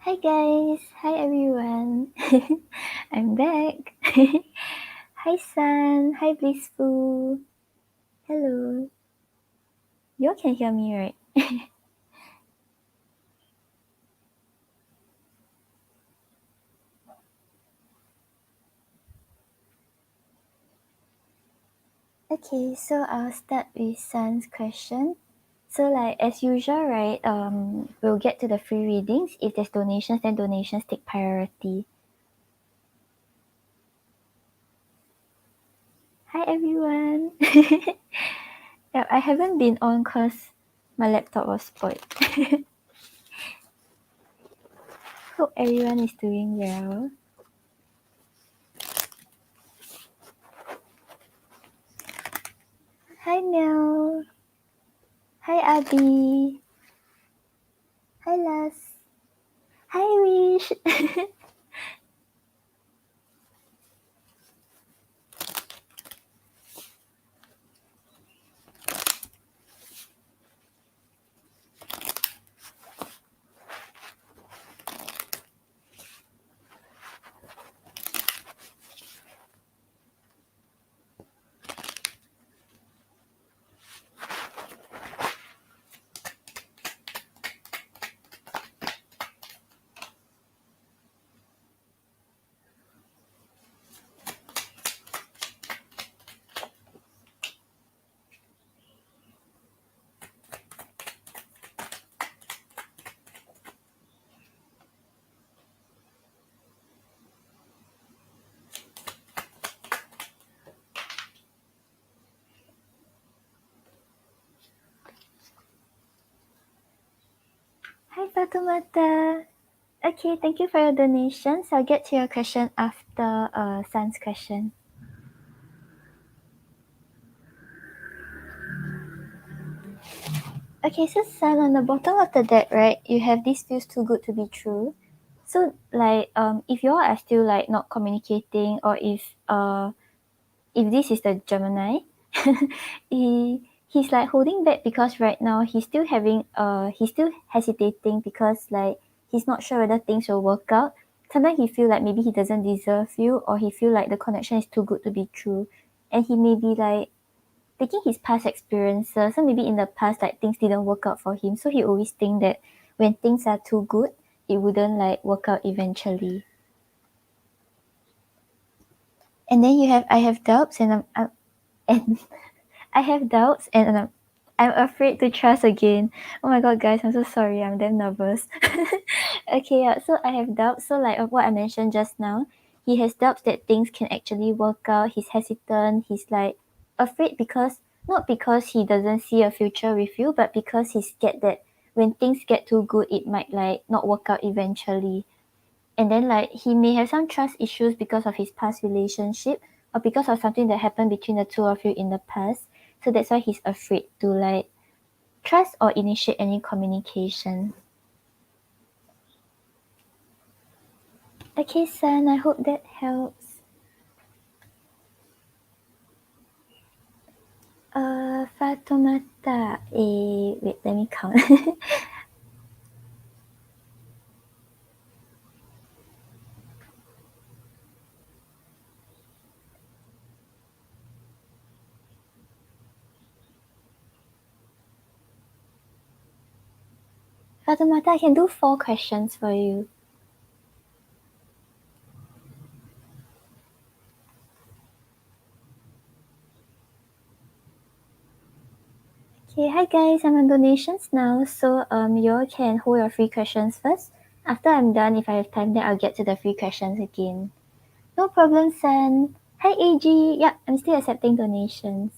Hi guys, hi everyone. I'm back. Hi Sun, hi Blissful. Hello. You all can hear me, right? Okay, so I'll start with Sun's question. So like as usual, right? We'll get to the free readings. If there's donations, then donations take priority. Hi everyone. Yeah, I haven't been on cause my laptop was spoiled. Hope everyone is doing well. Hi Nell. Hi Abby. Hi Las. Hi Wish. Hi Fatumata. Okay, thank you for your donations. I'll get to your question after Sun's question. Okay, so Sun, on the bottom of the deck, right, you have this feels too good to be true. So like if you all are still like not communicating, or if this is the Gemini, he's like holding back because right now he's still hesitating because like he's not sure whether things will work out. Sometimes he feel like maybe he doesn't deserve you, or he feel like the connection is too good to be true, and he may be like taking his past experiences. So maybe in the past like things didn't work out for him, so he always think that when things are too good, it wouldn't like work out eventually. And then you have I have doubts, and and I have doubts, and I'm afraid to trust again. Oh my god, guys, I'm so sorry. I'm damn nervous. Okay, yeah. So I have doubts. So like what I mentioned just now, he has doubts that things can actually work out. He's hesitant. He's like afraid because not because he doesn't see a future with you, but because he's scared that when things get too good, it might like not work out eventually. And then like he may have some trust issues because of his past relationship, or because of something that happened between the two of you in the past. So that's why he's afraid to like trust or initiate any communication. Okay, Sun, I hope that helps. Fatoumata. Wait, let me count. Fatoumata, I can do 4 questions for you. Okay, hi guys, I'm on donations now, so you all can hold your free questions first. After I'm done, if I have time, then I'll get to the free questions again. No problem, San. Hi, AG. Yep, I'm still accepting donations.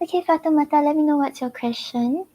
Okay, Fatoumata, let me know what's your question.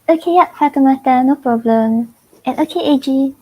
Okay, yeah, Fatoumata, no problem. And okay, AG.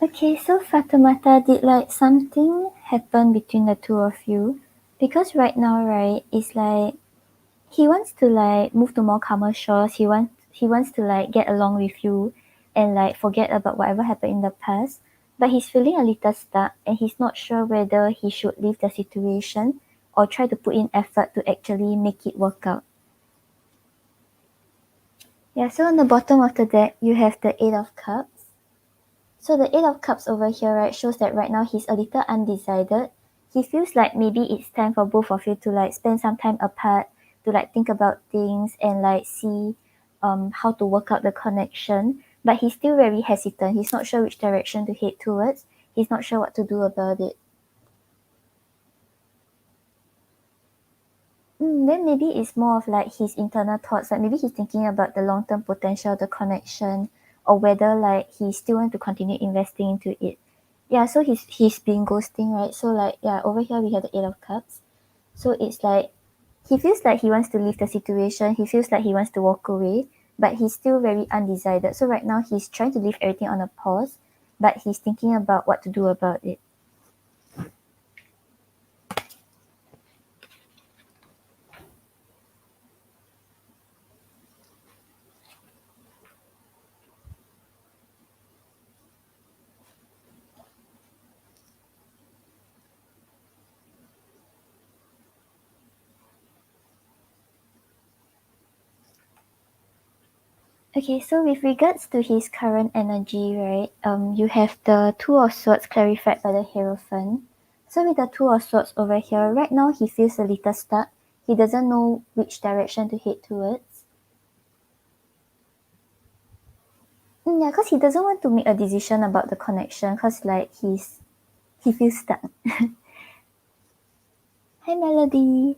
Okay, so Fatoumata, did like something happen between the two of you? Because right now, right, it's like he wants to like move to more calmer shores. He wants to like get along with you and like forget about whatever happened in the past. But he's feeling a little stuck and he's not sure whether he should leave the situation or try to put in effort to actually make it work out. Yeah, so on the bottom of the deck you have the Eight of Cups. So the Eight of Cups over here, right, shows that right now he's a little undecided. He feels like maybe it's time for both of you to like spend some time apart to like think about things and like see how to work out the connection. But he's still very hesitant. He's not sure which direction to head towards. He's not sure what to do about it. Then maybe it's more of like his internal thoughts. Like maybe he's thinking about the long term potential of the connection, or whether like he still want to continue investing into it. Yeah, so he's been ghosting, right? So like yeah, over here we have the Eight of Cups. So it's like he feels like he wants to leave the situation. He feels like he wants to walk away, but he's still very undecided. So right now he's trying to leave everything on a pause, but he's thinking about what to do about it. Okay, so with regards to his current energy, right, you have the Two of Swords clarified by the Hierophant. So with the Two of Swords over here, right now he feels a little stuck. He doesn't know which direction to head towards. Yeah, because he doesn't want to make a decision about the connection because like he feels stuck. Hi Melody.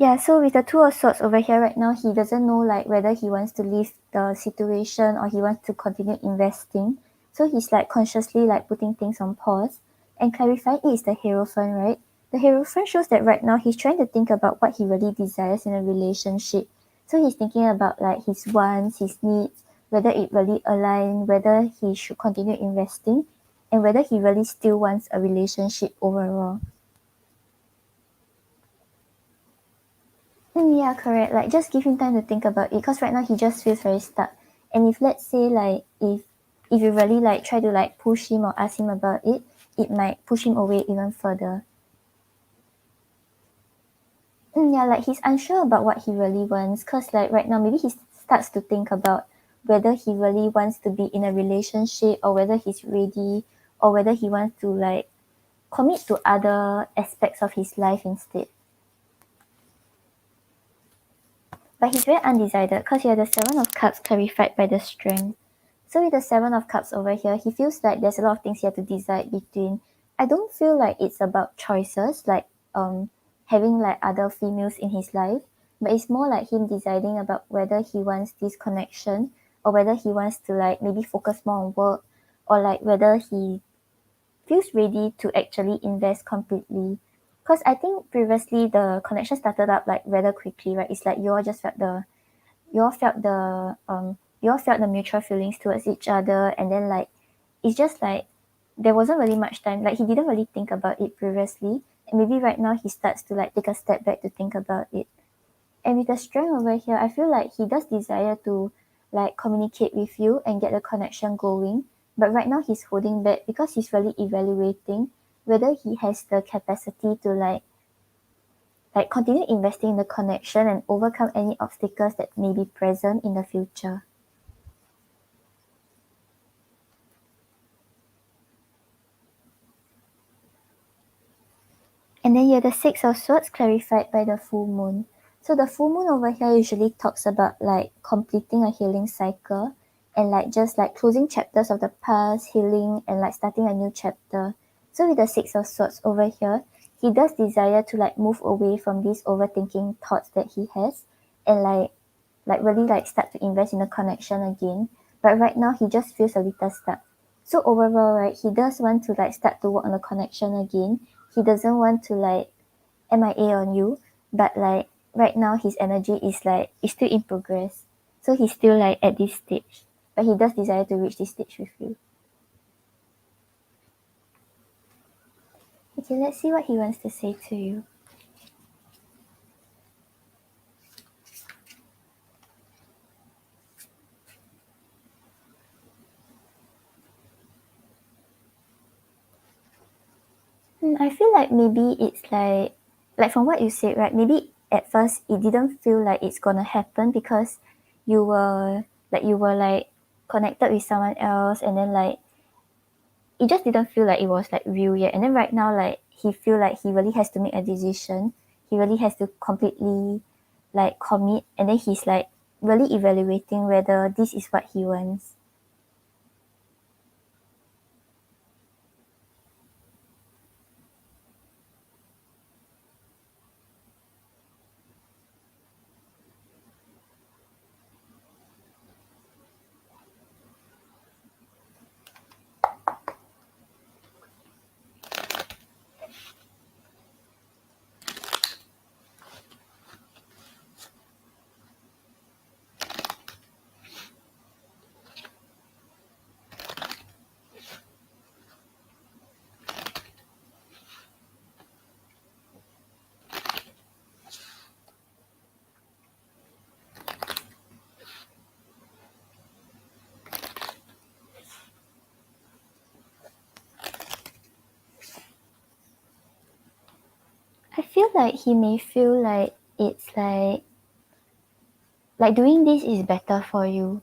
Yeah, so with the Two of Swords over here right now, he doesn't know like whether he wants to leave the situation or he wants to continue investing. So he's like consciously like putting things on pause. And Clarified is the Hierophant, right? The Hierophant shows that right now he's trying to think about what he really desires in a relationship. So he's thinking about like his wants, his needs, whether it really aligns, whether he should continue investing, and whether he really still wants a relationship overall. Yeah, correct. Like, just give him time to think about it, because right now he just feels very stuck. And if, let's say, like, if you really like try to like push him or ask him about it, it might push him away even further. Yeah, like he's unsure about what he really wants, because like right now maybe he starts to think about whether he really wants to be in a relationship, or whether he's ready, or whether he wants to like commit to other aspects of his life instead. But he's very undecided, because you have the Seven of Cups clarified by the Strength. So with the Seven of Cups over here, he feels like there's a lot of things he has to decide between. I don't feel like it's about choices, like having like other females in his life, but it's more like him deciding about whether he wants this connection, or whether he wants to like maybe focus more on work, or like whether he feels ready to actually invest completely. Because I think previously the connection started up like rather quickly, right? It's like you all felt the mutual feelings towards each other, and then like it's just like there wasn't really much time, like he didn't really think about it previously, and maybe right now he starts to like take a step back to think about it. And with the Strength over here, I feel like he does desire to like communicate with you and get the connection going, but right now he's holding back because he's really evaluating whether he has the capacity to like continue investing in the connection and overcome any obstacles that may be present in the future. And then you have the Six of Swords clarified by the full moon. So the full moon over here usually talks about like completing a healing cycle, and like just like closing chapters of the past, healing, and like starting a new chapter. So with the Six of Swords over here, he does desire to like move away from these overthinking thoughts that he has, and like really like start to invest in a connection again. But right now he just feels a little stuck. So overall, right, he does want to like start to work on the connection again. He doesn't want to like MIA on you, but like right now his energy is like is still in progress. So he's still like at this stage. But he does desire to reach this stage with you. Okay, let's see what he wants to say to you. I feel like maybe it's like from what you said, right? Maybe at first it didn't feel like it's gonna happen because you were like connected with someone else, and then like it just didn't feel like it was like real yet. And then right now, like he feel like he really has to make a decision. He really has to completely like commit, and then he's like really evaluating whether this is what he wants. I feel like he may feel like it's like doing this is better for you,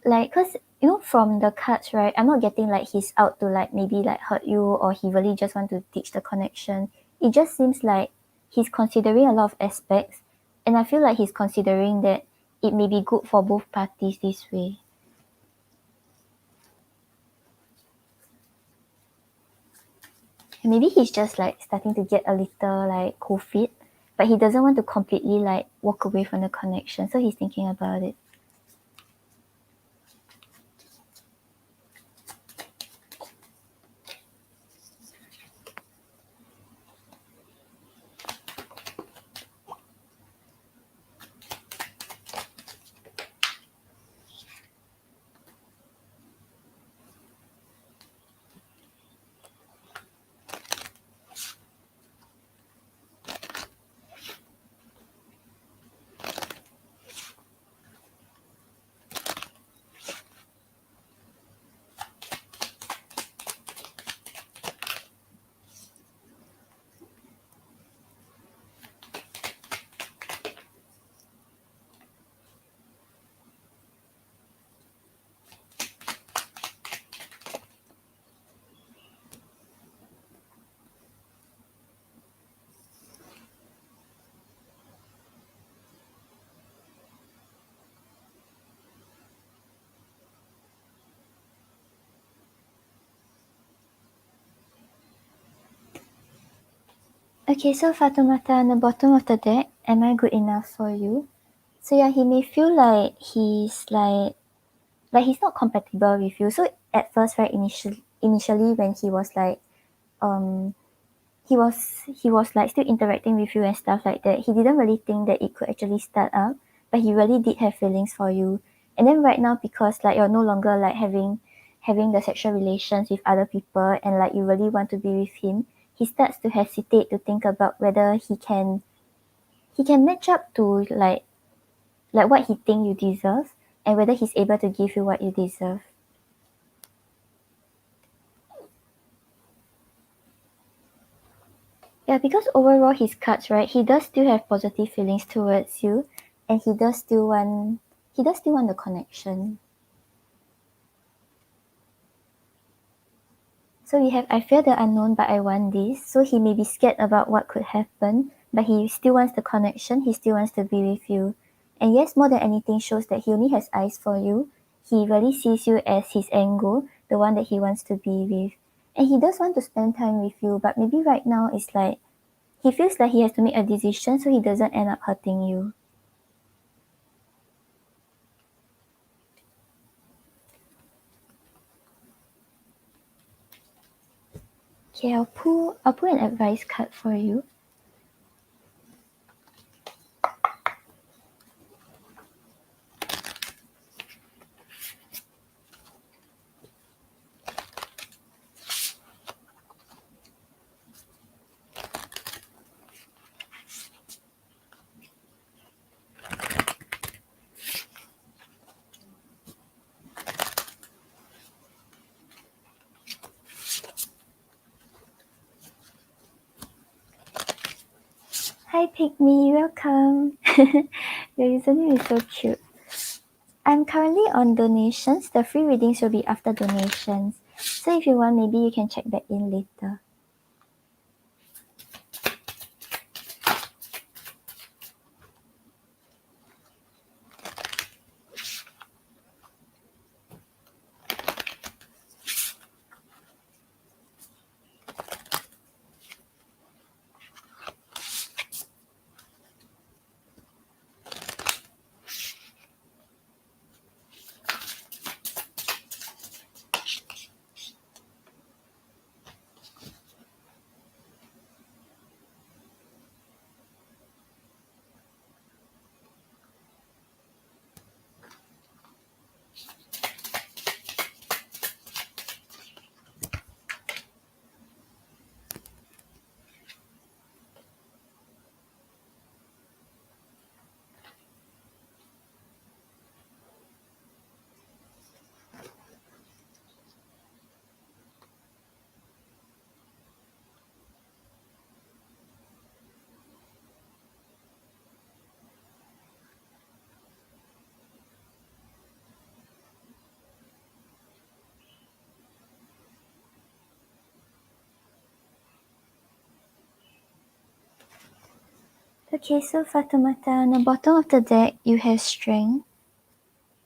like because from the cards, right, I'm not getting like he's out to like maybe like hurt you, or he really just want to teach the connection. It just seems like he's considering a lot of aspects, and I feel like he's considering that it may be good for both parties this way. And maybe he's just like starting to get a little like cold feet, but he doesn't want to completely like walk away from the connection, so he's thinking about it. Okay, so Fatoumata, on the bottom of the deck, am I good enough for you? So yeah, he may feel like he's he's not compatible with you. So at first, right, initially when he was like he was like still interacting with you and stuff like that, he didn't really think that it could actually start up, but he really did have feelings for you. And then right now, because like you're no longer like having the sexual relations with other people and like you really want to be with him, he starts to hesitate to think about whether he can match up to like what he think you deserve and whether he's able to give you what you deserve. Yeah, because overall his cards, right, he does still have positive feelings towards you, and he does still want the connection. So we have I fear the unknown but I want this. So he may be scared about what could happen, but he still wants the connection, he still wants to be with you. And yes, more than anything shows that he only has eyes for you. He really sees you as his end goal, the one that he wants to be with. And he does want to spend time with you, but maybe right now it's like he feels like he has to make a decision so he doesn't end up hurting you. Okay, I'll pull an advice card for you. Hi Pygmy, welcome. Your username is so cute. I'm currently on donations. The free readings will be after donations. So if you want, maybe you can check back in later. Okay, so Fatoumata, on the bottom of the deck, you have strength.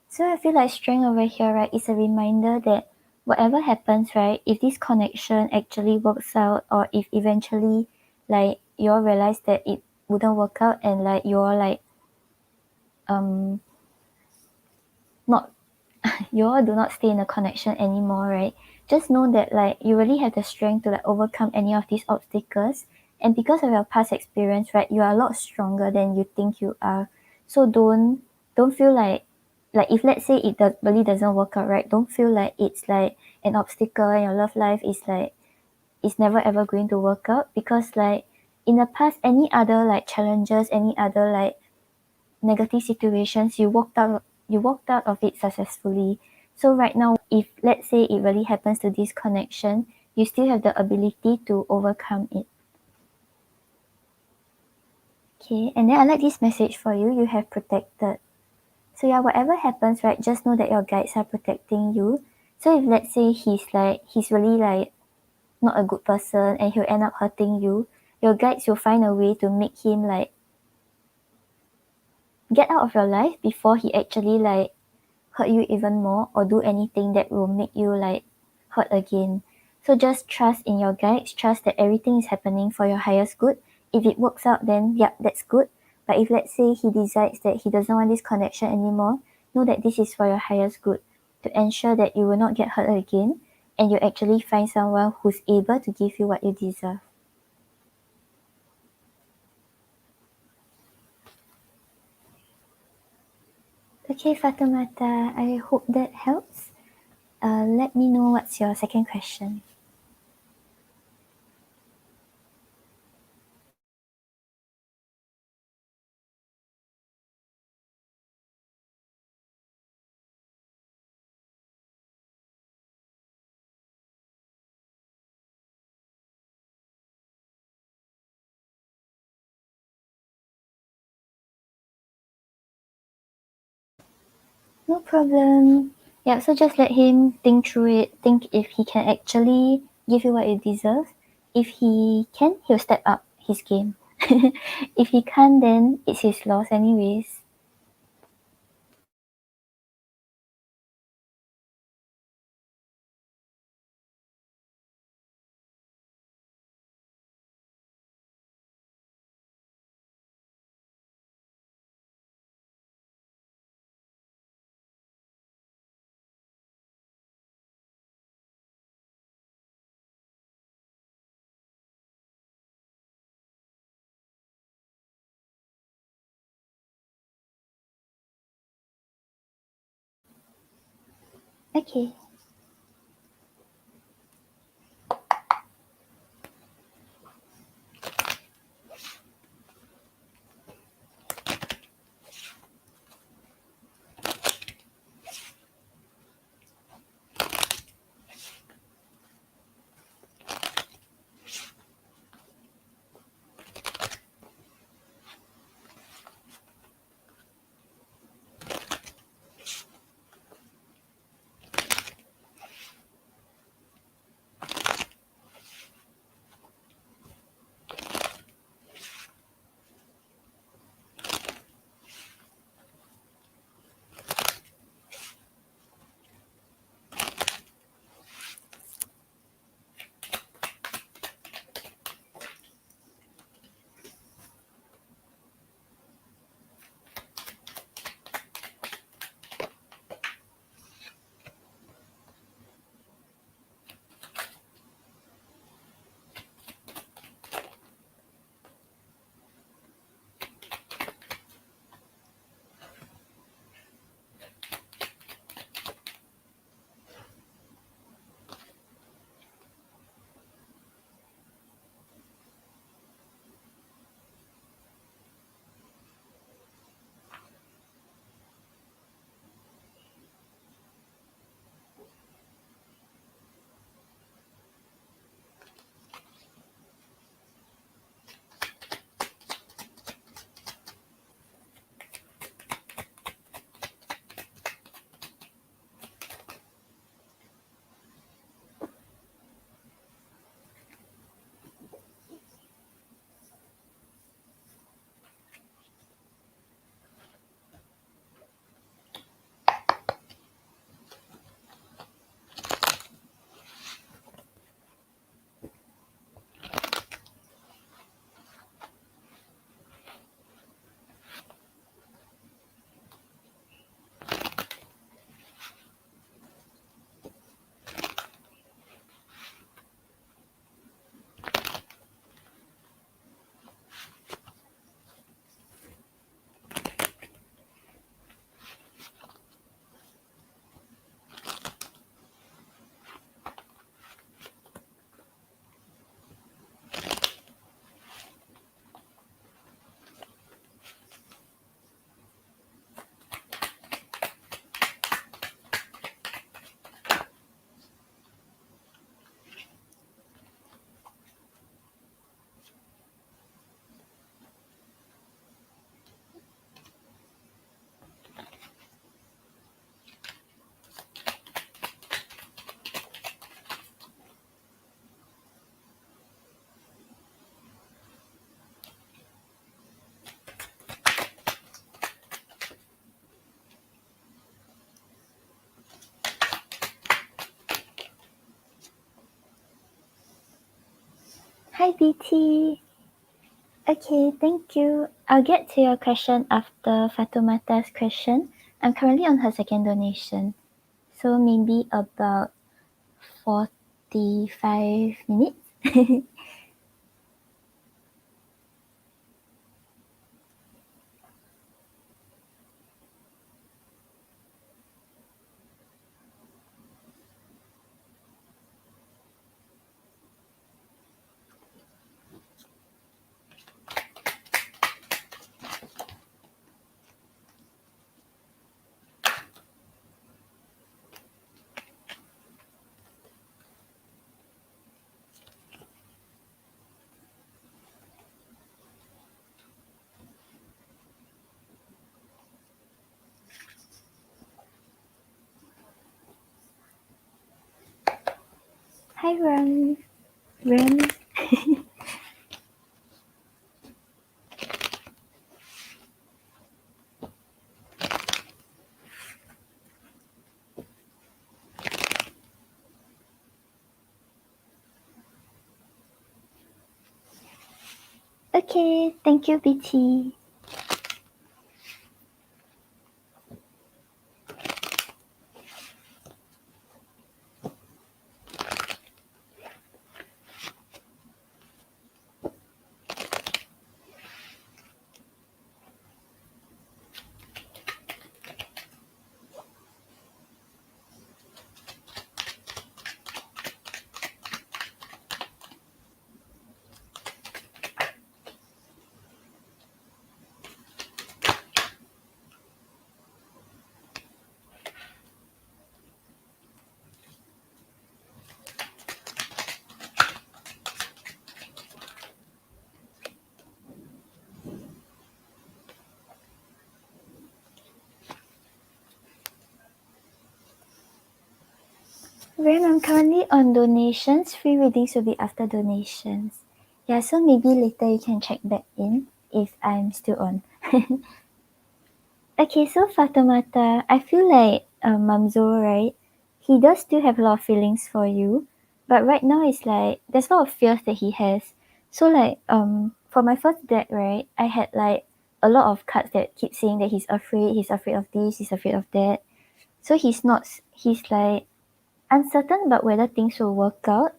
So I feel like strength over here, right, is a reminder that whatever happens, right, if this connection actually works out or if eventually like you all realize that it wouldn't work out and like you're like not you all do not stay in a connection anymore, right? Just know that like you really have the strength to like overcome any of these obstacles. And because of your past experience, right, you are a lot stronger than you think you are. So don't feel like if let's say it really doesn't work out, right, don't feel like it's like an obstacle and your love life is like it's never ever going to work out because like in the past any other like challenges, any other like negative situations, you walked out of it successfully. So right now, if let's say it really happens to this connection, you still have the ability to overcome it. Okay, and then I like this message for you. You have protected. So yeah, whatever happens, right, just know that your guides are protecting you. So if let's say he's really like not a good person and he'll end up hurting you, your guides will find a way to make him like get out of your life before he actually like hurt you even more or do anything that will make you like hurt again. So just trust in your guides, trust that everything is happening for your highest good if it works out, then yeah, that's good. But if let's say he decides that he doesn't want this connection anymore, know that this is for your highest good, to ensure that you will not get hurt again and you actually find someone who's able to give you what you deserve. Okay, Fatumata, I hope that helps. Let me know what's your second question. No problem. Yeah, so just let him think through it. Think if he can actually give you what you deserve. If he can, he'll step up his game. If he can't, then it's his loss anyways. Okay. Hi, BT. Okay, thank you. I'll get to your question after Fatumata's question. I'm currently on her second donation, so maybe about 45 minutes. Hi, Ram. Ram. Okay, thank you, BT. Ram, I'm currently on donations. Free readings will be after donations. Yeah, so maybe later you can check back in if I'm still on. Okay, so Fatimata, I feel like Mamzo, right? He does still have a lot of feelings for you, but right now it's like there's a lot of fears that he has. So like for my first deck, right, I had like a lot of cards that keep saying that he's afraid of this, he's afraid of that. So he's like uncertain about whether things will work out,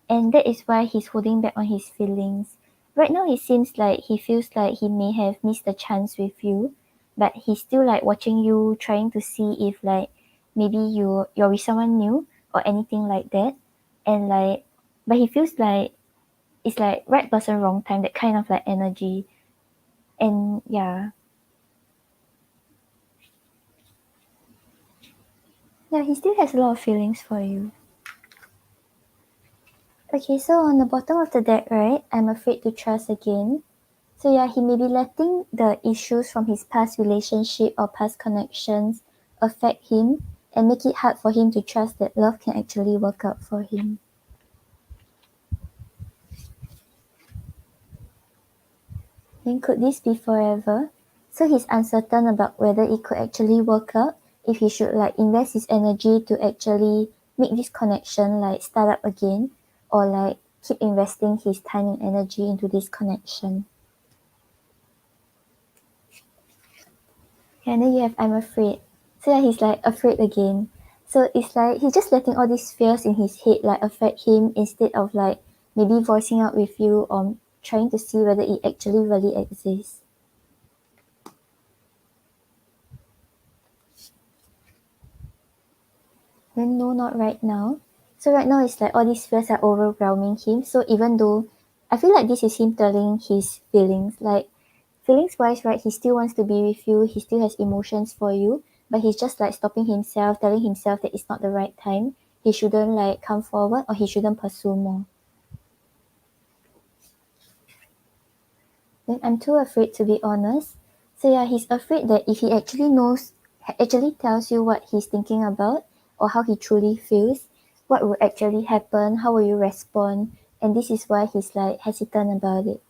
and that is why he's holding back on his feelings. Right now, it seems like he feels like he may have missed a chance with you, but he's still like watching you, trying to see if like maybe you're with someone new or anything like that, and like, but he feels like it's like right person, wrong time, that kind of like energy, and yeah, yeah, he still has a lot of feelings for you. Okay, so on the bottom of the deck, right, I'm afraid to trust again. So yeah, he may be letting the issues from his past relationship or past connections affect him and make it hard for him to trust that love can actually work out for him. Then could this be forever? So he's uncertain about whether it could actually work out, if he should like invest his energy to actually make this connection like start up again, or like keep investing his time and energy into this connection. And then you have I'm afraid. So yeah, he's like afraid again. So it's like he's just letting all these fears in his head like affect him instead of like maybe voicing out with you or trying to see whether it actually really exists. Then no, not right now. So right now it's like all these fears are overwhelming him. So even though I feel like this is him telling his feelings, like feelings wise, right, he still wants to be with you, he still has emotions for you, but he's just like stopping himself, telling himself that it's not the right time. He shouldn't like come forward or he shouldn't pursue more. Then I'm too afraid to be honest. So yeah, he's afraid that if he actually actually tells you what he's thinking about or how he truly feels, what will actually happen, how will you respond, and this is why he's like hesitant about it.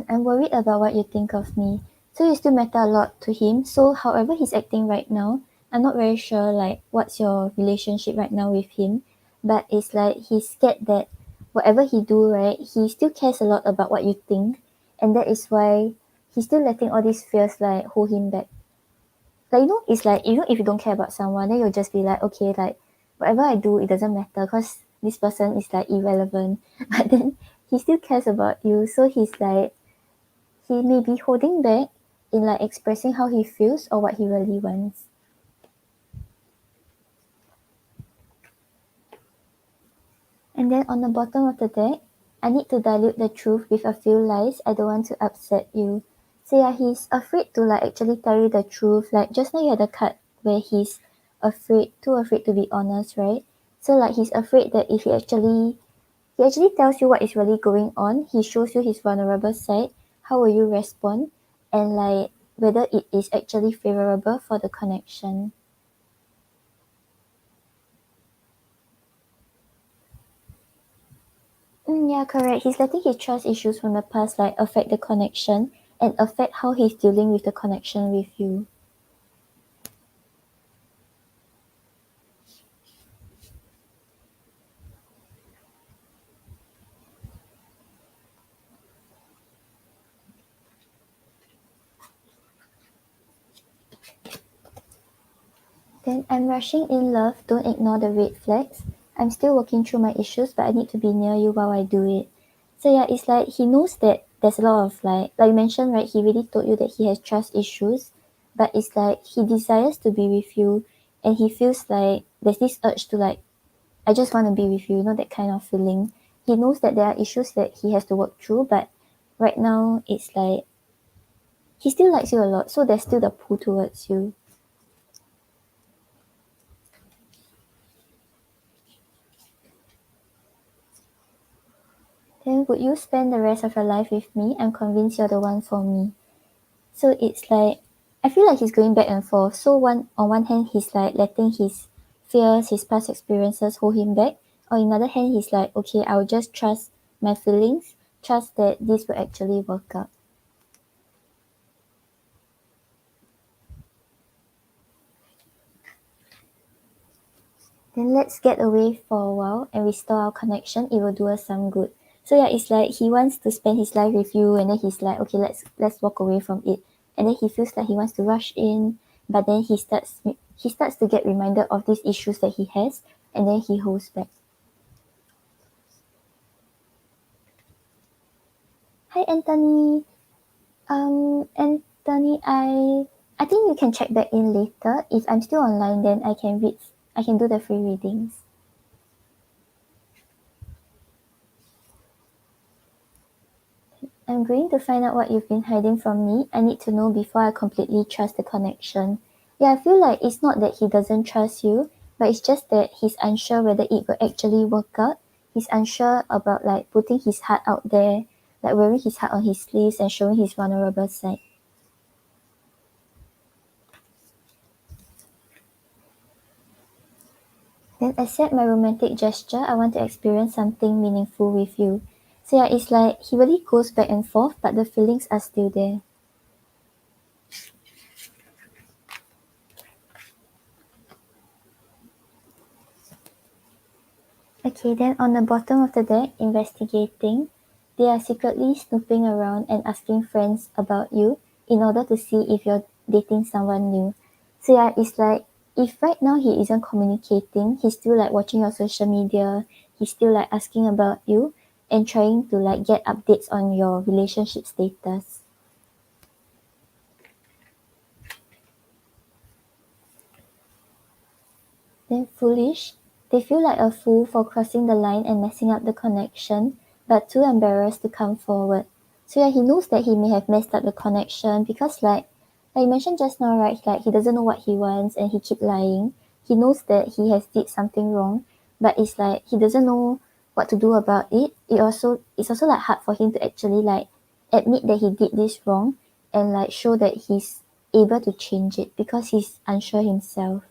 I'm worried about what you think of me. So you still matter a lot to him. So however he's acting right now, I'm not very sure like what's your relationship right now with him. But it's like he's scared that whatever he do, right, he still cares a lot about what you think, and that is why he's still letting all these fears like hold him back. Like, it's like, if you don't care about someone, then you'll just be like, okay, like whatever I do, it doesn't matter because this person is like irrelevant. But then he still cares about you, so he's like, he may be holding back in like expressing how he feels or what he really wants. And then on the bottom of the deck, I need to dilute the truth with a few lies. I don't want to upset you. So yeah, he's afraid to like actually tell you the truth. Like just now you had a card where he's too afraid to be honest, right? So like he's afraid that if he actually tells you what is really going on, he shows you his vulnerable side, how will you respond? And like whether it is actually favorable for the connection. Yeah, correct. He's letting his trust issues from the past like affect the connection and affect how he's dealing with the connection with you. Then I'm rushing in love. Don't ignore the red flags. I'm still working through my issues, but I need to be near you while I do it. So yeah, it's like he knows that there's a lot of like you mentioned, right? He really told you that he has trust issues, but it's like he desires to be with you, and he feels like there's this urge to like, I just want to be with you, that kind of feeling. He knows that there are issues that he has to work through, but right now it's like he still likes you a lot, so there's still the pull towards you. Then would you spend the rest of your life with me? I'm convinced you're the one for me. So it's like I feel like he's going back and forth. So on one hand he's like letting his fears, his past experiences hold him back. On the other hand he's like, okay, I'll just trust my feelings, trust that this will actually work out. Then let's get away for a while and restore our connection. It will do us some good. So yeah, it's like he wants to spend his life with you, and then he's like, okay, let's walk away from it. And then he feels like he wants to rush in, but then he starts to get reminded of these issues that he has, and then he holds back. Hi, Anthony. Anthony, I think you can check back in later. If I'm still online, then I can read. I can do the free readings. I'm going to find out what you've been hiding from me. I need to know before I completely trust the connection. Yeah, I feel like it's not that he doesn't trust you, but it's just that he's unsure whether it will actually work out. He's unsure about like putting his heart out there, like wearing his heart on his sleeves and showing his vulnerable side. Then accept my romantic gesture. I want to experience something meaningful with you. So yeah, it's like he really goes back and forth, but the feelings are still there. Okay, then on the bottom of the deck, investigating, they are secretly snooping around and asking friends about you in order to see if you're dating someone new. So yeah, it's like if right now he isn't communicating, he's still like watching your social media, he's still like asking about you and trying to like get updates on your relationship status. Then foolish, they feel like a fool for crossing the line and messing up the connection, but too embarrassed to come forward. So yeah, he knows that he may have messed up the connection because like you mentioned just now, right? Like he doesn't know what he wants and he keep lying. He knows that he has did something wrong, but it's like he doesn't know what to do about it. It's also like hard for him to actually like admit that he did this wrong and like show that he's able to change it because he's unsure himself.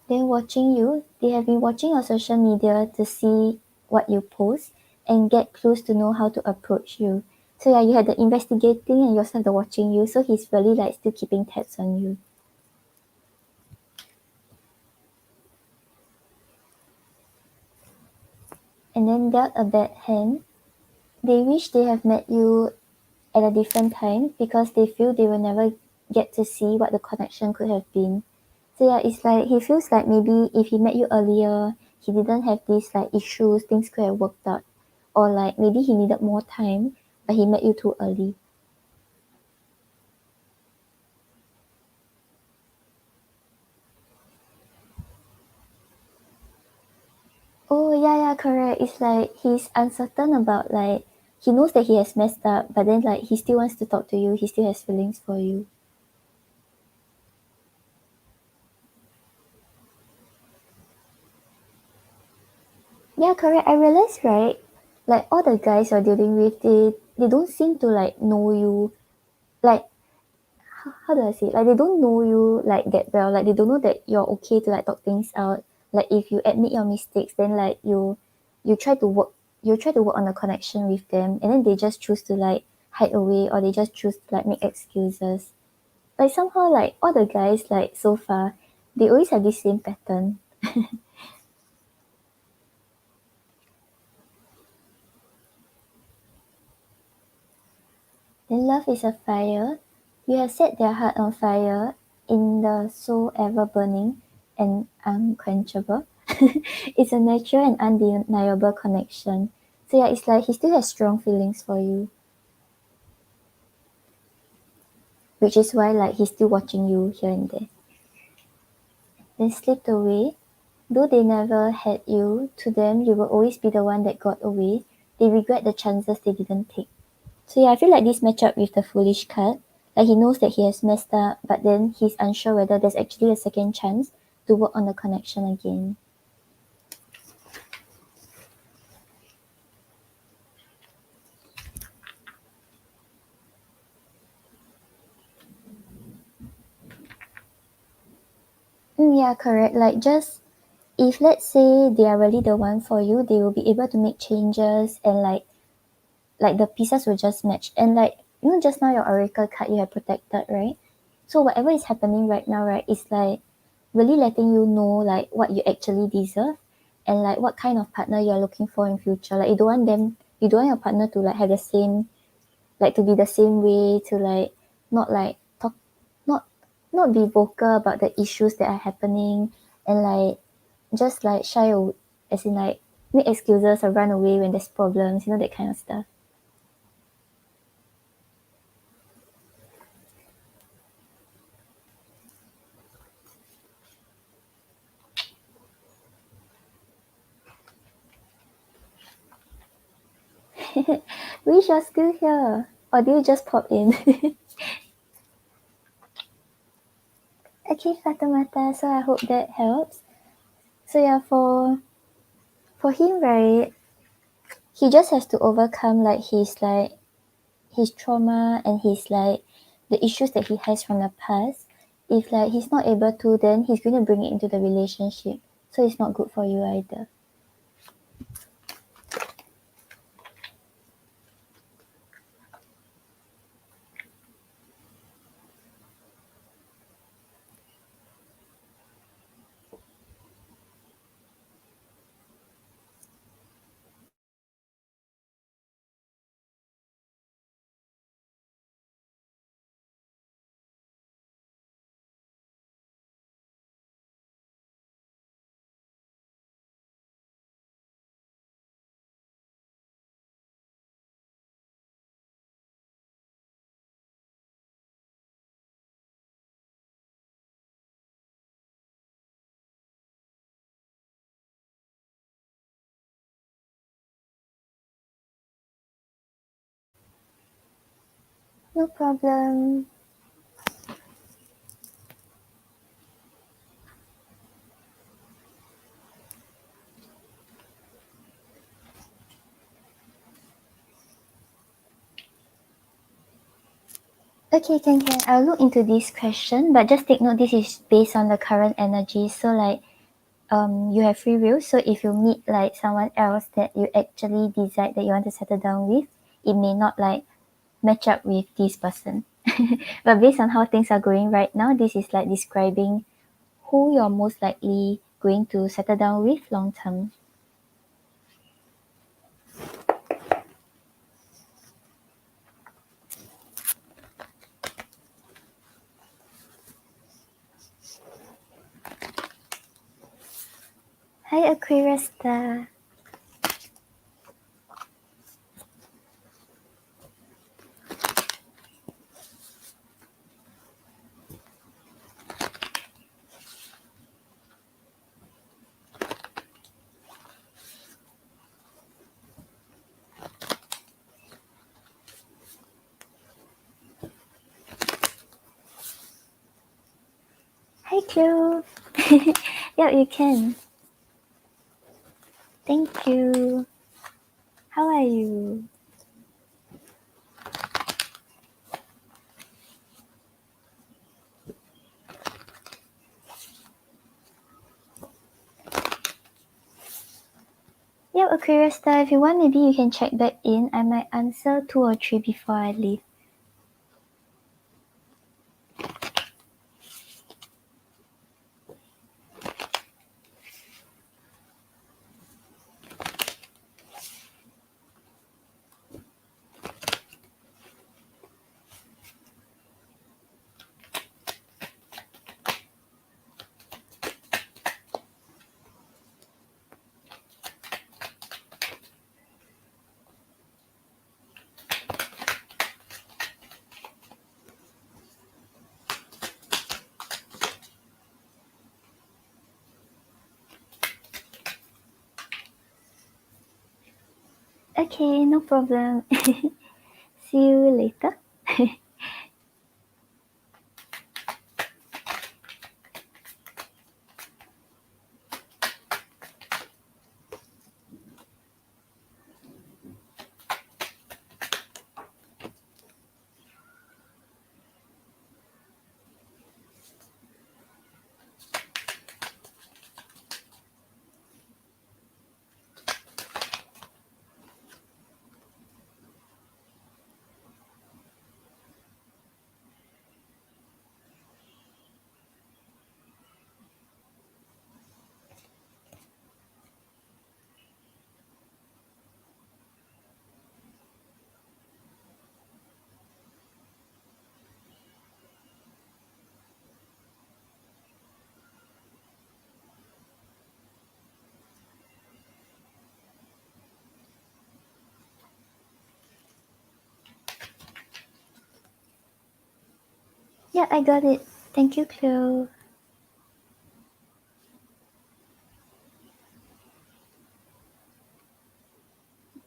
Then watching you, they have been watching your social media to see what you post and get clues to know how to approach you. So yeah, you had the investigating and you also have the watching you. So he's really like still keeping tabs on you. and then dealt a bad hand. They wish they have met you at a different time because they feel they will never get to see what the connection could have been. So yeah, it's like he feels like maybe if he met you earlier, he didn't have these like issues, things could have worked out. Or like maybe he needed more time, but he met you too early. Oh yeah, correct. It's like he's uncertain about like he knows that he has messed up, but then like he still wants to talk to you, he still has feelings for you. Yeah, correct. I realized, right? Like all the guys you're dealing with, they don't seem to like know you. Like how do I say it? Like they don't know you like that well. Like they don't know that you're okay to like talk things out. Like if you admit your mistakes, then like you try to work you try to work on a connection with them, and then they just choose to like hide away, or they just choose to like make excuses. Like somehow like all the guys like so far, they always have this same pattern. Then love is a fire. You have set their heart on fire in the soul ever burning and unquenchable. It's a natural and undeniable connection. So yeah, it's like he still has strong feelings for you, which is why like he's still watching you here and there. Then slipped away. Though they never had you, to them you will always be the one that got away. They regret the chances they didn't take. So yeah, I feel like this match up with the foolish card. Like he knows that he has messed up, but then he's unsure whether there's actually a second chance to work on the connection again. Yeah, correct. Like just if let's say they are really the one for you, they will be able to make changes, and like the pieces will just match. And like just now your oracle card you have protected, right? So whatever is happening right now, right, is like really letting you know like what you actually deserve, and like what kind of partner you're looking for in future. Like you don't want your partner to like have the same, like to be the same way, to not like talk not not be vocal about the issues that are happening, and like just like shy away, as in like make excuses or run away when there's problems, that kind of stuff. Wish you're still here, or do you just pop in? Okay, Fatimata, so I hope that helps. So yeah, for him, right, he just has to overcome like his trauma and his like the issues that he has from the past. If like he's not able to, then he's going to bring it into the relationship, so it's not good for you either. No problem. Okay, can I'll look into this question, but just take note this is based on the current energy. So like you have free will. So if you meet like someone else that you actually decide that you want to settle down with, it may not like match up with this person. But based on how things are going right now, this is like describing who you're most likely going to settle down with long term. Hi, Aquarius star. Hi, Chloe. Yeah, you can. Thank you. How are you? Yeah, Aquarius star, if you want, maybe you can check back in. I might answer 2 or 3 before I leave. Okay, no problem. See you later. Yeah, I got it. Thank you, Chloe.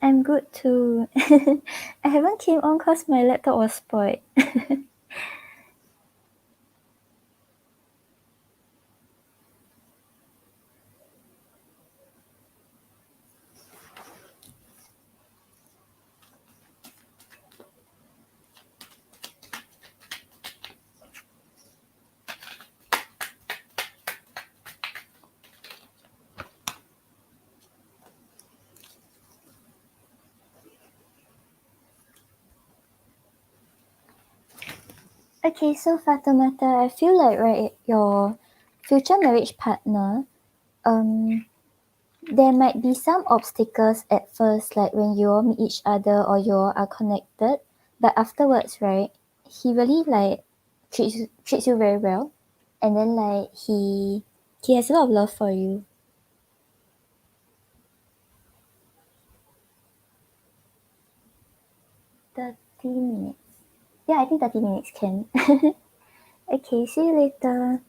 I'm good too. I haven't came on cause my laptop was spoiled. Okay, so Fatimata, I feel like right, your future marriage partner, there might be some obstacles at first, like when you all meet each other or you all are connected, but afterwards, right, he really like treats you very well, and then like he has a lot of love for you. 30 minutes. Yeah, I think 30 minutes can. Okay, see you later.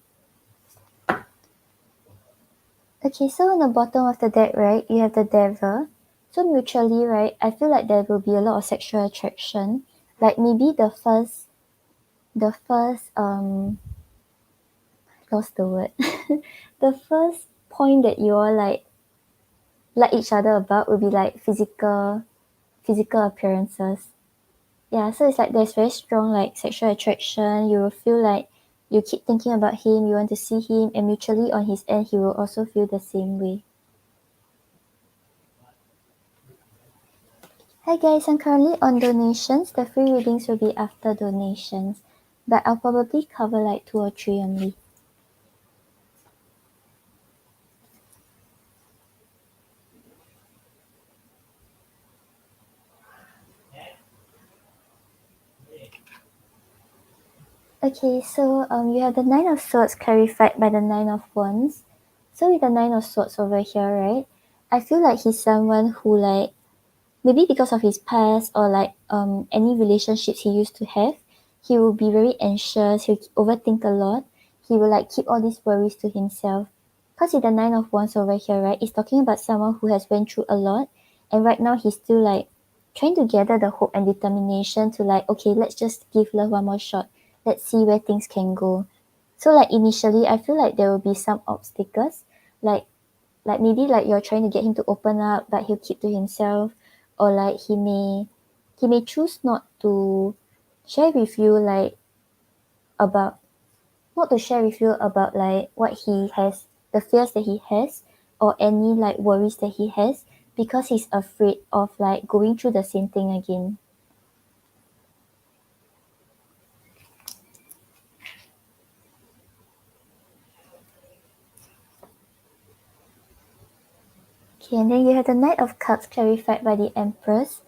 Okay, so on the bottom of the deck, right, you have the devil. So mutually, right, I feel like there will be a lot of sexual attraction. Like maybe the first lost the word. The first point that you all like each other about will be like physical appearances. Yeah, so it's like there's very strong like sexual attraction. You will feel like you keep thinking about him, you want to see him, and mutually on his end he will also feel the same way. Hi guys, I'm currently on donations. The free readings will be after donations, but I'll probably cover like 2 or 3 only. Okay, so you have the Nine of Swords clarified by the Nine of Wands. So with the Nine of Swords over here, right, I feel like he's someone who like, maybe because of his past or like any relationships he used to have, he will be very anxious, he'll overthink a lot, he will like keep all these worries to himself. Because with the Nine of Wands over here, right, it's talking about someone who has went through a lot, and right now he's still like trying to gather the hope and determination to like, okay, let's just give love one more shot, let's see where things can go. So like initially I feel like there will be some obstacles, like maybe like you're trying to get him to open up but he'll keep to himself, or like he may choose not to share with you like about not to share with you about like what he has, the fears that he has, or any like worries that he has, because he's afraid of like going through the same thing again. Okay, and then you have the Knight of Cups clarified by the Empress.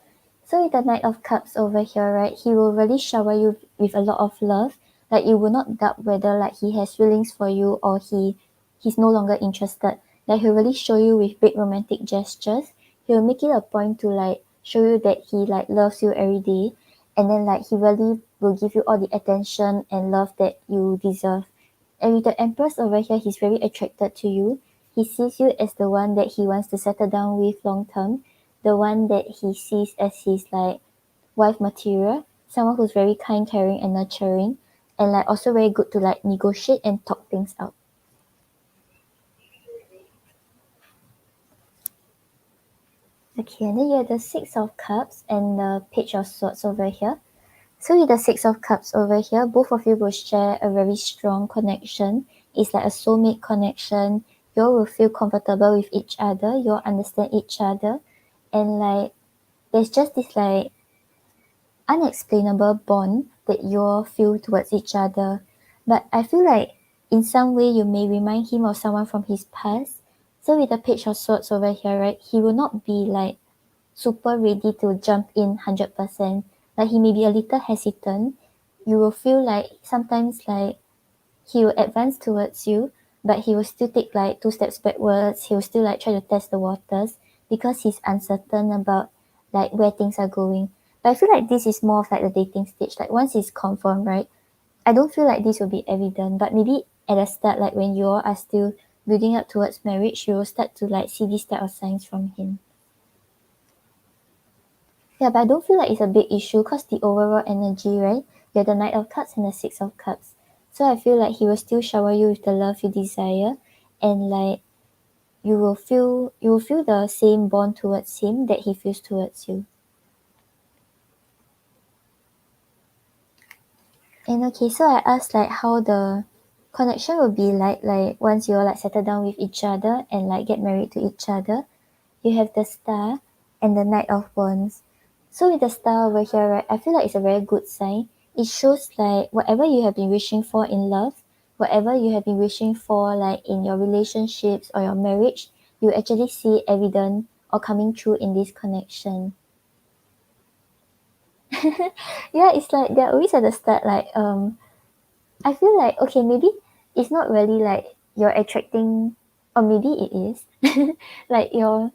So with the Knight of Cups over here, right, he will really shower you with a lot of love. Like you will not doubt whether like he has feelings for you or he's no longer interested. Like he'll really show you with big romantic gestures. He'll make it a point to like show you that he like loves you every day, and then like he really will give you all the attention and love that you deserve. And with the Empress over here, he's very attracted to you. He sees you as the one that he wants to settle down with long term, the one that he sees as his like wife material, someone who's very kind, caring, and nurturing, and like also very good to like negotiate and talk things out. Okay, and then you have the Six of Cups and the Page of Swords over here. So with the Six of Cups over here, both of you will share a very strong connection. It's like a soulmate connection. You all will feel comfortable with each other. You all understand each other. And like, there's just this like unexplainable bond that you all feel towards each other. But I feel like in some way you may remind him of someone from his past. So with the Page of Swords over here, right, he will not be like super ready to jump in 100%. Like he may be a little hesitant. You will feel like sometimes like he will advance towards you, but he will still take like two steps backwards. He will still like try to test the waters because he's uncertain about like where things are going. But I feel like this is more of like the dating stage. Like once it's confirmed, right? I don't feel like this will be evident, but maybe at the start, like when you all are still building up towards marriage, you will start to like see these type of signs from him. Yeah, but I don't feel like it's a big issue because the overall energy, right? You're the Knight of Cups and the Six of Cups. So I feel like he will still shower you with the love you desire, and like you will feel the same bond towards him that he feels towards you. And okay, so I asked like how the connection will be like once you're like settle down with each other and like get married to each other. You have the Star and the Knight of Wands. So with the Star over here, right, I feel like it's a very good sign. It shows like whatever you have been wishing for in love, whatever you have been wishing for like in your relationships or your marriage, you actually see evident or coming true in this connection. Yeah, it's like they're always at the start like I feel like okay, maybe it's not really like you're attracting, or maybe it is. Like you're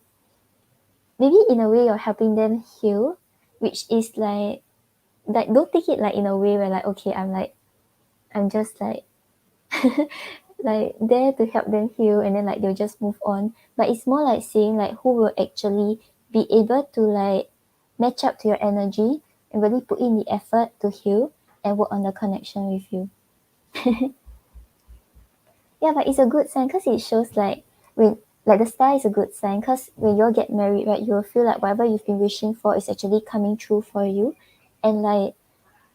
maybe in a way you're helping them heal, which is like don't take it like in a way where like okay, I'm just like there to help them heal and then like they'll just move on. But it's more like seeing like who will actually be able to like match up to your energy and really put in the effort to heal and work on the connection with you. Yeah, but it's a good sign because it shows like when like the Star is a good sign because when you all get married, right, you will feel like whatever you've been wishing for is actually coming true for you. And like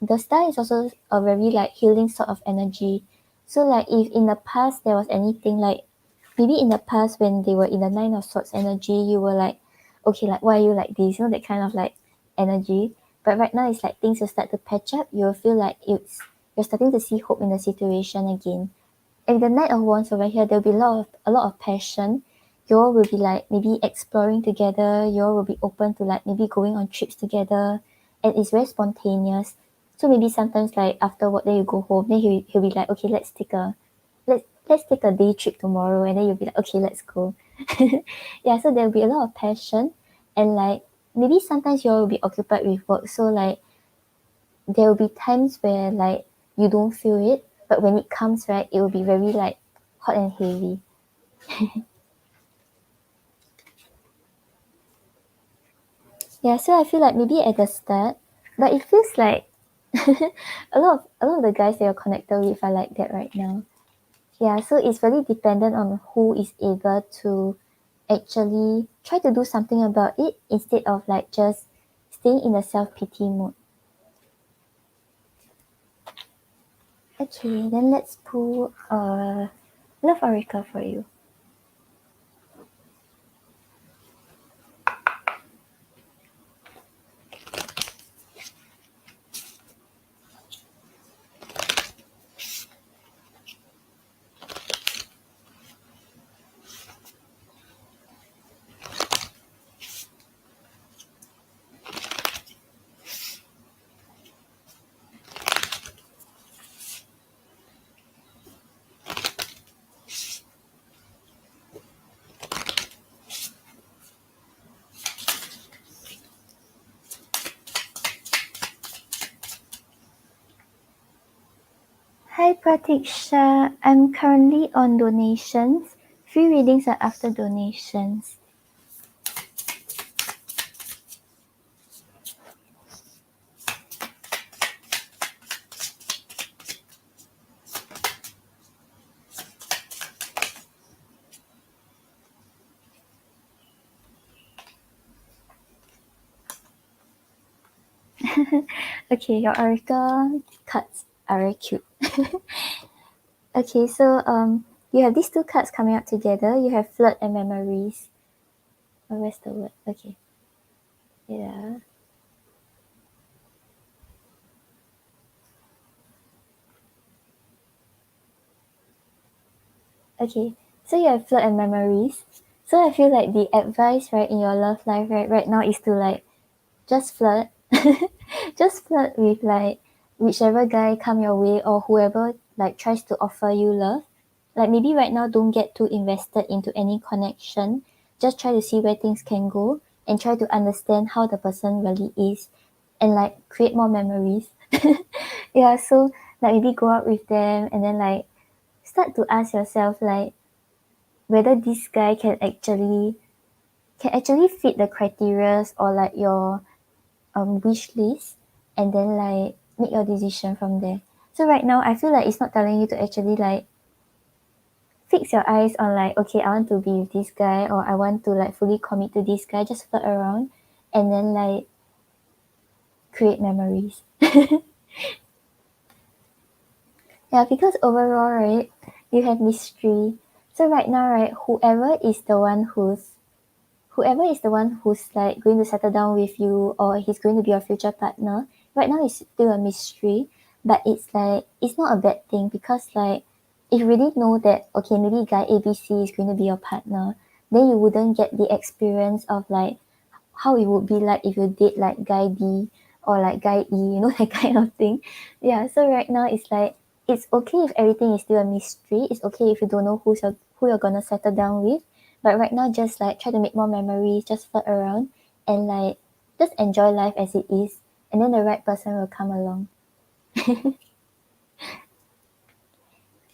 the Star is also a very like healing sort of energy. So like if in the past there was anything like maybe in the past when they were in the Nine of Swords energy, you were like, okay, like why are you like this? You know, that kind of like energy. But right now it's like things will start to patch up. You'll feel like you're starting to see hope in the situation again. And the Knight of Wands over here, there'll be a lot of passion. You all will be like maybe exploring together. You all will be open to like maybe going on trips together, and it's very spontaneous. So maybe sometimes like after work, then you go home, then he'll be like, okay, let's take a day trip tomorrow, and then you'll be like, okay, let's go. Yeah, so there'll be a lot of passion, and like maybe sometimes you'll be occupied with work, so like there will be times where like you don't feel it, but when it comes, right, it will be very like hot and heavy. Yeah, so I feel like maybe at the start, but it feels like a lot of the guys that you're connected with are like that right now. Yeah, so it's really dependent on who is able to actually try to do something about it instead of like just staying in the self-pity mode. Okay, then let's pull a love oracle for you. Hi Pratiksha, I'm currently on donations. Free readings are after donations. Okay, your oracle cards are very cute. Okay, so you have these two cards coming up together. You have flirt and memories. Oh, where's the word? Okay, yeah. Okay, so you have flirt and memories. So I feel like the advice right in your love life right now is to like just flirt, just flirt with like whichever guy come your way or whoever like tries to offer you love. Like maybe right now don't get too invested into any connection. Just try to see where things can go and try to understand how the person really is and like create more memories. Yeah, so like maybe go out with them and then like start to ask yourself like whether this guy can actually fit the criterias or like your wish list and then like make your decision from there. So right now I feel like it's not telling you to actually like fix your eyes on like, okay, I want to be with this guy or I want to like fully commit to this guy, just flirt around and then like create memories. Yeah, because overall, right, you have mystery. So right now, right, whoever is the one who's like going to settle down with you or he's going to be your future partner, right now it's still a mystery, but it's like it's not a bad thing because like if you really know that okay maybe guy ABC is going to be your partner, then you wouldn't get the experience of like how it would be like if you date like guy B or like guy E, that kind of thing. Yeah, so right now it's like it's okay if everything is still a mystery. It's okay if you don't know who you're gonna settle down with. But right now just like try to make more memories, just flirt around and like just enjoy life as it is and then the right person will come along.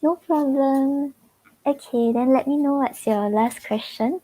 No problem. Okay, then let me know what's your last question.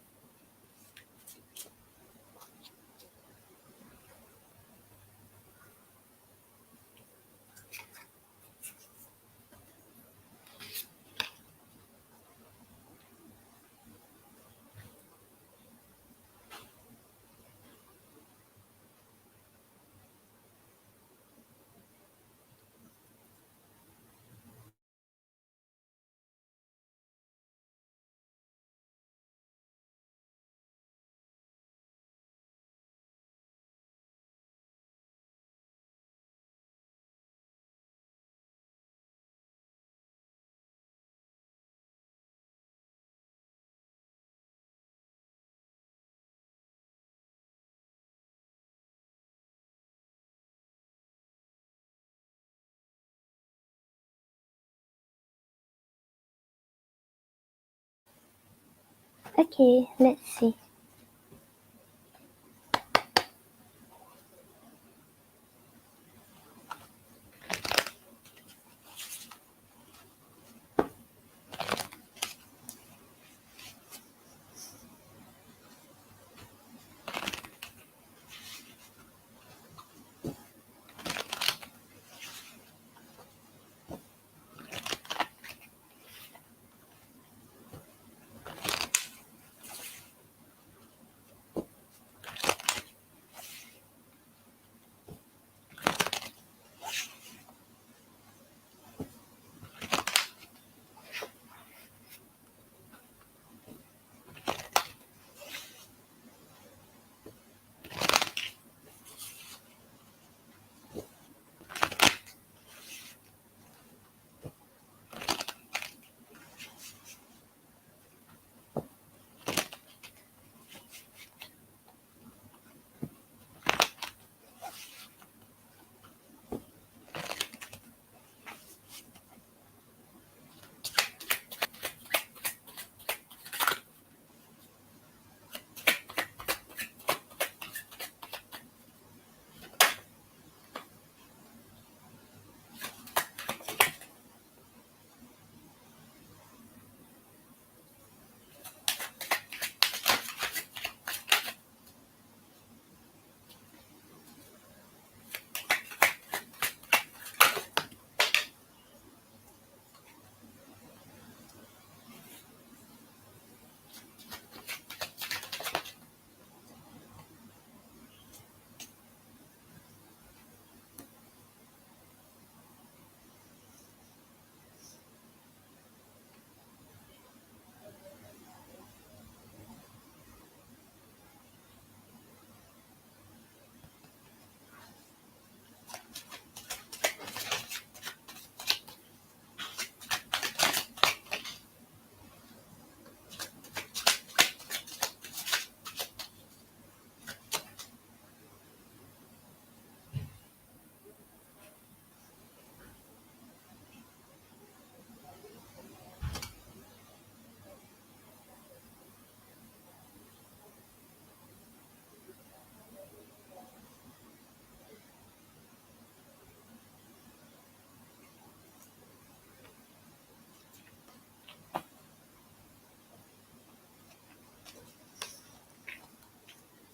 Okay, let's see.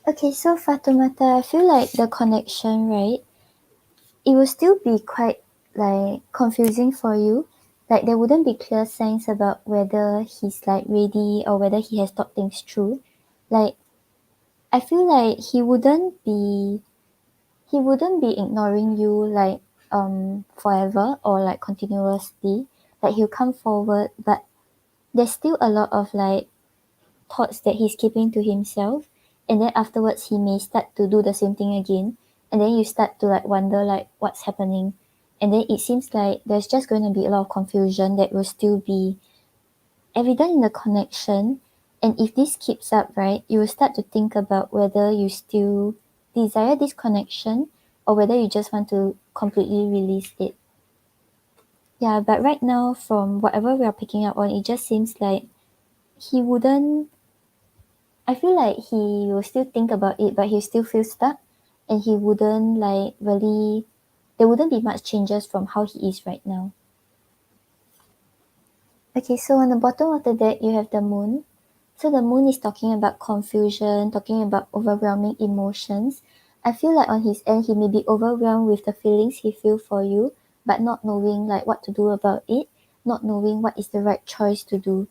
Okay, so Fatoumata, I feel like the connection, right? It will still be quite like confusing for you. Like there wouldn't be clear signs about whether he's like ready or whether he has thought things through. Like I feel like he wouldn't be ignoring you like forever or like continuously. Like he'll come forward, but there's still a lot of like thoughts that he's keeping to himself, and then afterwards he may start to do the same thing again, and then you start to like wonder like what's happening, and then it seems like there's just going to be a lot of confusion that will still be evident in the connection. And if this keeps up, right, you will start to think about whether you still desire this connection or whether you just want to completely release it. Yeah, but right now from whatever we are picking up on, it just seems like he wouldn't I feel like he will still think about it, but he still feels stuck, and he wouldn't like really. There wouldn't be much changes from how he is right now. Okay, so on the bottom of the deck, you have the moon. So the moon is talking about confusion, talking about overwhelming emotions. I feel like on his end, he may be overwhelmed with the feelings he feels for you, but not knowing like what to do about it, not knowing what is the right choice to do.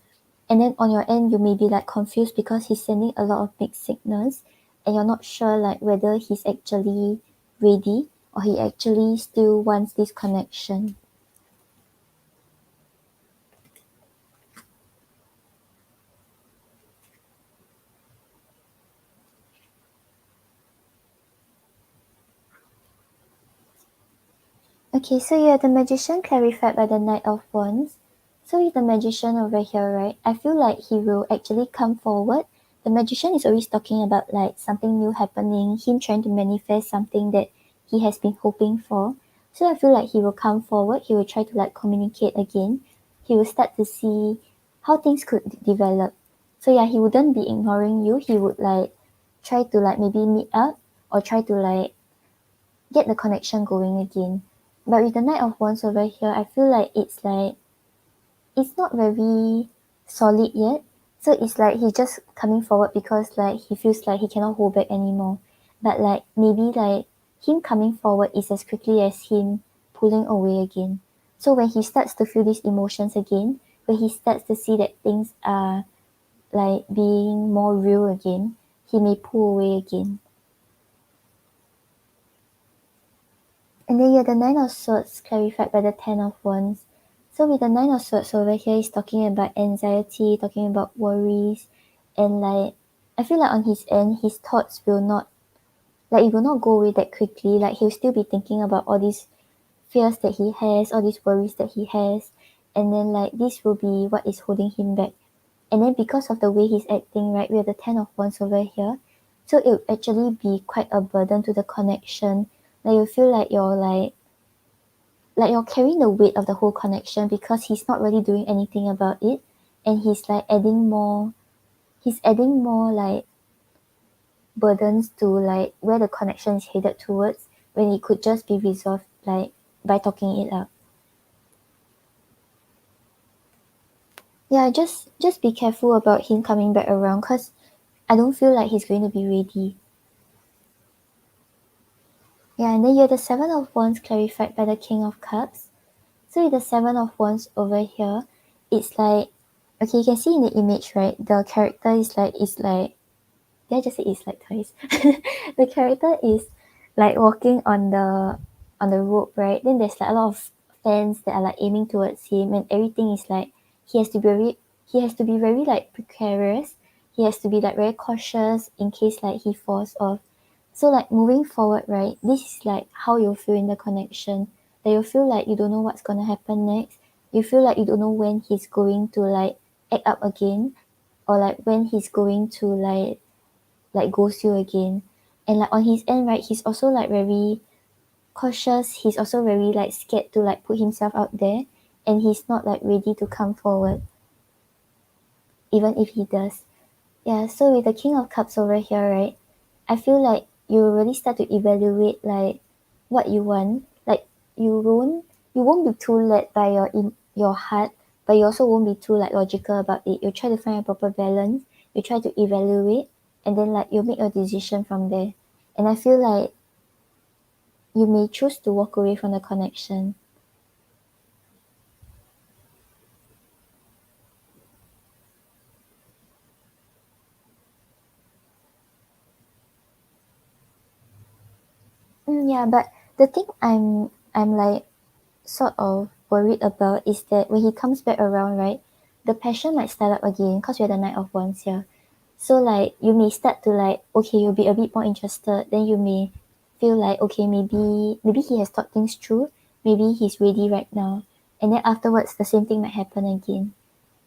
And then on your end, you may be like confused because he's sending a lot of mixed signals, and you're not sure like whether he's actually ready or he actually still wants this connection. Okay, so you are the magician clarified by the Knight of Wands. So with the magician over here, right? I feel like he will actually come forward. The magician is always talking about like something new happening, him trying to manifest something that he has been hoping for. So I feel like he will come forward, he will try to like communicate again. He will start to see how things could develop. So yeah, he wouldn't be ignoring you. He would like try to like maybe meet up or try to like get the connection going again. But with the Knight of Wands over here, I feel like it's not very solid yet. So it's like he's just coming forward because like he feels like he cannot hold back anymore. But like maybe like him coming forward is as quickly as him pulling away again. So when he starts to feel these emotions again, when he starts to see that things are like being more real again, he may pull away again. And then you have the Nine of Swords clarified by the Ten of Wands. So with the Nine of Swords over here, he's talking about anxiety, talking about worries, and like I feel like on his end, his thoughts will not like it will not go away that quickly. Like he'll still be thinking about all these fears that he has, all these worries that he has, and then like this will be what is holding him back. And then because of the way he's acting, right, we have the Ten of Wands over here. So it will actually be quite a burden to the connection. Like you feel like you're carrying the weight of the whole connection because he's not really doing anything about it, and he's adding more like burdens to like where the connection is headed towards when it could just be resolved like by talking it out. Yeah, just be careful about him coming back around because I don't feel like he's going to be ready. Yeah, and then you have the Seven of Wands clarified by the King of Cups. So with the Seven of Wands over here, it's like okay, you can see in the image, right? The character is like did I just say it's like twice? The character is like walking on the rope, right? Then there's like a lot of fans that are like aiming towards him, and everything is like he has to be very like precarious. He has to be like very cautious in case like he falls off. So like moving forward, right? This is like how you feel in the connection. That you feel like you don't know what's gonna happen next. You feel like you don't know when he's going to like act up again, or like when he's going to like ghost you again. And like on his end, right, he's also like very cautious. He's also very like scared to like put himself out there, and he's not like ready to come forward, even if he does. Yeah, so with the King of Cups over here, right, I feel like you really start to evaluate like what you want. Like you won't be too led by your heart, but you also won't be too like logical about it. You try to find a proper balance. You try to evaluate, and then like you make a decision from there. And I feel like you may choose to walk away from the connection. Yeah, but the thing I'm like sort of worried about is that when he comes back around, right, the passion might start up again because we're the Knight of Wands here. So like you may start to like okay, you'll be a bit more interested. Then you may feel like okay, maybe he has thought things through. Maybe he's ready right now. And then afterwards, the same thing might happen again.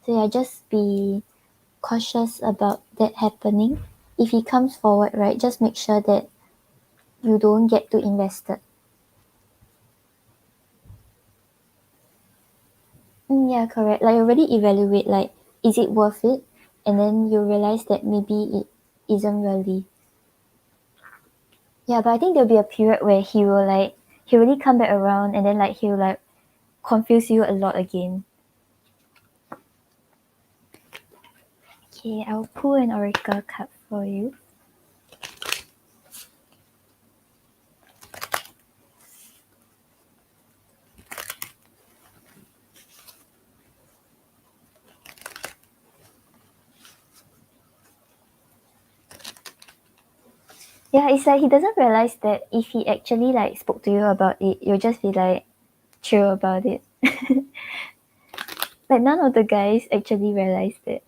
So yeah, just be cautious about that happening. If he comes forward, right, just make sure that you don't get too invested. Yeah, correct. Like already evaluate like is it worth it? And then you realize that maybe it isn't really. Yeah, but I think there'll be a period where he really come back around and then like he'll like confuse you a lot again. Okay, I'll pull an oracle card for you. Yeah, it's like he doesn't realize that if he actually like spoke to you about it, you'll just be like chill about it. Like none of the guys actually realized it.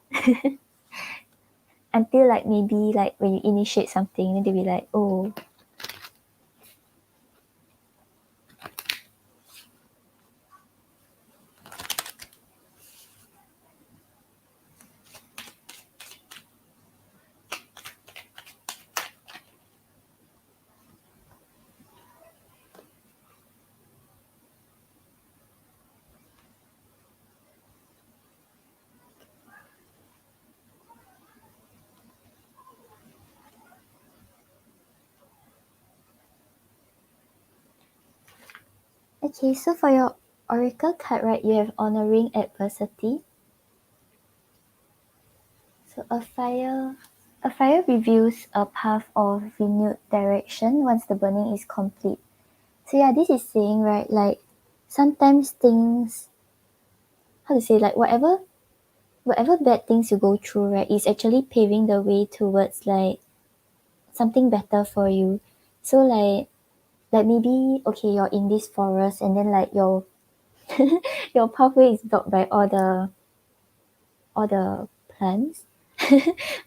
Until like maybe like when you initiate something, then they'll be like, oh. Okay, so for your oracle card, right, you have honoring adversity. So a fire reveals a path of renewed direction once the burning is complete. So yeah, this is saying, right, like sometimes things, how to say, like whatever bad things you go through, right, is actually paving the way towards like something better for you. So like maybe okay, you're in this forest and then like your your pathway is blocked by all the plants.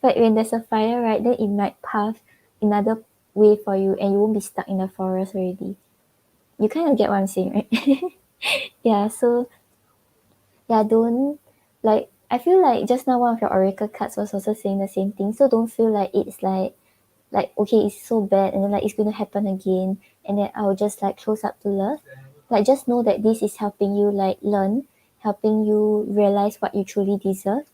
But when there's a fire, right, then it might path another way for you and you won't be stuck in the forest already. You kind of get what I'm saying, right? Yeah, so yeah, don't like I feel like just now one of your oracle cards was also saying the same thing. So don't feel like it's like okay, it's so bad and then like it's gonna happen again and then I'll just like close up to love. Like just know that this is helping you like learn, helping you realize what you truly deserve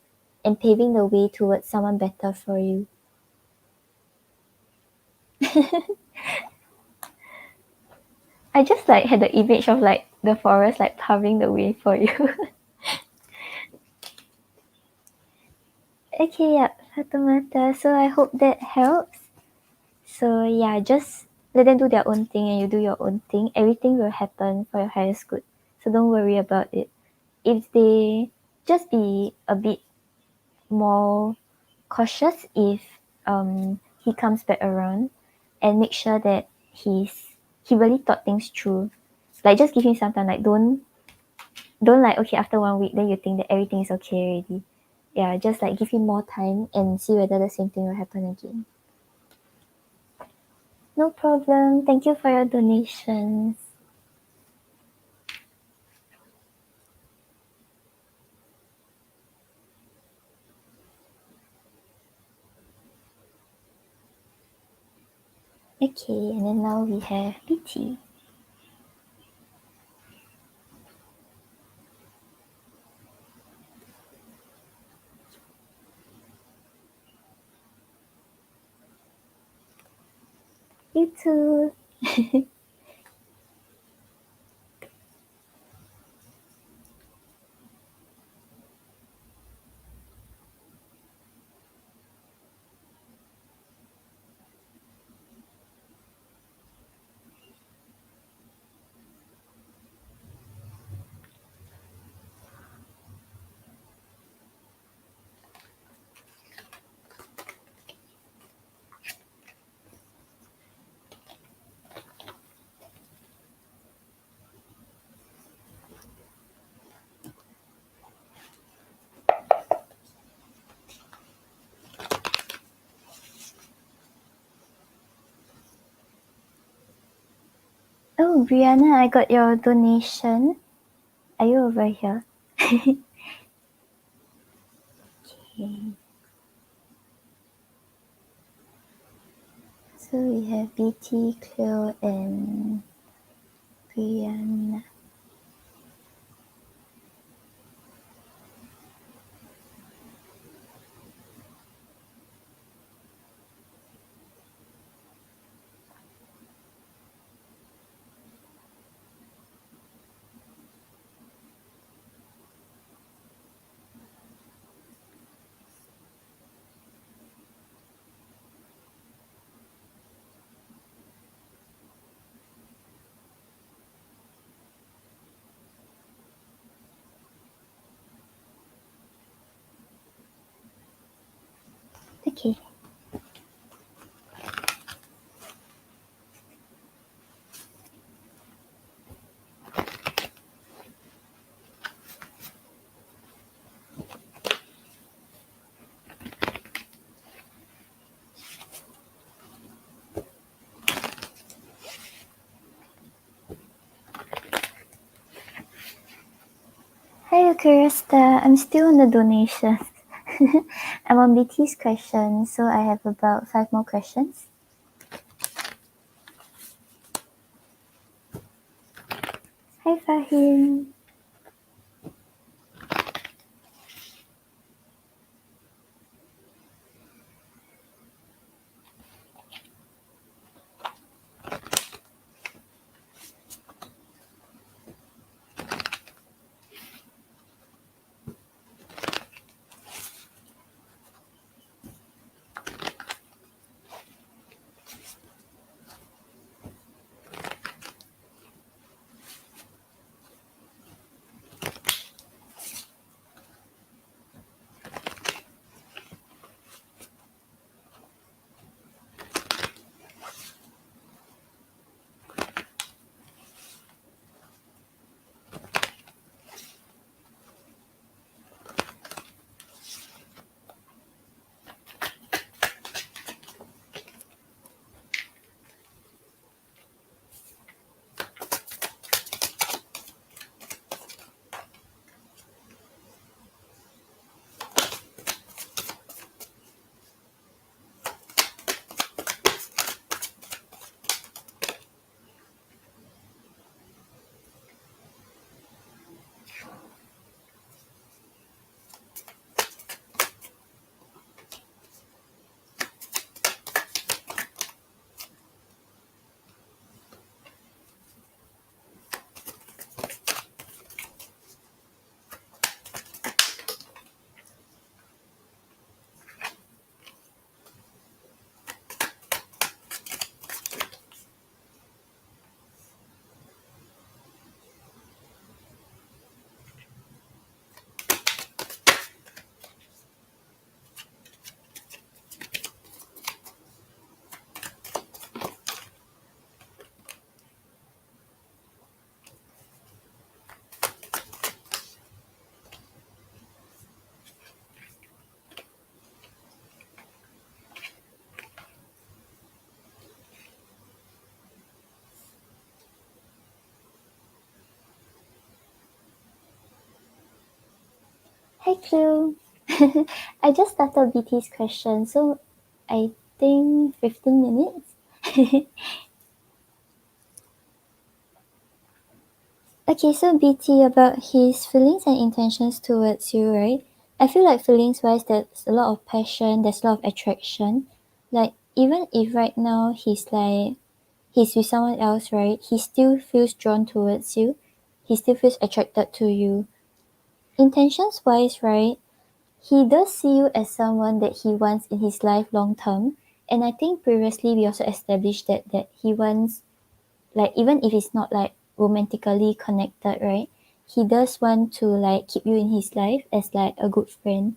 and paving the way towards someone better for you. I just like had the image of like the forest like paving the way for you. Okay, yeah, Fatumata. So I hope that helps. So yeah, just let them do their own thing and you do your own thing. Everything will happen for your highest good. So don't worry about it. If they just be a bit more cautious if he comes back around and make sure that he really thought things through. Like just give him some time. Like don't like okay after 1 week then you think that everything is okay already. Yeah, just like give him more time and see whether the same thing will happen again. No problem. Thank you for your donations. Okay, and then now we have BT. You too. Oh, Brianna, I got your donation. Are you over here? Okay. So we have BT, Cleo, and Brianna. Okay. Hi, Krista. I'm still on the donations. I'm on BT's question, so I have about 5 more questions. Hi, Fahim. Hi, Clue. I just started BT's question, so I think 15 minutes. Okay, so BT, about his feelings and intentions towards you, right? I feel like feelings wise, there's a lot of passion, there's a lot of attraction. Like, even if right now he's with someone else, right? He still feels drawn towards you, he still feels attracted to you. Intentions wise, right? He does see you as someone that he wants in his life long term. And I think previously we also established that he wants, like, even if it's not like romantically connected, right? He does want to like keep you in his life as like a good friend.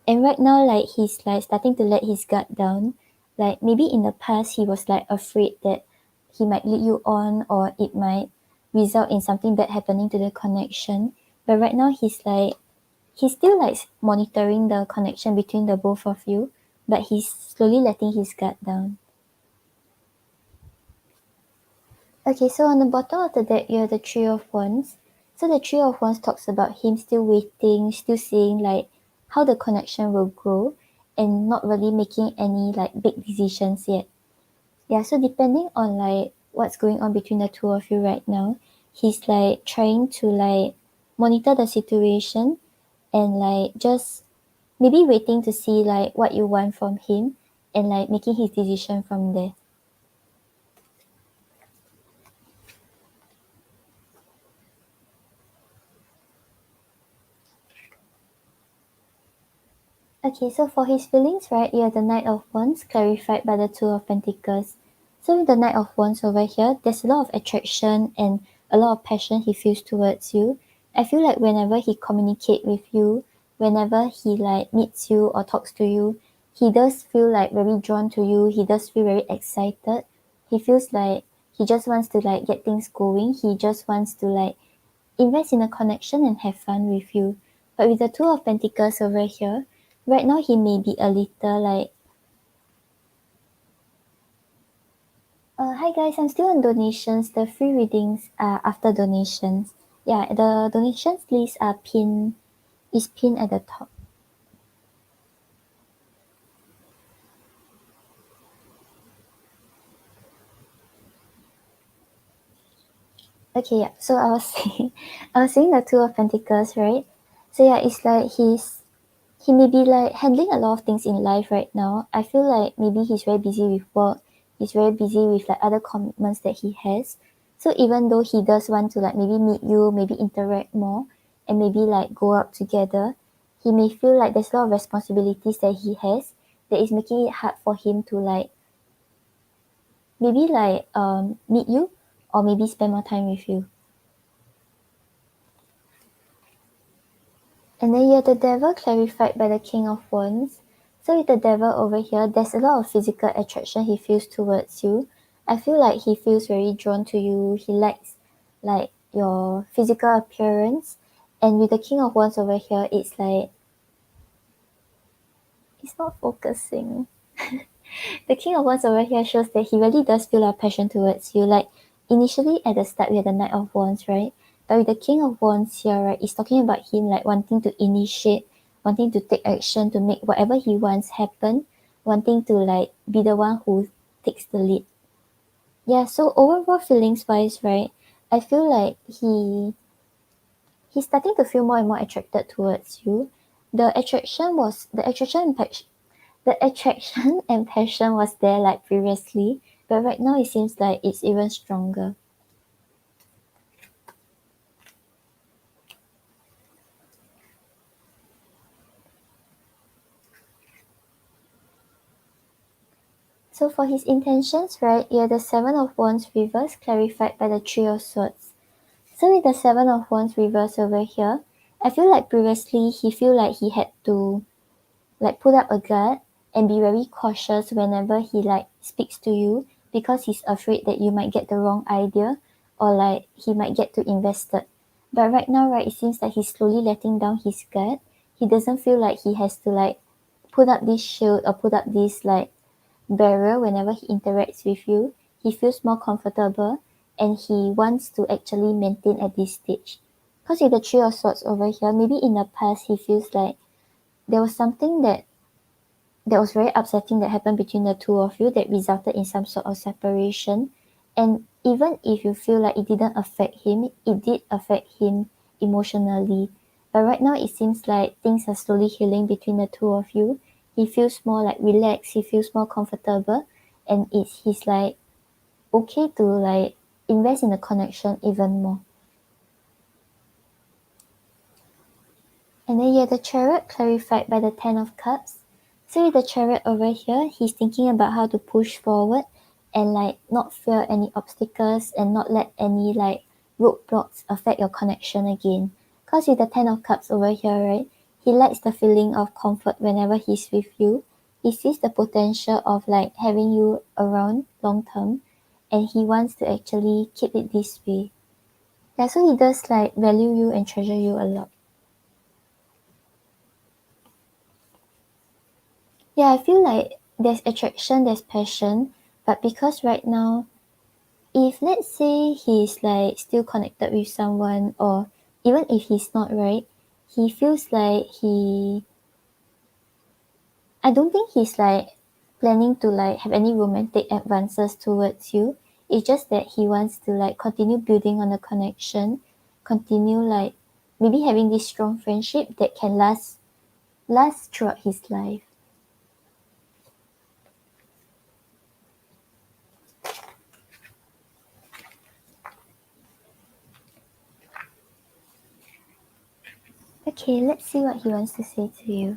And right now, like, he's like starting to let his guard down. Like, maybe in the past he was like afraid that he might lead you on, or it might result in something bad happening to the connection. But right now he's still like monitoring the connection between the both of you, but he's slowly letting his guard down. Okay, so on the bottom of the deck, you have the Three of Wands. So the Three of Wands talks about him still waiting, still seeing like how the connection will grow, and not really making any like big decisions yet. Yeah, so depending on like what's going on between the two of you right now, he's like trying to like monitor the situation and like just maybe waiting to see like what you want from him and like making his decision from there. Okay, so for his feelings, right, you have the Knight of Wands clarified by the Two of Pentacles. So with the Knight of Wands over here, there's a lot of attraction and a lot of passion he feels towards you. I feel like whenever he communicates with you, whenever he like meets you or talks to you, he does feel like very drawn to you. He does feel very excited. He feels like he just wants to like get things going. He just wants to like invest in a connection and have fun with you. But with the Two of Pentacles over here, right now he may be a little like, hi guys, I'm still on donations. The free readings are after donations. Yeah, the donations list are pinned at the top. Okay, yeah. So I was saying, I was saying the Two of Pentacles, right? So yeah, it's like he may be like handling a lot of things in life right now. I feel like maybe he's very busy with work. He's very busy with like other commitments that he has. So even though he does want to like maybe meet you, maybe interact more, and maybe like go out together, he may feel like there's a lot of responsibilities that he has that is making it hard for him to like maybe like meet you or maybe spend more time with you. And then you have the devil clarified by the King of Wands. So with the devil over here, there's a lot of physical attraction he feels towards you. I feel like he feels very drawn to you. He likes like your physical appearance. And with the King of Wands over here, it's like it's not focusing. The King of Wands over here shows that he really does feel a passion towards you. Like initially at the start we had the Knight of Wands, right? But with the King of Wands here, right, it's talking about him like wanting to initiate, wanting to take action to make whatever he wants happen, wanting to like be the one who takes the lead. Yeah, so overall feelings wise, right, I feel like he's starting to feel more and more attracted towards you. The attraction and passion was there like previously, but right now it seems like it's even stronger. So for his intentions, right, you have the Seven of Wands reverse clarified by the Three of Swords. So with the Seven of Wands reverse over here, I feel like previously he feel like he had to like put up a guard and be very cautious whenever he like speaks to you because he's afraid that you might get the wrong idea or like he might get too invested. But right now, right, it seems like he's slowly letting down his guard. He doesn't feel like he has to like put up this shield or put up this like barrier whenever he interacts with you. He feels more comfortable and he wants to actually maintain at this stage. Because with the Three of Swords over here, maybe in the past he feels like there was something that was very upsetting that happened between the two of you that resulted in some sort of separation. And even if you feel like it didn't affect him, it did affect him emotionally. But right now it seems like things are slowly healing between the two of you. He feels more like relaxed, he feels more comfortable, and he's like okay to like invest in the connection even more. And then you have the Chariot clarified by the Ten of Cups. So with the Chariot over here, he's thinking about how to push forward and like not fear any obstacles and not let any like roadblocks affect your connection again. Because with the Ten of Cups over here, right, he likes the feeling of comfort whenever he's with you. He sees the potential of like having you around long term, and he wants to actually keep it this way. Yeah, so he does like value you and treasure you a lot. Yeah, I feel like there's attraction, there's passion, but because right now, if let's say he's like still connected with someone, or even if he's not, right, he feels like I don't think he's like planning to like have any romantic advances towards you. It's just that he wants to like continue building on the connection, continue like maybe having this strong friendship that can last throughout his life. Okay, let's see what he wants to say to you.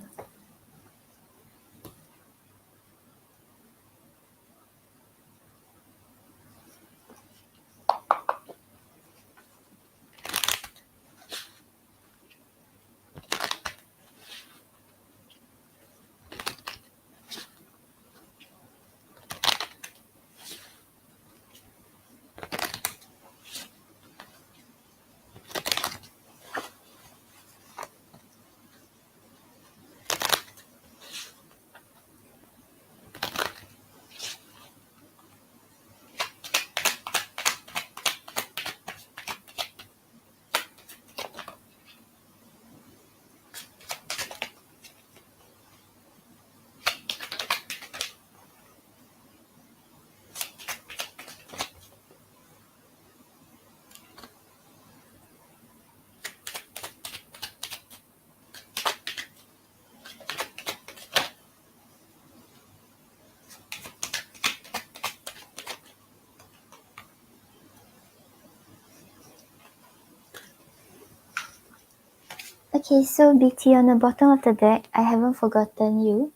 Okay, so BT on the bottom of the deck, I haven't forgotten you.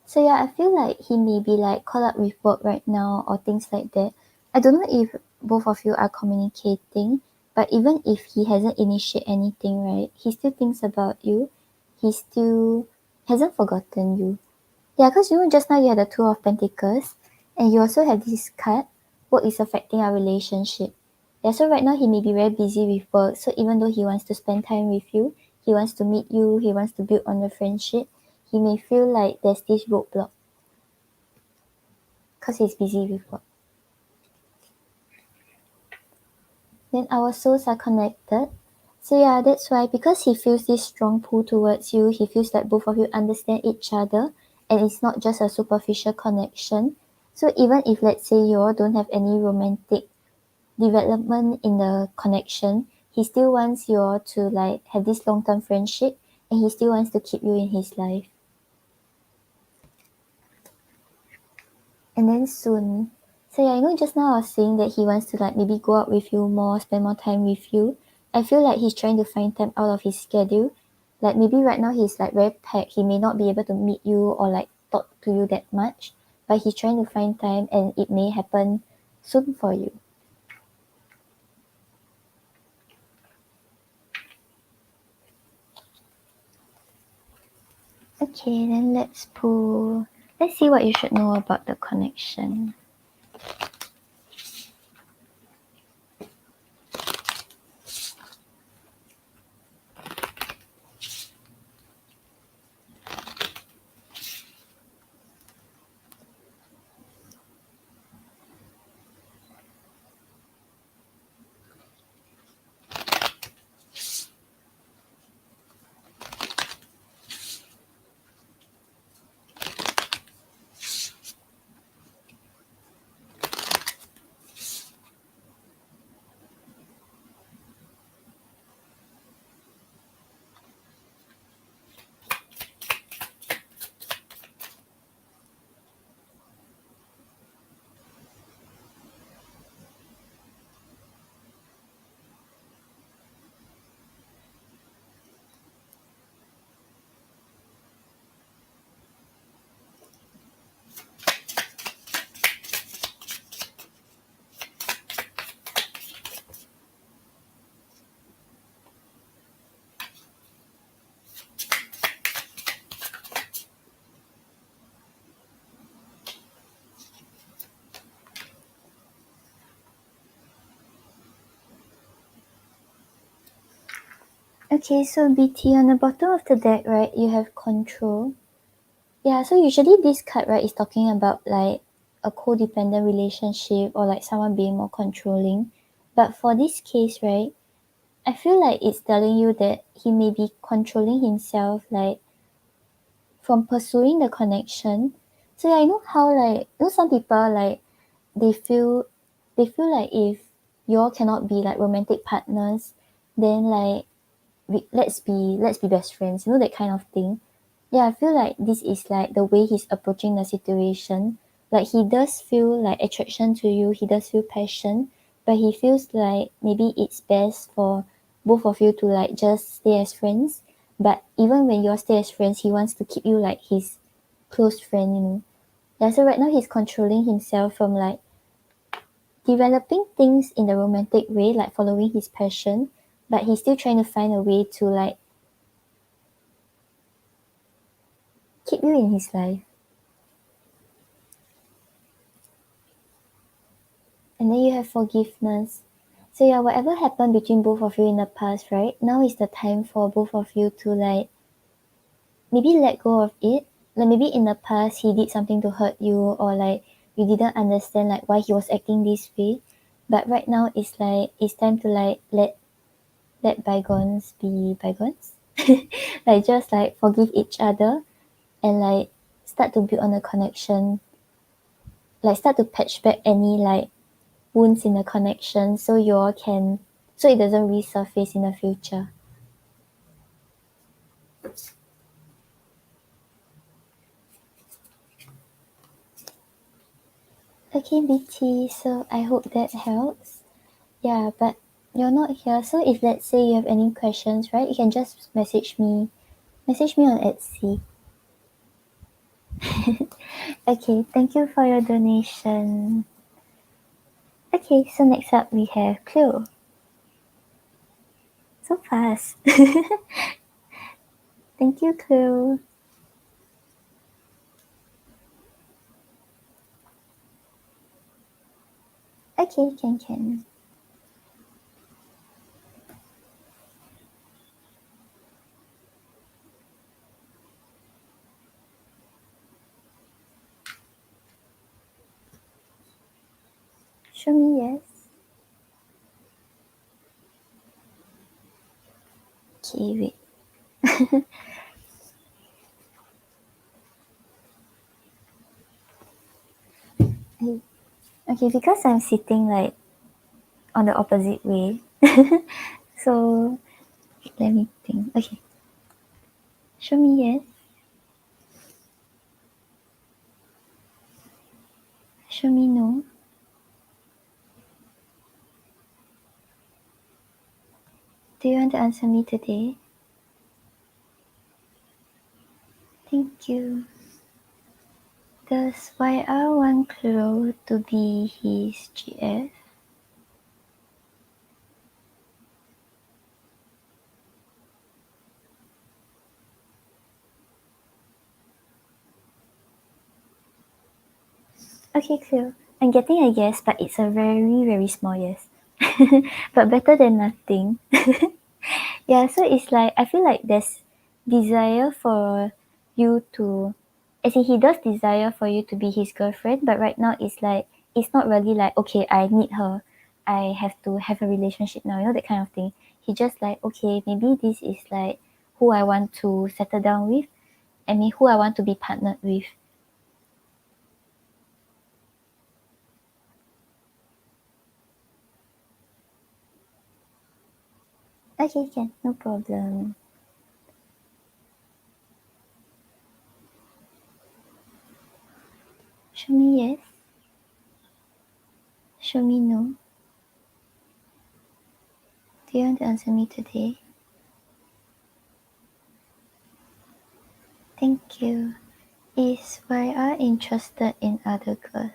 So yeah, I feel like he may be like caught up with work right now or things like that. I don't know if both of you are communicating, but even if he hasn't initiated anything, right, he still thinks about you. He still hasn't forgotten you. Yeah, because you know just now you had the Two of Pentacles, and you also have this card, work is affecting our relationship. Yeah, so right now he may be very busy with work, so even though he wants to spend time with you, he wants to meet you, he wants to build on the friendship, he may feel like there's this roadblock because he's busy with work. Then our souls are connected. So yeah, that's why because he feels this strong pull towards you, he feels like both of you understand each other and it's not just a superficial connection. So even if let's say you all don't have any romantic development in the connection, he still wants you all to like have this long term friendship and he still wants to keep you in his life. And then soon. So yeah, just now I was saying that he wants to like maybe go out with you more, spend more time with you. I feel like he's trying to find time out of his schedule. Like maybe right now he's like very packed. He may not be able to meet you or like talk to you that much. But he's trying to find time and it may happen soon for you. Okay, then let's see what you should know about the connection. Okay, so BT, on the bottom of the deck, right, you have control. Yeah, so usually this card, right, is talking about like a codependent relationship or like someone being more controlling. But for this case, right, I feel like it's telling you that he may be controlling himself, like from pursuing the connection. So yeah, you know how like some people like they feel like if y'all cannot be like romantic partners, then like let's be best friends, you know, that kind of thing. Yeah, I feel like this is like the way he's approaching the situation. Like he does feel like attraction to you, he does feel passion, but he feels like maybe it's best for both of you to like just stay as friends. But even when you all stay as friends, he wants to keep you like his close friend, you know. Yeah, so right now he's controlling himself from like developing things in the romantic way, like following his passion, but he's still trying to find a way to like keep you in his life. And then you have forgiveness. So yeah, whatever happened between both of you in the past, right? Now is the time for both of you to like maybe let go of it. Like maybe in the past he did something to hurt you, or like you didn't understand like why he was acting this way. But right now it's like it's time to like let bygones be bygones. Like just like forgive each other and like start to build on a connection. Like start to patch back any like wounds in the connection so you all can so it doesn't resurface in the future. Okay, BT, so I hope that helps. Yeah, but you're not here, so if let's say you have any questions, right, you can just message me on Etsy. Okay, thank you for your donation. Okay, so next up we have Cleo. So fast. Thank you, Cleo. Okay, can. Show me yes. Okay, wait. Okay, because I'm sitting like on the opposite way. So let me think. Okay. Show me yes. Show me no. Do you want to answer me today? Thank you. Does YR want Chloe to be his GF? Okay, Chloe. I'm getting a yes, but it's a very, very small yes. But better than nothing. Yeah, so it's like I feel like there's desire for you to as in he does desire for you to be his girlfriend, but right now it's like it's not really like okay, I need her. I have to have a relationship now, you know, that kind of thing. He just like, okay, maybe this is like who I want to settle down with, I mean who I want to be partnered with. Okay, can, no problem. Show me yes. Show me no. Do you want to answer me today? Thank you. Is YR interested in other girls?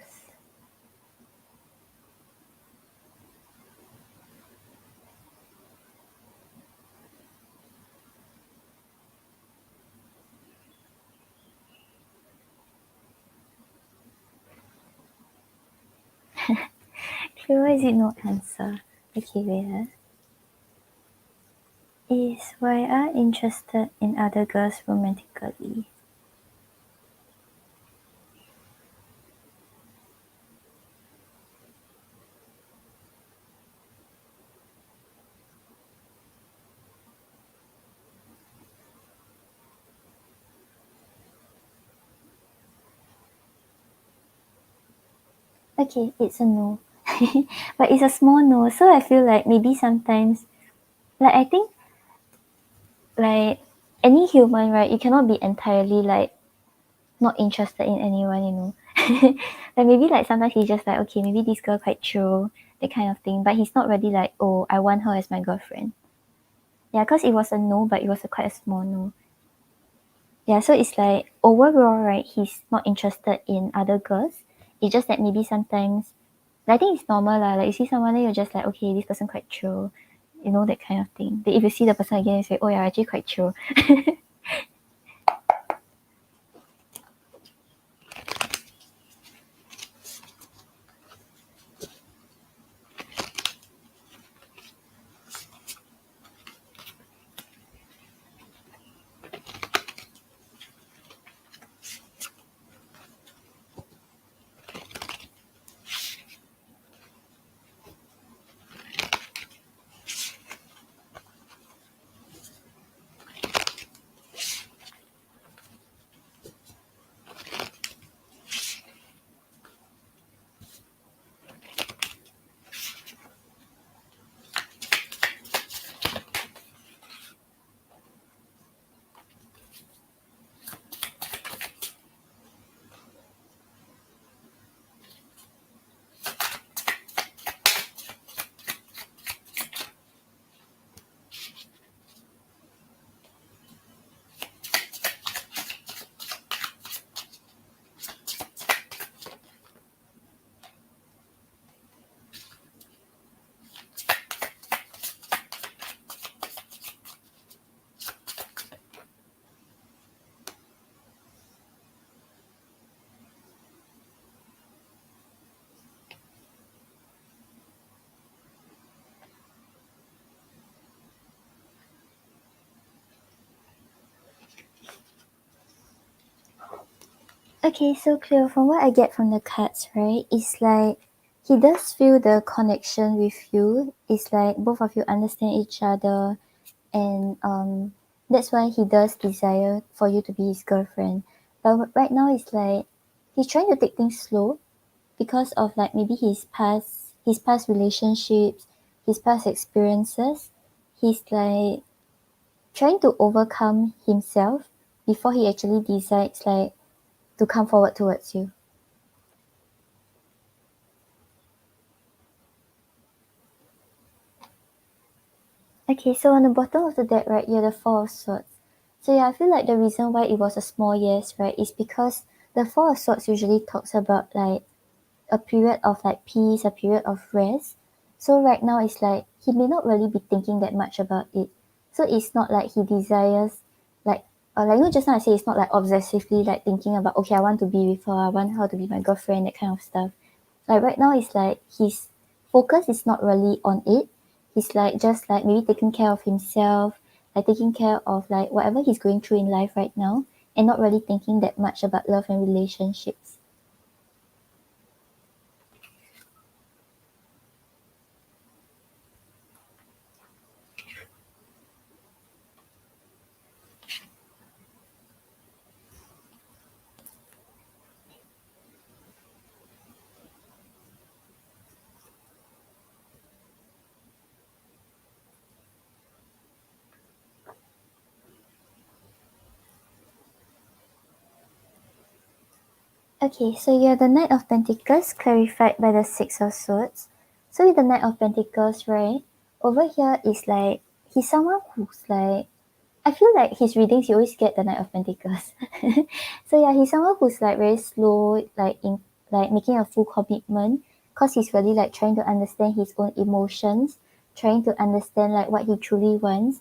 Why is it no answer? Okay, wait. is why I'm interested in other girls romantically. Okay, it's a no. But it's a small no, so I feel like maybe sometimes, like I think, like any human, right? You cannot be entirely like not interested in anyone, you know. Like maybe like sometimes he's just like, okay, maybe this girl quite chill, that kind of thing. But he's not really like, oh, I want her as my girlfriend. Yeah, because it was a no, but it was a quite a small no. Yeah, so it's like overall, right? He's not interested in other girls. It's just that maybe sometimes, I think it's normal lah. Like you see someone, then you're just like, okay, this person quite chill, you know, that kind of thing. Then if you see the person again, you say, oh yeah, actually quite chill. Okay, so Cleo, from what I get from the cards, right, it's like he does feel the connection with you. It's like both of you understand each other, and that's why he does desire for you to be his girlfriend. But right now, it's like he's trying to take things slow because of like maybe his past relationships, his past experiences. He's like trying to overcome himself before he actually decides like to come forward towards you. Okay, so on the bottom of the deck, right, you're the Four of Swords. So yeah, I feel like the reason why it was a small yes, right, is because the Four of Swords usually talks about like a period of like peace, a period of rest. So right now it's like he may not really be thinking that much about it. So it's not like he desires like like you know just now I say it's not like obsessively like thinking about okay I want to be with her, I want her to be my girlfriend, that kind of stuff. Like right now it's like his focus is not really on it. He's like just like maybe taking care of himself, like taking care of like whatever he's going through in life right now, and not really thinking that much about love and relationships. Okay, so you're the Knight of Pentacles clarified by the Six of Swords. So with the Knight of Pentacles, right, over here is like he's someone who's like I feel like his readings you always get the Knight of Pentacles. So yeah, he's someone who's like very slow, like in like making a full commitment, cause he's really like trying to understand his own emotions, trying to understand like what he truly wants.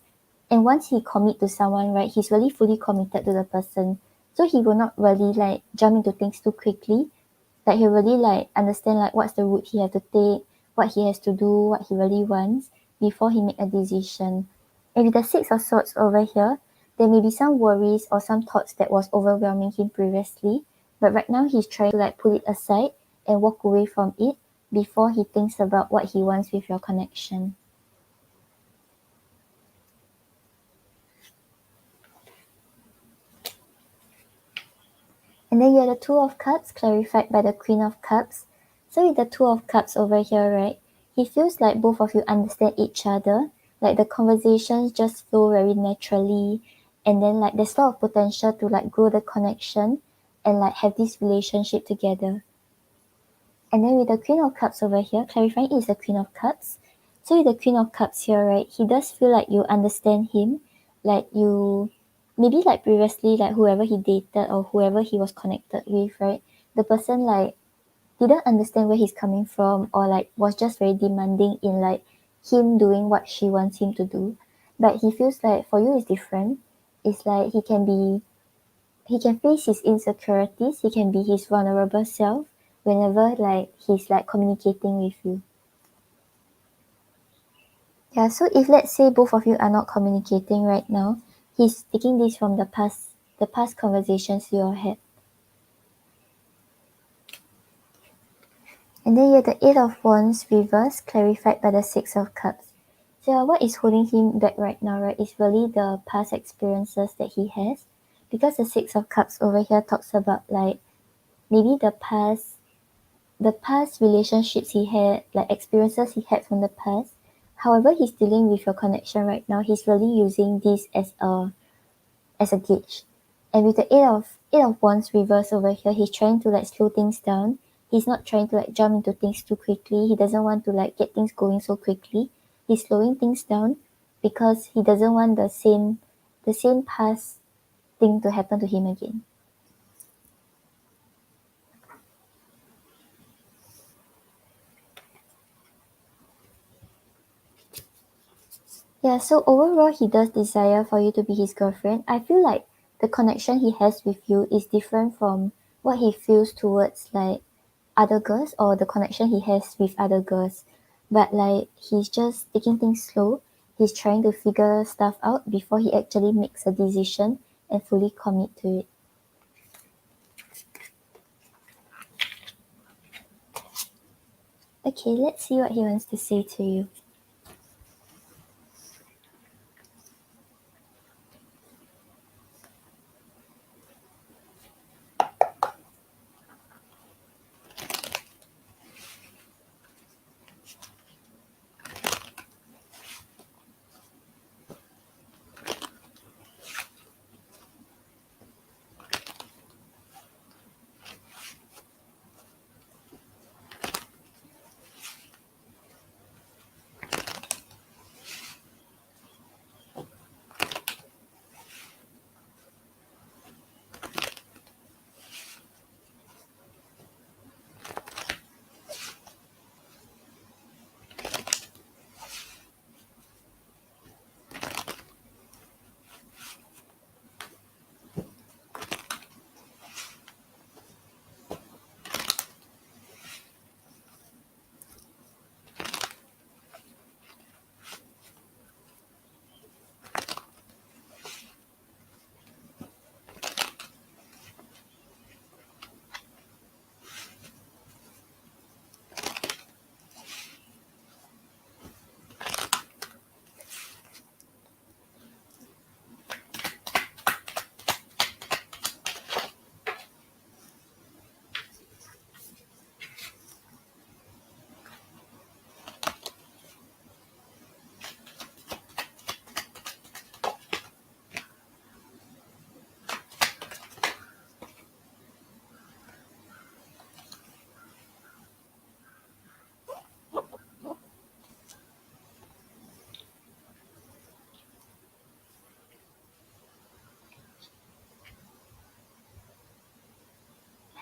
And once he commit to someone, right, he's really fully committed to the person. So he will not really like jump into things too quickly. Like he really like understand like what's the route he has to take, what he has to do, what he really wants before he make a decision. And with the Six of Swords over here, there may be some worries or some thoughts that was overwhelming him previously, but right now he's trying to like put it aside and walk away from it before he thinks about what he wants with your connection. And then you have the Two of Cups clarified by the Queen of Cups. So with the Two of Cups over here, right, he feels like both of you understand each other, like the conversations just flow very naturally, and then like there's a lot of potential to like grow the connection and like have this relationship together. And then with the Queen of Cups over here, clarifying is the Queen of Cups. So with the Queen of Cups here, right, he does feel like you understand him, like you, maybe like previously, like whoever he dated or whoever he was connected with, right, the person like didn't understand where he's coming from or like was just very demanding in like him doing what she wants him to do. But he feels like for you it's different. It's like he can face his insecurities, he can be his vulnerable self whenever like he's like communicating with you. Yeah, so if let's say both of you are not communicating right now, he's taking this from the past conversations you all had. And then you have the Eight of Wands reversed, clarified by the Six of Cups. So what is holding him back right now, right, is really the past experiences that he has. Because the Six of Cups over here talks about like maybe the past relationships he had, like experiences he had from the past. However, he's dealing with your connection right now. He's really using this as a gauge. And with the Eight of Wands reverse over here, he's trying to like slow things down. He's not trying to like jump into things too quickly. He doesn't want to like get things going so quickly. He's slowing things down because he doesn't want the same past thing to happen to him again. Yeah, so overall, he does desire for you to be his girlfriend. I feel like the connection he has with you is different from what he feels towards like other girls or the connection he has with other girls. But like he's just taking things slow. He's trying to figure stuff out before he actually makes a decision and fully commit to it. Okay, let's see what he wants to say to you.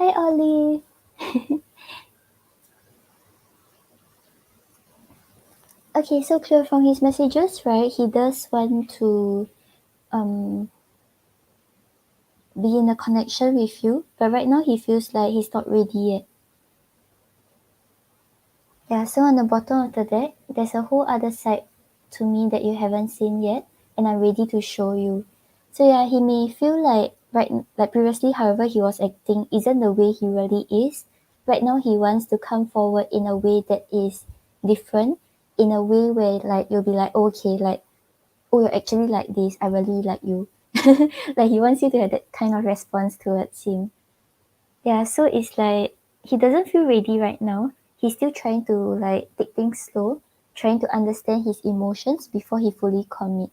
Hi Ollie. Okay, so clear from his messages, right? He does want to um be in a connection with you, but right now he feels like he's not ready yet. Yeah, so on the bottom of the deck, there's a whole other side to me that you haven't seen yet. and I'm ready to show you. So yeah, he may feel like previously, however he was acting isn't the way he really is. Right now he wants to come forward in a way that is different, in a way where like you'll be like, okay, like, oh, you're actually like this, I really like you. Like he wants you to have that kind of response towards him. Yeah, so it's like he doesn't feel ready right now. He's still trying to like take things slow, trying to understand his emotions before he fully commit.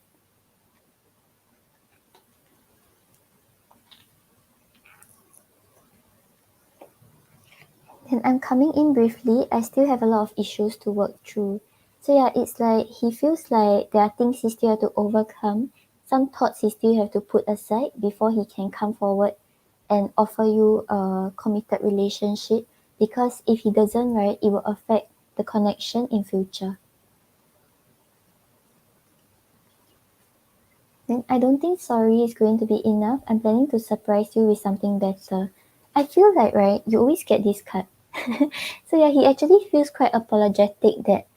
And I'm coming in briefly. I still have a lot of issues to work through. So yeah, it's like he feels like there are things he still have to overcome, some thoughts he still have to put aside before he can come forward and offer you a committed relationship. Because if he doesn't, right, it will affect the connection in future. Then I don't think sorry is going to be enough. I'm planning to surprise you with something better. I feel like, right, you always get this card. So yeah, he actually feels quite apologetic that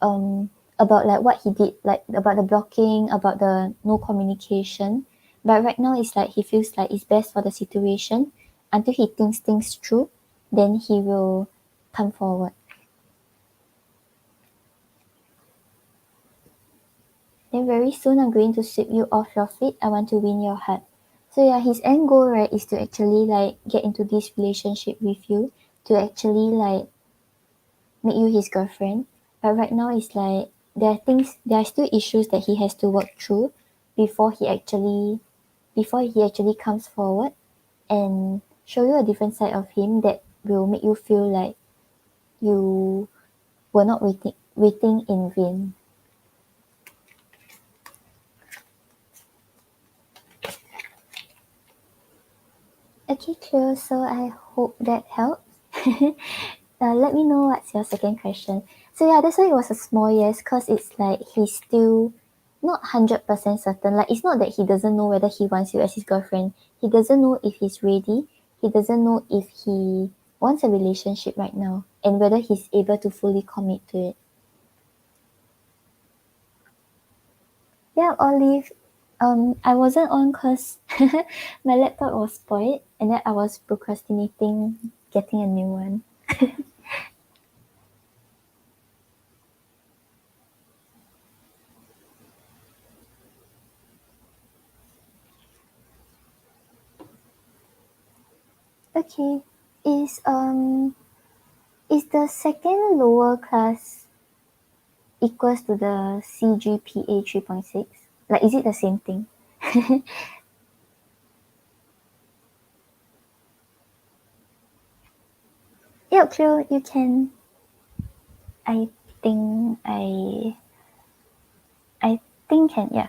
about like what he did, like about the blocking, about the no communication. But right now it's like he feels like it's best for the situation until he thinks things through, then he will come forward. Then very soon I'm going to sweep you off your feet. I want to win your heart. So yeah, his end goal, right, is to actually like get into this relationship with you, to actually like make you his girlfriend. But right now it's like there are still issues that he has to work through before he actually comes forward and show you a different side of him that will make you feel like you were not waiting in vain. Okay, Cleo, so I hope that helps. Let me know what's your second question. So yeah, that's why it was a small yes, because it's like he's still not 100% certain. Like it's not that he doesn't know whether he wants you as his girlfriend. He doesn't know if he's ready. He doesn't know if he wants a relationship right now and whether he's able to fully commit to it. Yeah, Olive. I wasn't on because my laptop was spoiled and then I was procrastinating getting a new one. Okay. Is is the second lower class equals to the CGPA 3.6? Like is it the same thing? Yeah, Cleo, you can. I think I think can, yeah.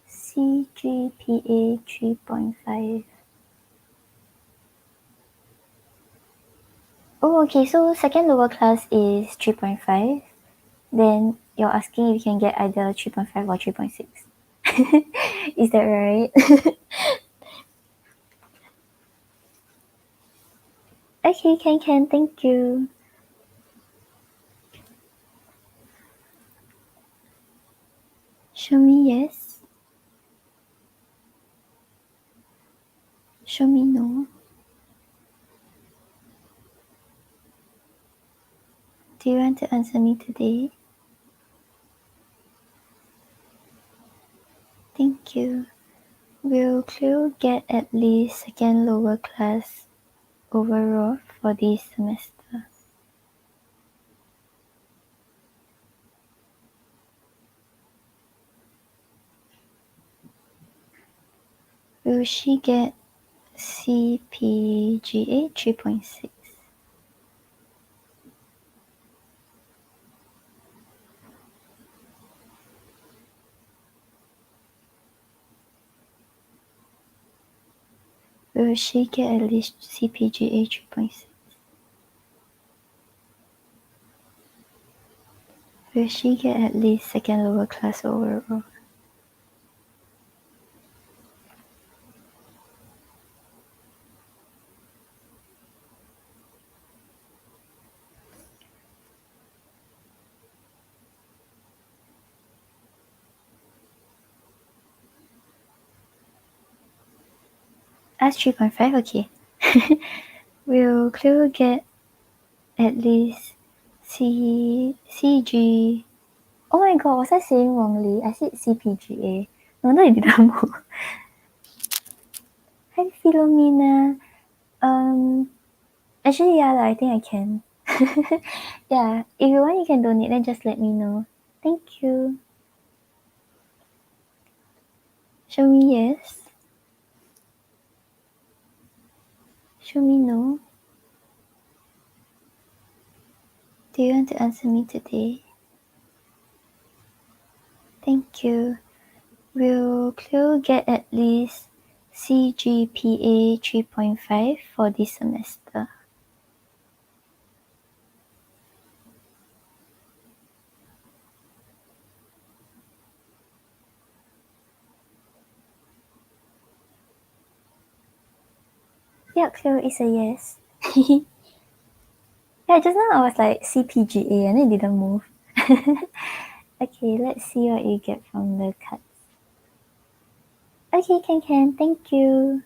CGPA 3.5. Oh, okay. So second lower class is 3.5. Then you're asking if you can get either 3.5 or 3.6. Is that right? Okay, can. Thank you. Show me yes. Show me no. Do you want to answer me today? Thank you. Will Cleo get at least second lower class overall for this semester? Will she get CPGA 3.6? Will she get at least CPGA 3.6? Will she get at least second lower class overall? That's 3.5, okay. Will Cleo get at least CG? Oh my god, was I saying wrongly? I said CPGA. No, I didn't move. Hi, Philomena. Actually, yeah, I think I can. Yeah, if you want, you can donate, then just let me know. Thank you. Show me yes. Show me no. Do you want to answer me today? Thank you. Will Cleo get at least CGPA 3.5 for this semester? Yeah, Cleo is a yes. Yeah, just now I was like CPGA and it didn't move. Okay, let's see what you get from the cards. Okay, can. Thank you.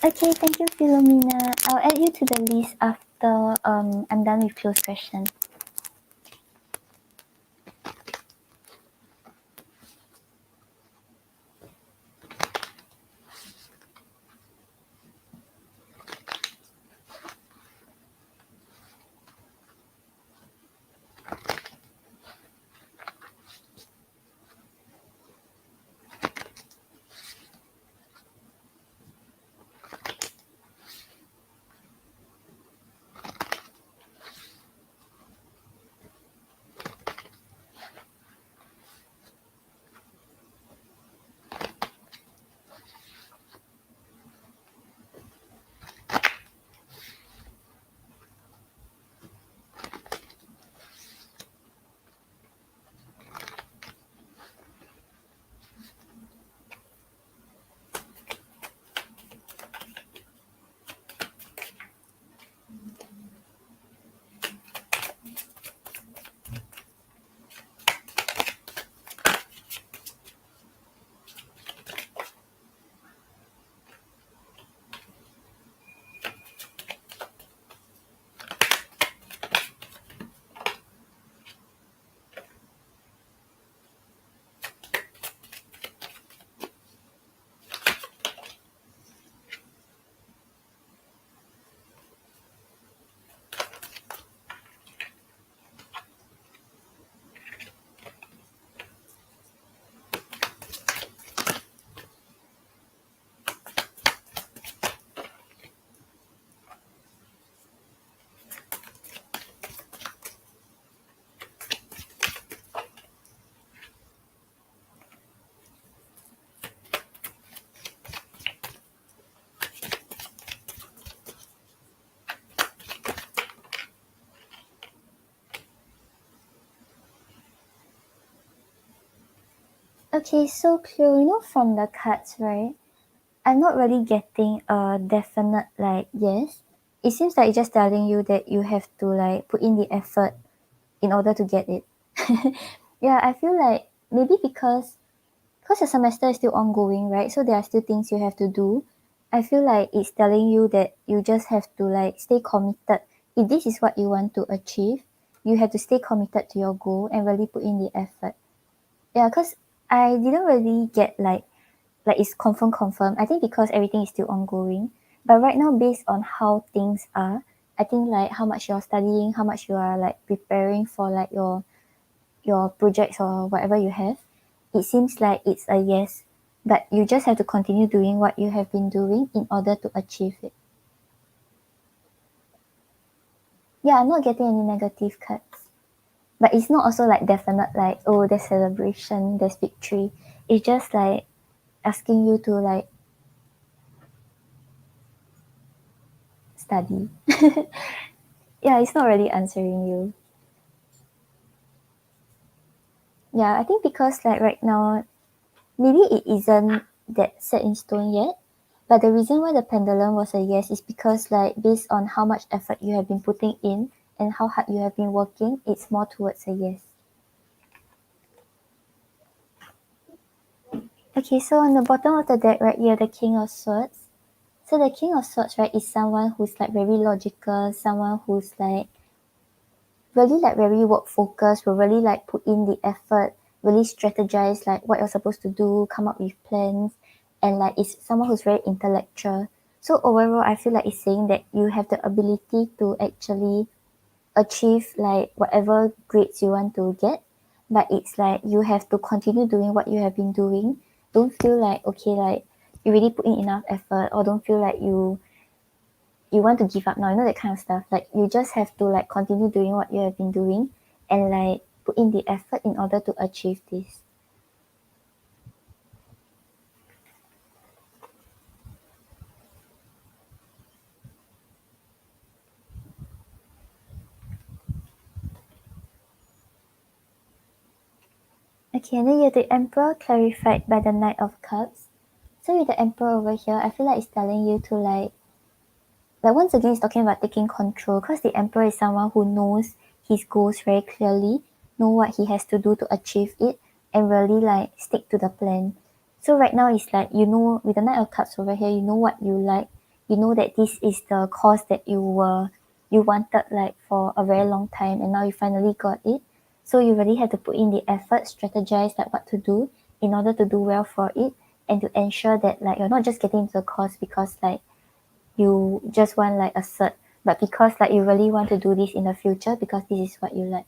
Okay, thank you, Philomena. I'll add you to the list after I'm done with closed questions. Okay, so Cleo, from the cards, right? I'm not really getting a definite like yes. It seems like it's just telling you that you have to like put in the effort in order to get it. Yeah, I feel like maybe because the semester is still ongoing, right? So there are still things you have to do. I feel like it's telling you that you just have to like stay committed. If this is what you want to achieve, you have to stay committed to your goal and really put in the effort. Yeah, because I didn't really get like it's confirm. I think because everything is still ongoing. But right now, based on how things are, I think like how much you're studying, how much you are like preparing for like your projects or whatever you have, it seems like it's a yes. But you just have to continue doing what you have been doing in order to achieve it. Yeah, I'm not getting any negative cards. But it's not also like definite like, oh, there's celebration, there's victory. It's just like asking you to like study. Yeah, it's not really answering you. Yeah, I think because like right now, maybe it isn't that set in stone yet. But the reason why the pendulum was a yes is because like based on how much effort you have been putting in and how hard you have been working, it's more towards a yes. Okay, so on the bottom of the deck right here, the King of Swords. So the King of Swords, right, is someone who's like very logical, someone who's like really like very work focused, will really like put in the effort, really strategize like what you're supposed to do, come up with plans, and like it's someone who's very intellectual. So overall, I feel like it's saying that you have the ability to actually achieve like whatever grades you want to get, but it's like you have to continue doing what you have been doing. Don't feel like okay, like you really put in enough effort, or don't feel like you want to give up now, that kind of stuff. Like you just have to like continue doing what you have been doing and like put in the effort in order to achieve this. Okay, and then you have the Emperor clarified by the Knight of Cups. So with the Emperor over here, I feel like it's telling you to like once again it's talking about taking control, because the Emperor is someone who knows his goals very clearly, know what he has to do to achieve it, and really like stick to the plan. So right now it's like, with the Knight of Cups over here, you know what you like, you know that this is the cause that you wanted like for a very long time, and now you finally got it. So you really have to put in the effort, strategize like what to do in order to do well for it, and to ensure that like you're not just getting into the cause because like you just want like a cert, but because like you really want to do this in the future because this is what you like.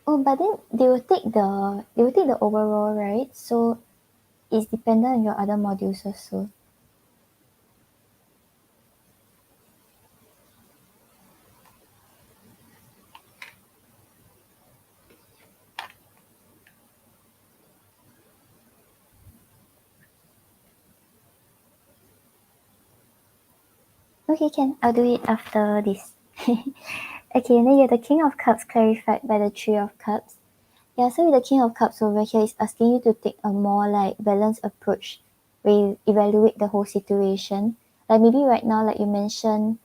Oh, but then they will take the overall, right? So it's dependent on your other modules also. Okay, can. I'll do it after this. Okay, and then you're the King of Cups clarified by the Three of Cups. Yeah, so with the King of Cups over here is asking you to take a more like balanced approach where you evaluate the whole situation. Like maybe right now, like you mentioned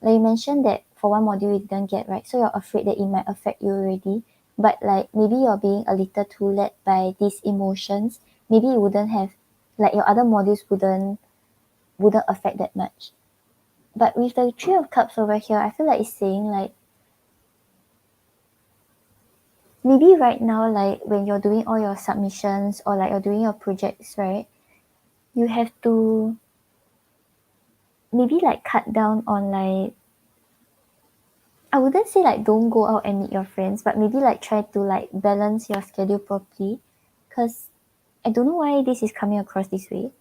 that for one module you didn't get right, so you're afraid that it might affect you already. But like maybe you're being a little too led by these emotions. Maybe you wouldn't have like your other modules wouldn't affect that much. But with the Three of Cups over here, I feel like it's saying like maybe right now, like when you're doing all your submissions or like you're doing your projects, right? You have to maybe like cut down on like, I wouldn't say like don't go out and meet your friends, but maybe like try to like balance your schedule properly. because I don't know why this is coming across this way.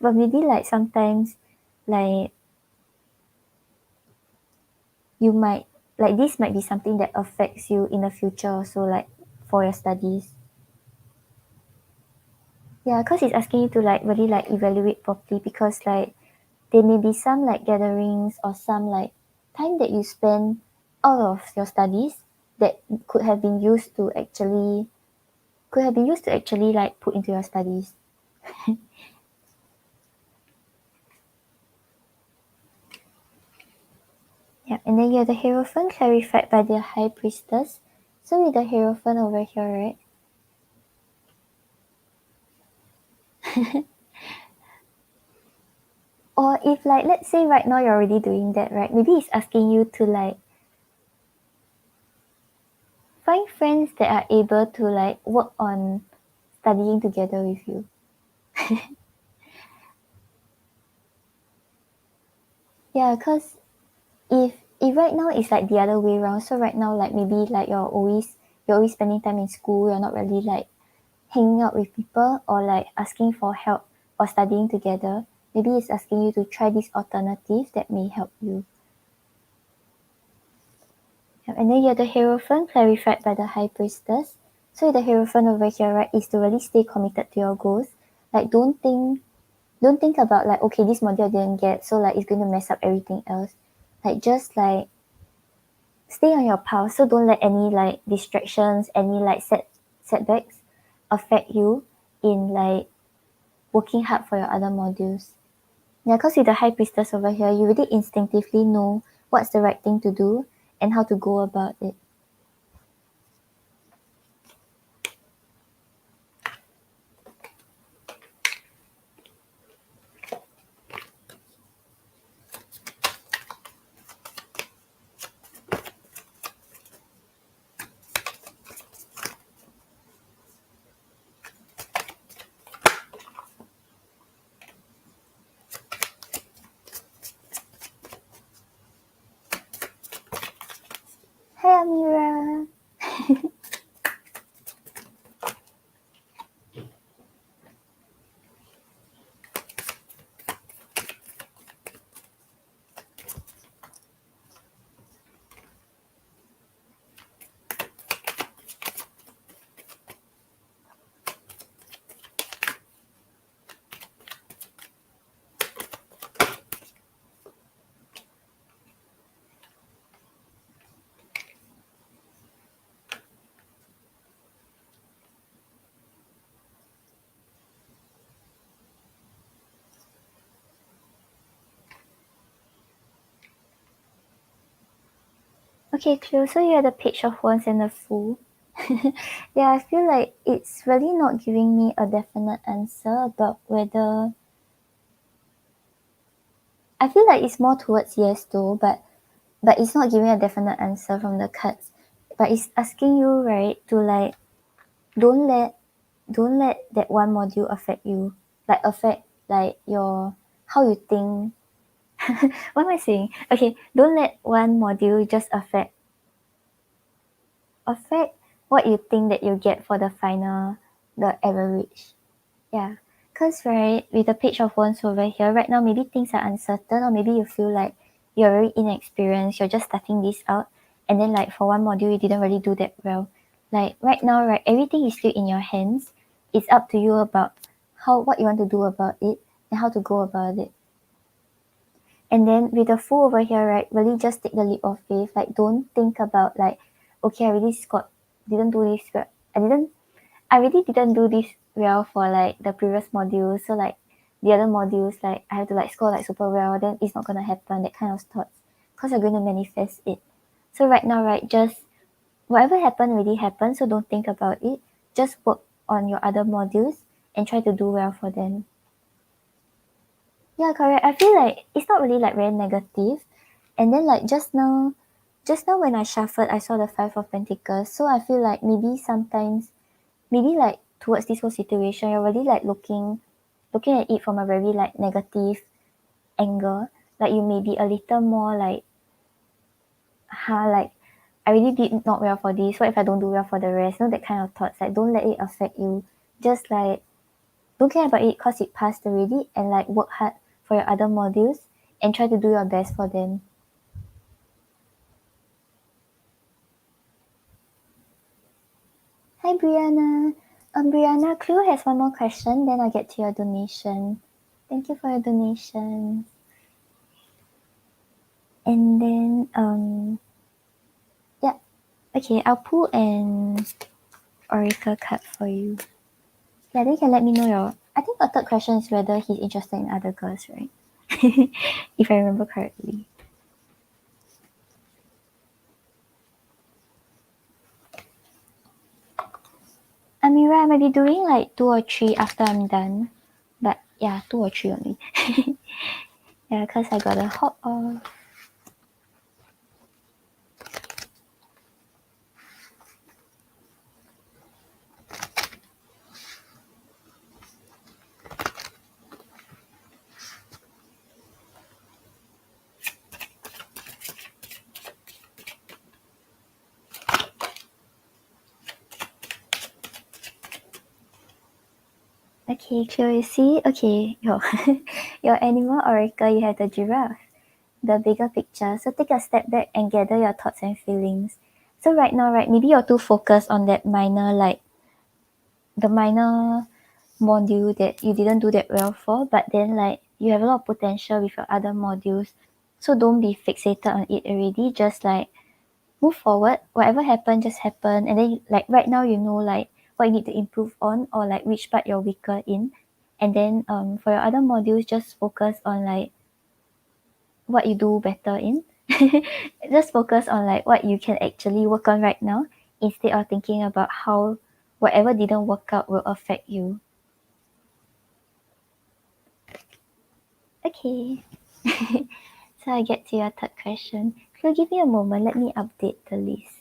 But maybe like sometimes like you might like this might be something that affects you in the future also, like for your studies. Yeah, because it's asking you to like really like evaluate properly, because like there may be some like gatherings or some like time that you spend out of your studies that could have been used to actually like put into your studies. Yeah, and then you have the Hierophant clarified by the High Priestess. So with the Hierophant over here, right? Or if like let's say right now you're already doing that, right? Maybe it's asking you to like find friends that are able to like work on studying together with you. Yeah, because if right now it's like the other way around, so right now like maybe like you're always spending time in school, you're not really like hanging out with people or like asking for help or studying together. Maybe it's asking you to try this alternative that may help you. Yeah, and then you have the Hierophant clarified by the High Priestess. So the Hierophant over here, right, is to really stay committed to your goals. Like don't think about like, okay, this module I didn't get, so like it's going to mess up everything else. Like just like stay on your path. So don't let any like distractions, any like setbacks affect you in like working hard for your other modules. Yeah, because with the High Priestess over here, you really instinctively know what's the right thing to do and how to go about it. Hi, Amira. Okay, Cleo, so you're the Page of Wands and the Fool. Yeah, I feel like it's really not giving me a definite answer about whether. I feel like it's more towards yes though, but it's not giving a definite answer from the cards. But it's asking you, right, to like don't let don't let that one module affect you. Like affect like your how you think. What am I saying? Okay, don't let one module just affect what you think that you get for the final, the average. Yeah. Because, right, with the Page of Wands over here, right now, maybe things are uncertain, or maybe you feel like you're very inexperienced, you're just starting this out, and then, like, for one module, you didn't really do that well. Like, right now, right, everything is still in your hands. It's up to you about what you want to do about it and how to go about it. And then with the Fool over here, right, really just take the leap of faith. Like, don't think about, like, okay, I really didn't do this well. I really didn't do this well for like the previous modules. So like the other modules, like I have to like score like super well, then it's not gonna happen, that kind of thoughts. Because you're going to manifest it. So right now, right, just whatever happened already happened, so don't think about it. Just work on your other modules and try to do well for them. Yeah, correct. I feel like it's not really like very negative. And then like just now when I shuffled I saw the Five of Pentacles. So I feel like maybe like towards this whole situation you're really like looking at it from a very like negative angle. Like you may be a little more like like I really did not well for this, what if I don't do well for the rest, that kind of thoughts. Like don't let it affect you just like don't care about it because it passed already, and like work hard for your other modules and try to do your best for them. Hi Brianna. Brianna, Clue has one more question, then I'll get to your donation. Thank you for your donation. And then yeah. Okay, I'll pull an oracle card for you. Yeah, then you can let me know your I think the third question is whether he's interested in other girls, right? If I remember correctly. Amira, I might be doing like 2 or 3 after I'm done. But yeah, 2 or 3 only. Yeah, because I gotta hop off. Okay, Cleo, you see? Okay, your animal oracle, you have the giraffe, the bigger picture. So take a step back and gather your thoughts and feelings. So right now, right, maybe you're too focused on that minor, like the minor module that you didn't do that well for, but then like you have a lot of potential with your other modules. So don't be fixated on it already. Just like move forward. Whatever happened, just happen. And then like right now you know like what you need to improve on or like which part you're weaker in. And then for your other modules, just focus on like what you do better in. Just focus on like what you can actually work on right now instead of thinking about how whatever didn't work out will affect you. Okay. So I get to your third question. So give me a moment, let me update the list.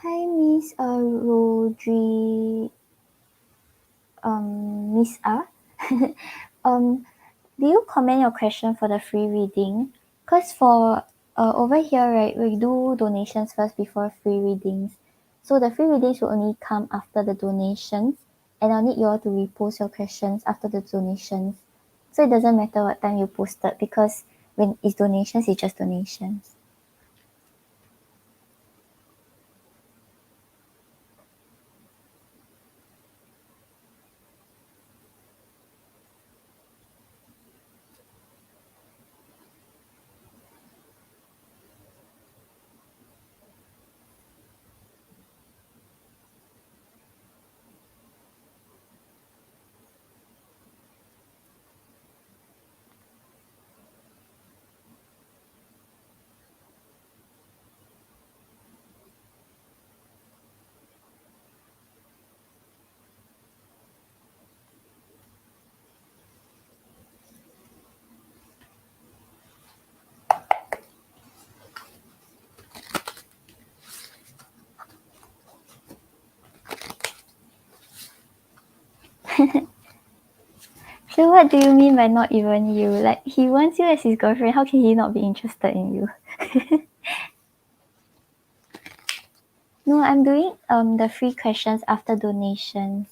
Hi Miss Rodri Miss R. um do you comment your question for the free reading? Because for over here right we do donations first before free readings. So the free readings will only come after the donations, and I'll need you all to repost your questions after the donations. So it doesn't matter what time you posted because when it's donations, it's just donations. So what do you mean by not even you? Like he wants you as his girlfriend, how can he not be interested in you? No, I'm doing the free questions after donations.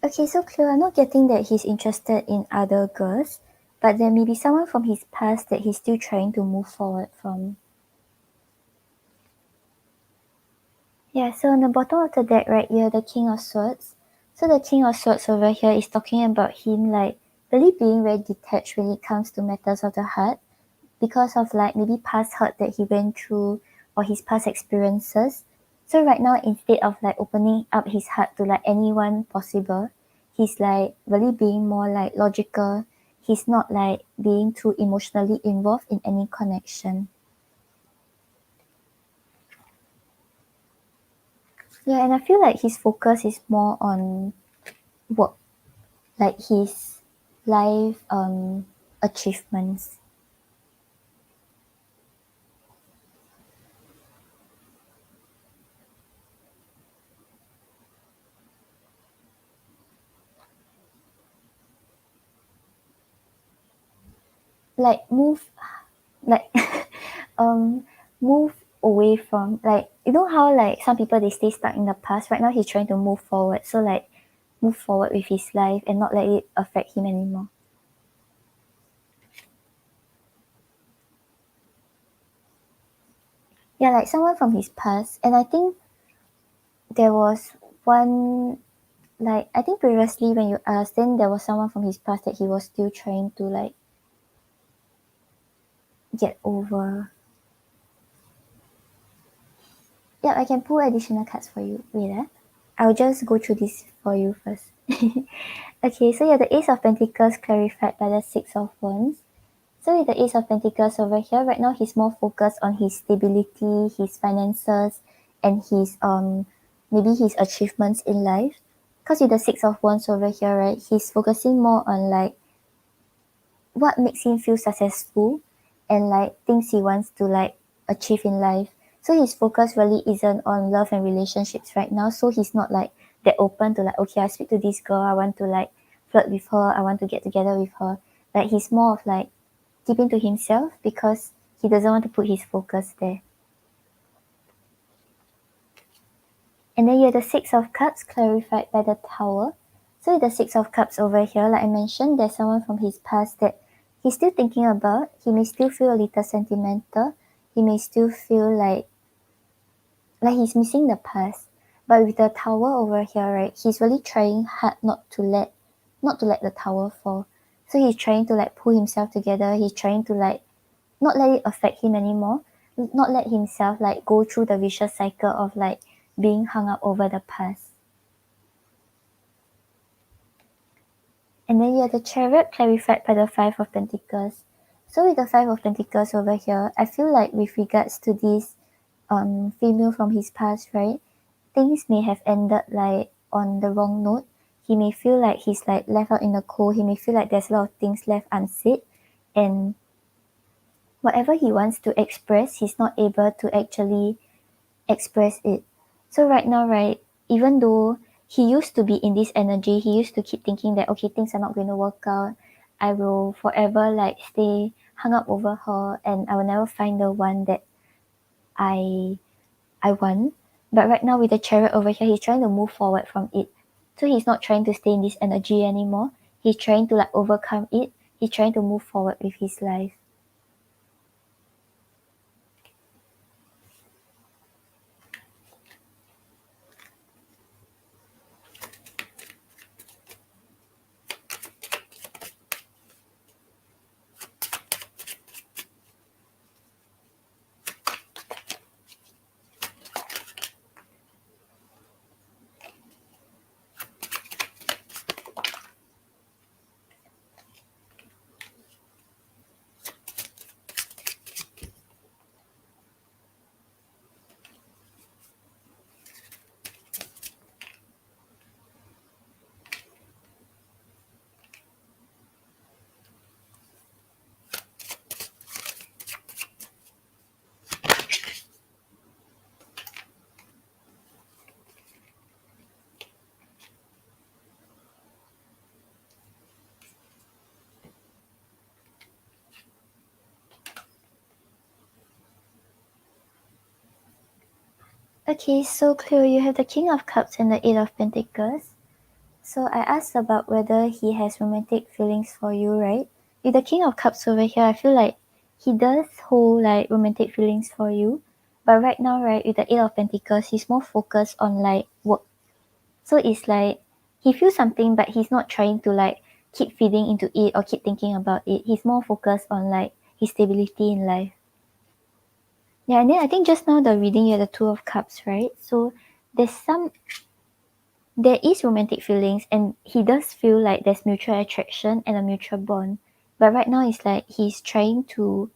Okay, so Cleo, I'm not getting that he's interested in other girls, but there may be someone from his past that he's still trying to move forward from. Yeah, so on the bottom of the deck right here, the King of Swords. So the King of Swords over here is talking about him like really being very detached when it comes to matters of the heart because of like maybe past hurt that he went through or his past experiences. So right now, instead of like opening up his heart to like anyone possible, he's like really being more like logical. He's not like being too emotionally involved in any connection. Yeah, and I feel like his focus is more on work, like his life achievements. Like like um move away from like you know how like some people they stay stuck in the past. Right now he's trying to move forward. So like move forward with his life and not let it affect him anymore. Yeah, like someone from his past. And I think there was one like I think previously when you asked, then there was someone from his past that he was still trying to like get over. Yeah, I can pull additional cards for you. Wait, I'll just go through this for you first. Okay, so yeah, the Ace of Pentacles clarified by the Six of Wands. So with the Ace of Pentacles over here, right now he's more focused on his stability, his finances, and his maybe his achievements in life. Because with the Six of Wands over here, right, he's focusing more on like what makes him feel successful and like things he wants to like achieve in life. So his focus really isn't on love and relationships right now. So he's not like that open to like, okay, I speak to this girl, I want to like flirt with her, I want to get together with her. Like he's more of like keeping to himself because he doesn't want to put his focus there. And then you have the Six of Cups clarified by the Tower. So with the Six of Cups over here, like I mentioned, there's someone from his past that he's still thinking about. He may still feel a little sentimental. He may still feel like he's missing the past. But with the Tower over here, right, he's really trying hard not to let the tower fall. So he's trying to like pull himself together. He's trying to like not let it affect him anymore, not let himself like go through the vicious cycle of like being hung up over the past. And then you have the Chariot clarified by the Five of Pentacles. So with the Five of Pentacles over here, I feel like with regards to this female from his past, right, things may have ended like on the wrong note. He may feel like he's like left out in the cold. He may feel like there's a lot of things left unsaid, and whatever he wants to express, he's not able to actually express it. So right now, right, even though he used to be in this energy, he used to keep thinking that okay, things are not going to work out. I will forever like stay hung up over her and I will never find the one that I I want. But right now with the Chariot over here, he's trying to move forward from it. So he's not trying to stay in this energy anymore. He's trying to like overcome it. He's trying to move forward with his life. Okay, so Cleo, you have the King of Cups and the Eight of Pentacles. So I asked about whether he has romantic feelings for you, right? With the King of Cups over here, I feel like he does hold like romantic feelings for you. But right now, right, with the Eight of Pentacles, he's more focused on like work. So it's like he feels something, but he's not trying to like keep feeding into it or keep thinking about it. He's more focused on like his stability in life. Yeah, and then I think just now the reading you had the Two of Cups, right? So there is romantic feelings and he does feel like there's mutual attraction and a mutual bond. But right now it's like he's trying to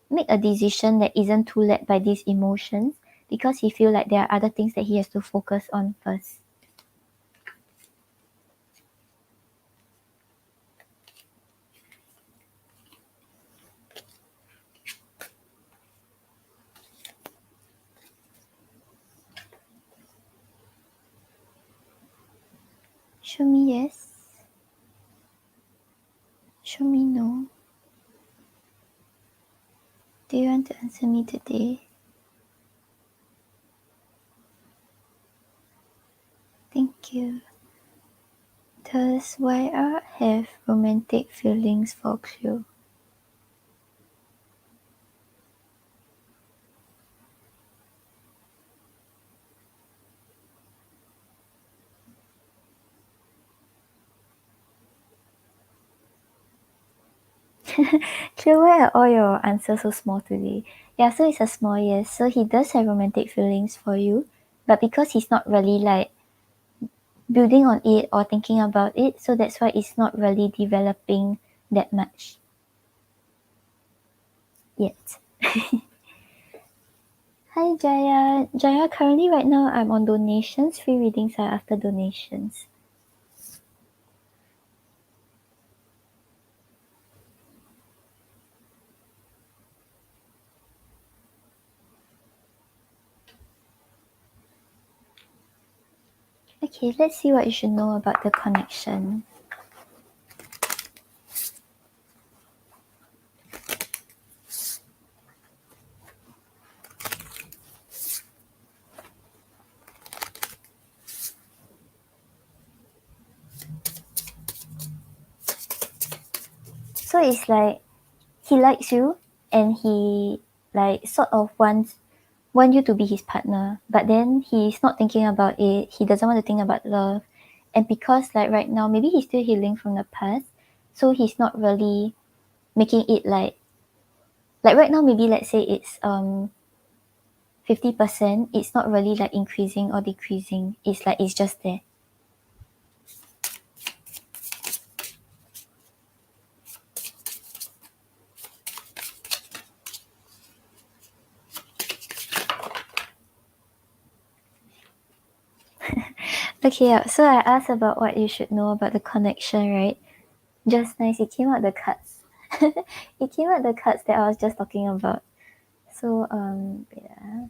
make a decision that isn't too led by these emotions because he feel like there are other things that he has to focus on first. Show me yes. Show me no. Do you want to answer me today? Thank you. Does YR have romantic feelings for Cleo? Cleo, why are all your answers so small today? Yeah, so it's a small yes. So he does have romantic feelings for you, but because he's not really like building on it or thinking about it, so that's why it's not really developing that much yet. Hi Jaya. Jaya, currently right now I'm on donations. Free readings are after donations. Okay, let's see what you should know about the connection. So it's like he likes you and he like sort of want you to be his partner, but then he's not thinking about it. He doesn't want to think about love. And because like right now maybe he's still healing from the past, so he's not really making it like right now maybe let's say it's 50%, it's not really like increasing or decreasing. It's like it's just there. Okay, yeah. So I asked about what you should know about the connection, right? Just nice, it came out the cards. It came out the cards that I was just talking about. So yeah.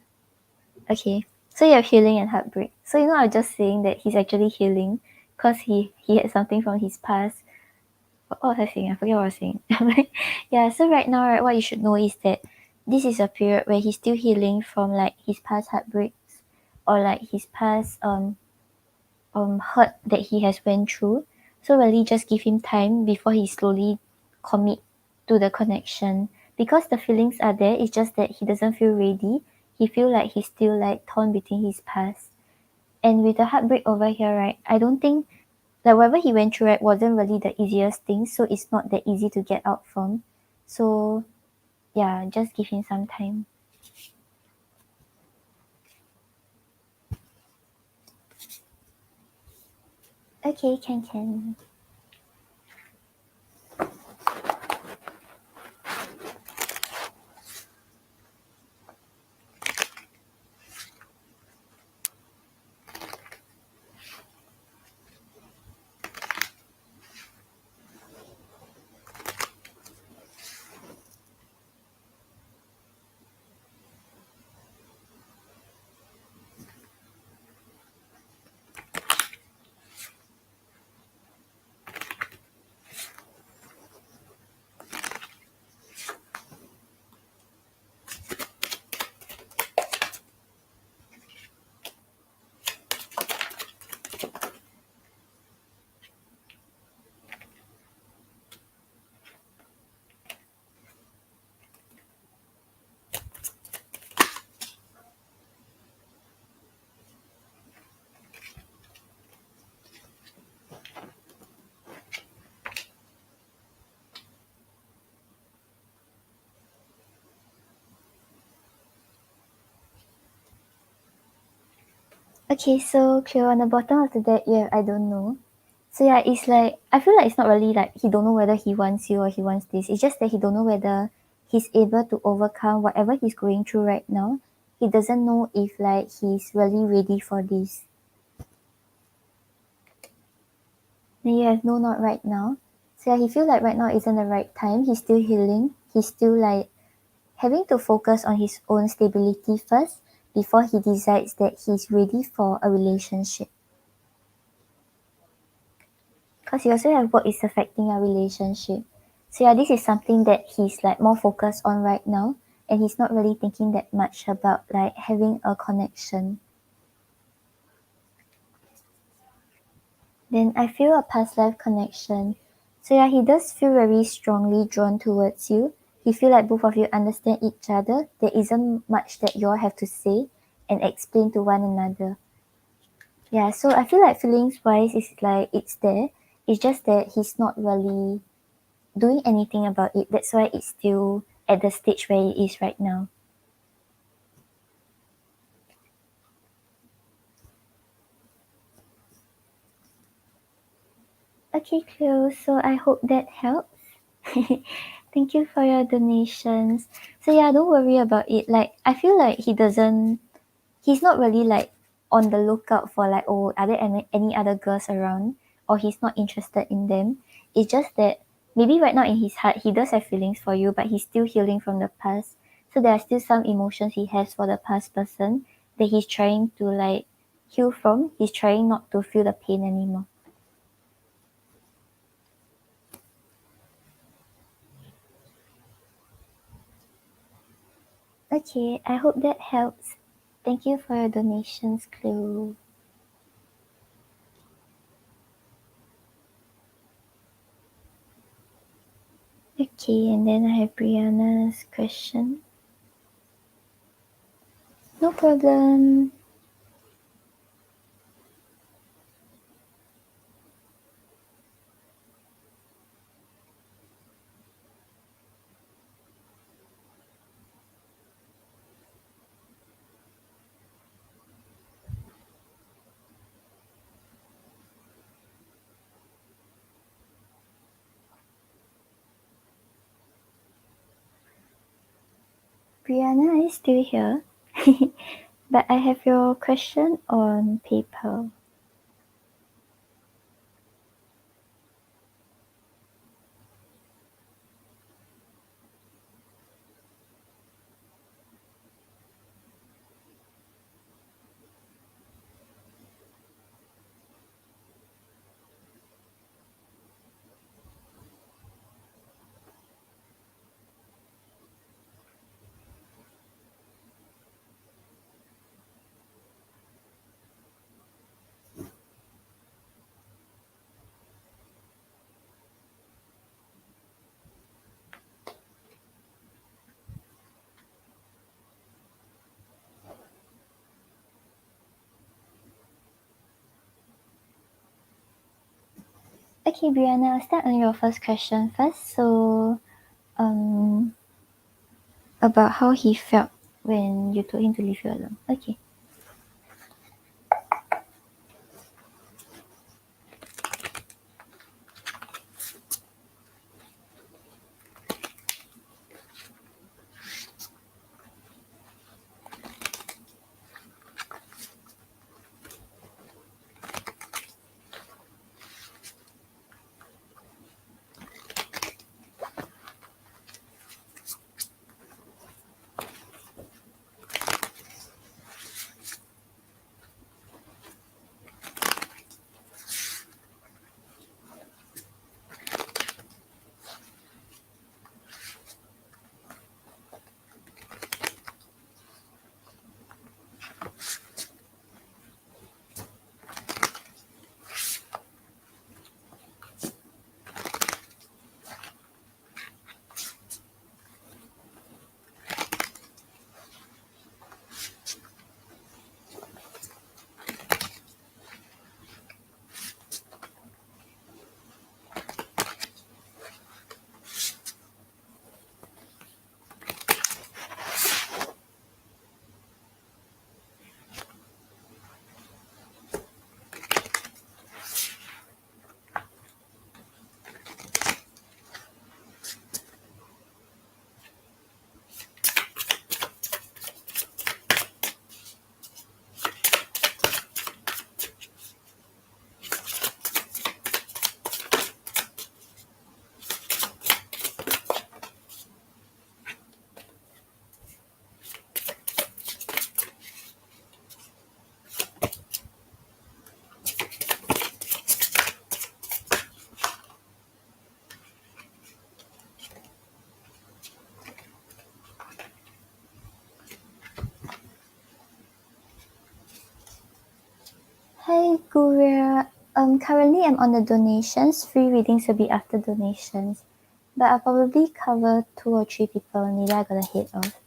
Okay. So you have healing and heartbreak. So I was just saying that he's actually healing because he had something from his past. What was I saying? I forget what I was saying. Yeah. So right now, right, what you should know is that this is a period where he's still healing from like his past heartbreaks or like his past hurt that he has went through. So really just give him time before he slowly commit to the connection. Because the feelings are there, it's just that he doesn't feel ready. He feel like he's still like torn between his past. And with the heartbreak over here, right, I don't think like whatever he went through, right, wasn't really the easiest thing. So it's not that easy to get out from. So yeah, just give him some time. Okay, can. Okay, so Cleo, on the bottom of the deck, yeah, I don't know. So yeah, it's like I feel like it's not really like he don't know whether he wants you or he wants this. It's just that he don't know whether he's able to overcome whatever he's going through right now. He doesn't know if like he's really ready for this. Then you have no, not right now. So yeah, he feels like right now isn't the right time. He's still healing. He's still like having to focus on his own stability first before he decides that he's ready for a relationship. Because you also have what is affecting your relationship. So yeah, this is something that he's like more focused on right now, and he's not really thinking that much about like having a connection. Then I feel a past life connection. So yeah, he does feel very strongly drawn towards you. He feel like both of you understand each other. There isn't much that you all have to say and explain to one another. Yeah, so I feel like feelings wise is like it's there. It's just that he's not really doing anything about it. That's why it's still at the stage where it is right now. Okay, Cleo. So I hope that helps. Thank you for your donations. So yeah, don't worry about it. Like I feel like he's not really like on the lookout for like, oh, are there any other girls around, or he's not interested in them. It's just that maybe right now in his heart he does have feelings for you, but he's still healing from the past. So there are still some emotions he has for the past person that he's trying to like heal from. He's trying not to feel the pain anymore. Okay, I hope that helps. Thank you for your donations, Clue. Okay, and then I have Brianna's question. No problem. Brianna is still here, but I have your question on paper. Okay, Brianna, I'll start on your first question first. So, um, about how he felt when you told him to leave you alone. Okay. Guria, currently I'm on the donations. Free readings will be after donations. But I'll probably cover 2 or 3 people and maybe I gotta head off.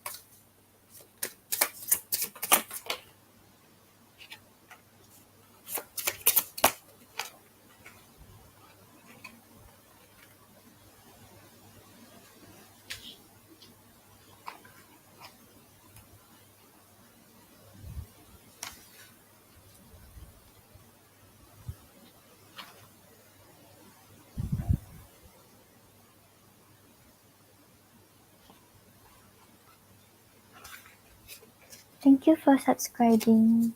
Thank you for subscribing.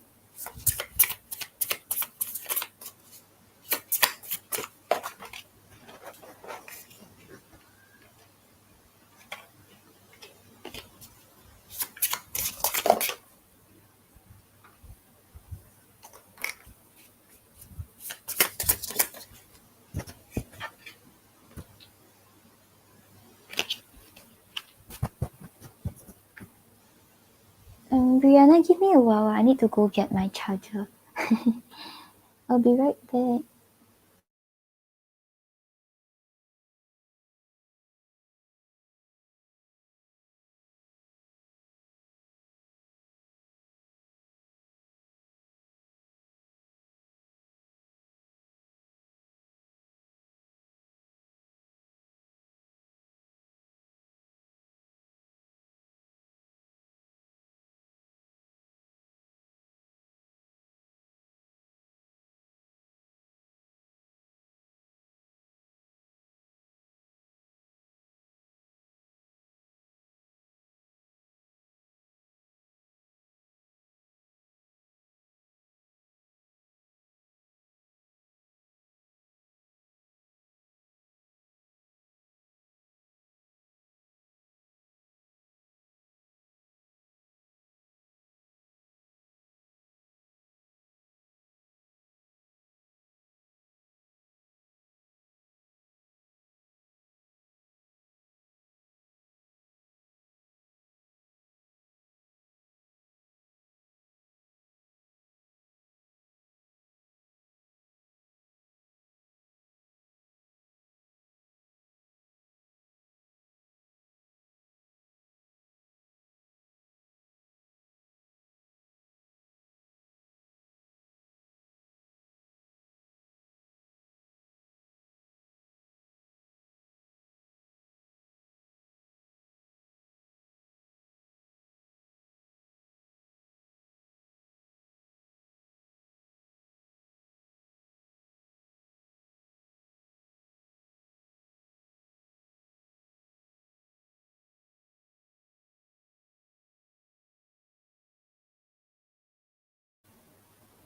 Brianna, give me a while. I need to go get my charger. I'll be right back.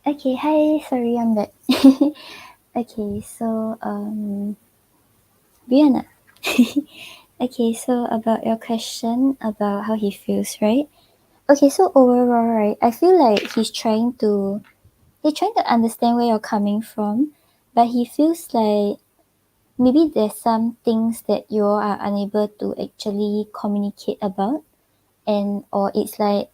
Okay, hi, sorry, I'm back. Okay, so, Brianna. Okay, so about your question about how he feels, right? Okay, so overall, right, I feel like he's trying to understand where you're coming from, but he feels like maybe there's some things that you are unable to actually communicate about, and or it's like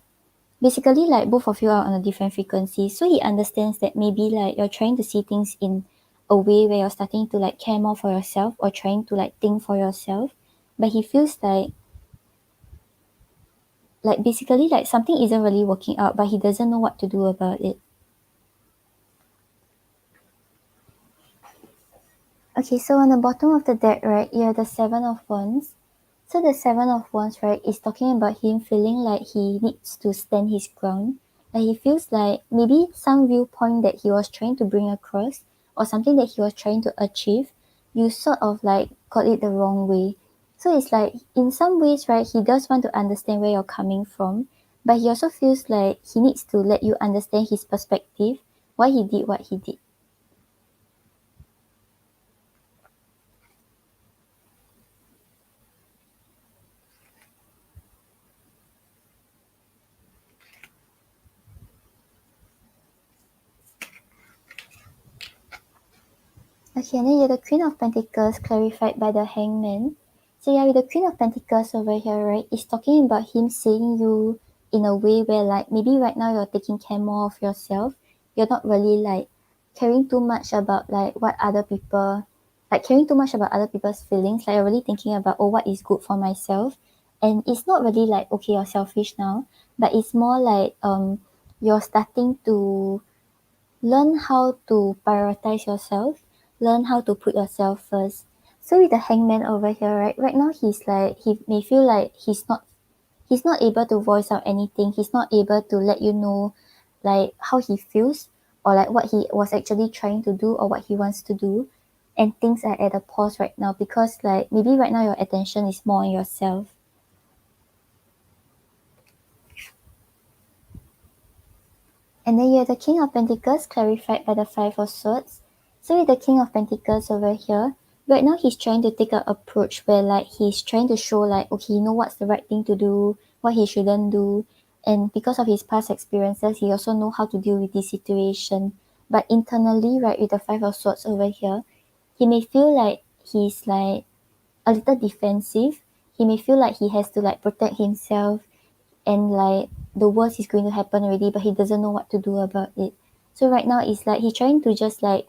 basically like both of you are on a different frequency, so he understands that maybe like you're trying to see things in a way where you're starting to like care more for yourself or trying to like think for yourself, but he feels like basically like something isn't really working out, but he doesn't know what to do about it. Okay, so on the bottom of the deck, right, you have the Seven of Wands. So the Seven of Wands, right, is talking about him feeling like he needs to stand his ground. Like he feels like maybe some viewpoint that he was trying to bring across or something that he was trying to achieve, you sort of like got it the wrong way. So it's like in some ways, right, he does want to understand where you're coming from, but he also feels like he needs to let you understand his perspective, why he did what he did. Okay, and then you have the Queen of Pentacles clarified by the Hangman. So yeah, with the Queen of Pentacles over here, right, it's talking about him seeing you in a way where like maybe right now you're taking care more of yourself. You're not really like caring too much about like what other people, like caring too much about other people's feelings. Like you're really thinking about, oh, what is good for myself. And it's not really like, okay, you're selfish now, but it's more like you're starting to learn how to prioritize yourself, learn how to put yourself first. So with the hangman over here, right now he's like, he may feel like he's not able to voice out anything. He's not able to let you know like how he feels, or like what he was actually trying to do, or what he wants to do. And things are at a pause right now because like maybe right now your attention is more on yourself. And then you have the King of Pentacles clarified by the Five of Swords. So with the King of Pentacles over here, right now he's trying to take an approach where like he's trying to show like, okay, you know what's the right thing to do, what he shouldn't do. And because of his past experiences, he also know how to deal with this situation. But internally, right, with the Five of Swords over here, he may feel like he's like a little defensive. He may feel like he has to like protect himself, and like the worst is going to happen already, but he doesn't know what to do about it. So right now it's like he's trying to just like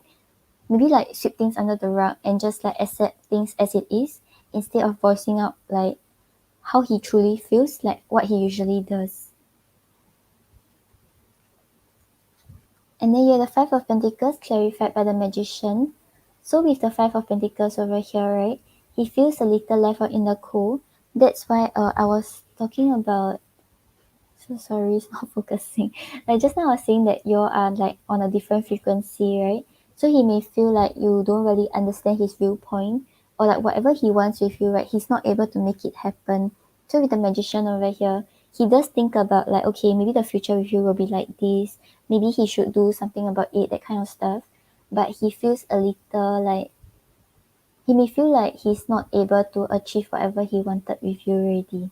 maybe like sweep things under the rug and just like accept things as it is, instead of voicing out like how he truly feels, like what he usually does. And then you have the Five of Pentacles clarified by the Magician. So with the Five of Pentacles over here, right, he feels a little left out in the cold. That's why I was talking about, so sorry, it's not focusing. Like just now I was saying that you are like on a different frequency, right? So he may feel like you don't really understand his viewpoint, or like whatever he wants with you, right? He's not able to make it happen. So with the Magician over here, he does think about like, okay, maybe the future with you will be like this. Maybe he should do something about it, that kind of stuff. But he feels a little like he may feel like he's not able to achieve whatever he wanted with you already.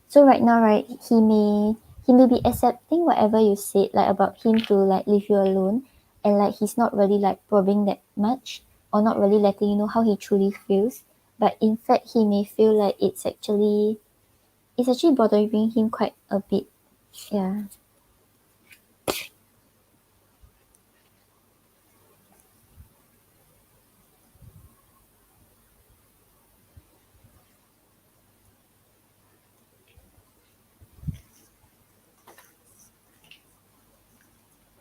So right now, right, he may be accepting whatever you said, like about him to like leave you alone, and like he's not really like probing that much, or not really letting you know how he truly feels. But in fact, he may feel like it's actually bothering him quite a bit. Yeah.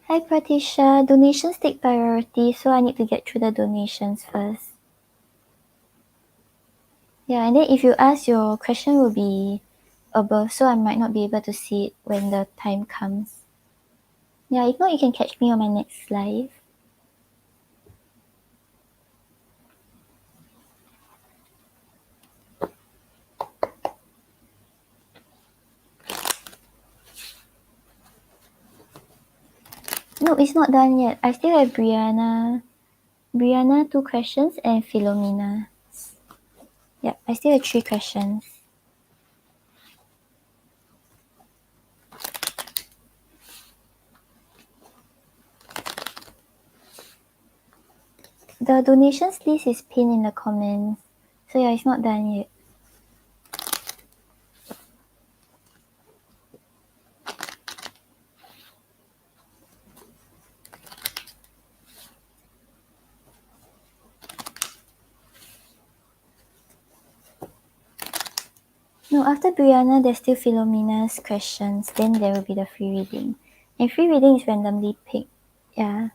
Hi Pratisha, donations take priority, so I need to get through the donations first. Yeah, and then if you ask, your question will be above, so I might not be able to see it when the time comes. Yeah, if not, you can catch me on my next live. No, it's not done yet. I still have Brianna. Brianna, 2 questions, and Philomena. Yep, I still have 3 questions. The donations list is pinned in the comments. So yeah, it's not done yet. No, after Brianna, there's still Philomena's questions. Then there will be the free reading. And free reading is randomly picked. Yeah.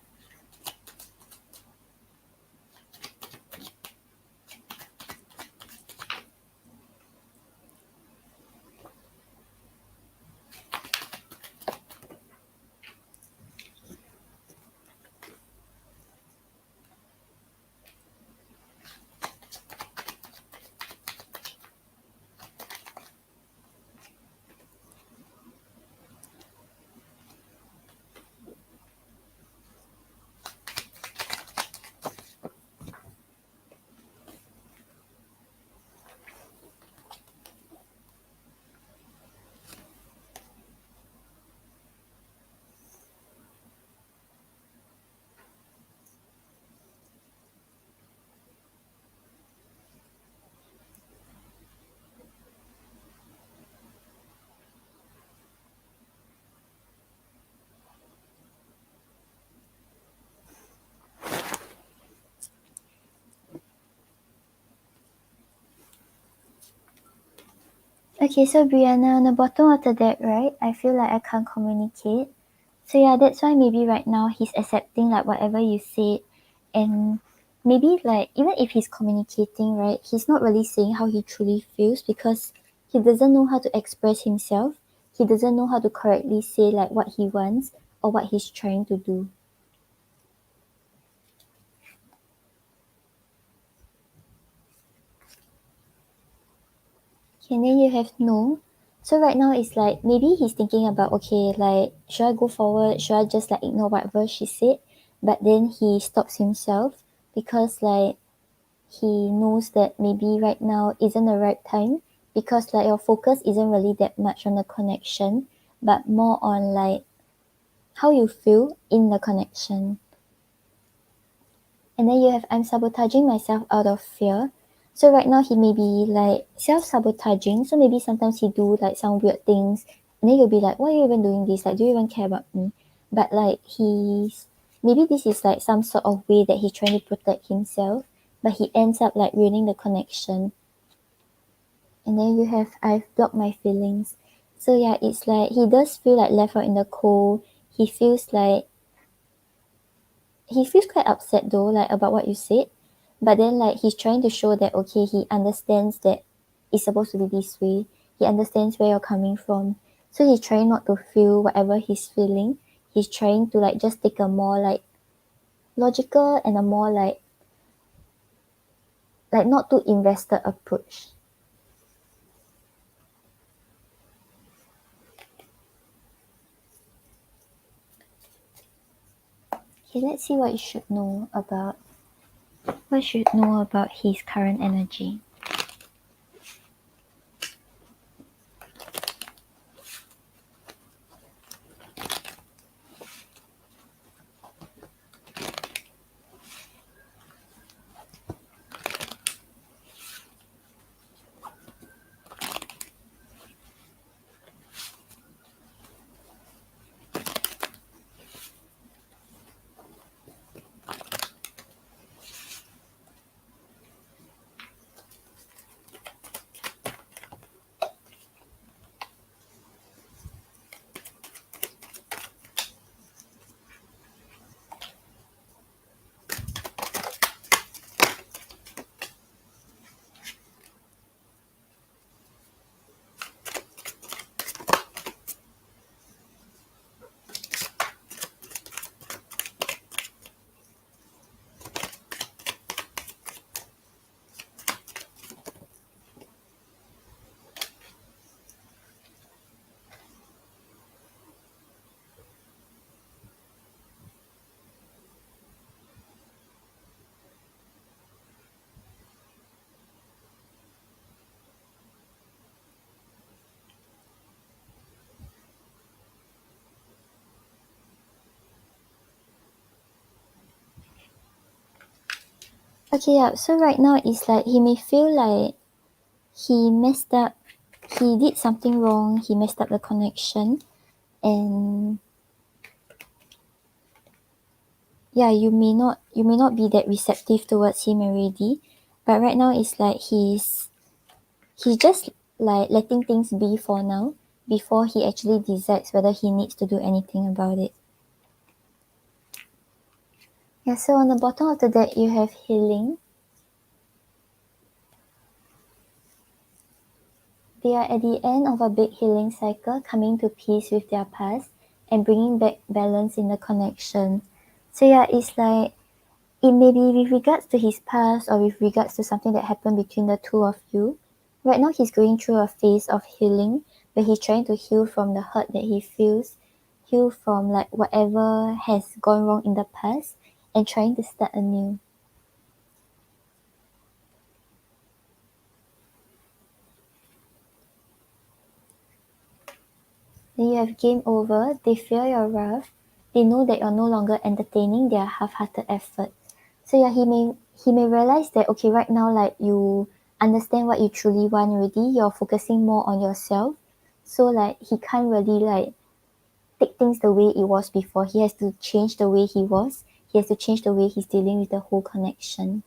Okay, so Brianna, on the bottom of the deck, right, I feel like I can't communicate. So yeah, that's why maybe right now he's accepting like whatever you said, and maybe like even if he's communicating, right, he's not really saying how he truly feels because he doesn't know how to express himself. He doesn't know how to correctly say like what he wants or what he's trying to do. And then you have no. So right now it's like maybe he's thinking about, okay, like should I go forward? Should I just like ignore whatever she said? But then he stops himself because like he knows that maybe right now isn't the right time because like your focus isn't really that much on the connection, but more on like how you feel in the connection. And then you have I'm sabotaging myself out of fear. So right now he may be like self-sabotaging. So maybe sometimes he do like some weird things and then you'll be like, why are you even doing this? Like, do you even care about me? But like he's maybe this is like some sort of way that he's trying to protect himself, but he ends up like ruining the connection. And then you have I've blocked my feelings. So yeah, it's like he does feel like left out in the cold. He feels quite upset though, like about what you said. But then like he's trying to show that okay, he understands that it's supposed to be this way. He understands where you're coming from. So he's trying not to feel whatever he's feeling. He's trying to like just take a more like logical and a more like not too invested approach. Okay, let's see what you should know about his current energy. Okay, yeah, so right now it's like he may feel like he messed up, he did something wrong, he messed up the connection, and yeah, you may not be that receptive towards him already, but right now it's like he's just like letting things be for now before he actually decides whether he needs to do anything about it. Yeah, so on the bottom of the deck you have healing. They are at the end of a big healing cycle, coming to peace with their past and bringing back balance in the connection. So yeah, it's like it may be with regards to his past or with regards to something that happened between the two of you. Right now he's going through a phase of healing where he's trying to heal from the hurt that he feels, heal from like whatever has gone wrong in the past and trying to start anew. Then you have game over, they fear your wrath, they know that you're no longer entertaining their half-hearted effort. So yeah, he may realize that okay, right now like you understand what you truly want already, you're focusing more on yourself. So like he can't really like take things the way it was before. He has to change the way he was. He has to change the way he's dealing with the whole connection.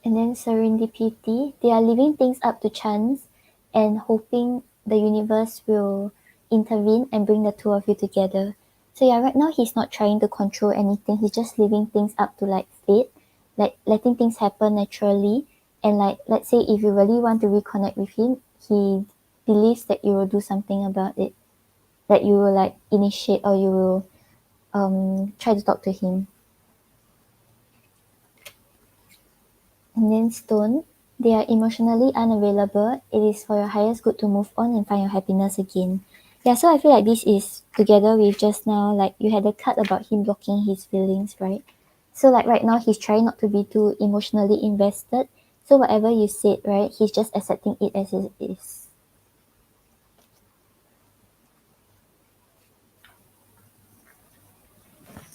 And then serendipity, they are leaving things up to chance and hoping the universe will intervene and bring the two of you together. So yeah, right now he's not trying to control anything. He's just leaving things up to like fate, like letting things happen naturally. And like, let's say if you really want to reconnect with him, he believes that you will do something about it. That you will like initiate or you will try to talk to him. And then stone, they are emotionally unavailable. It is for your highest good to move on and find your happiness again. Yeah, so I feel like this is together with just now, like you had a cut about him blocking his feelings, right? So like right now he's trying not to be too emotionally invested. So whatever you said, right, he's just accepting it as it is.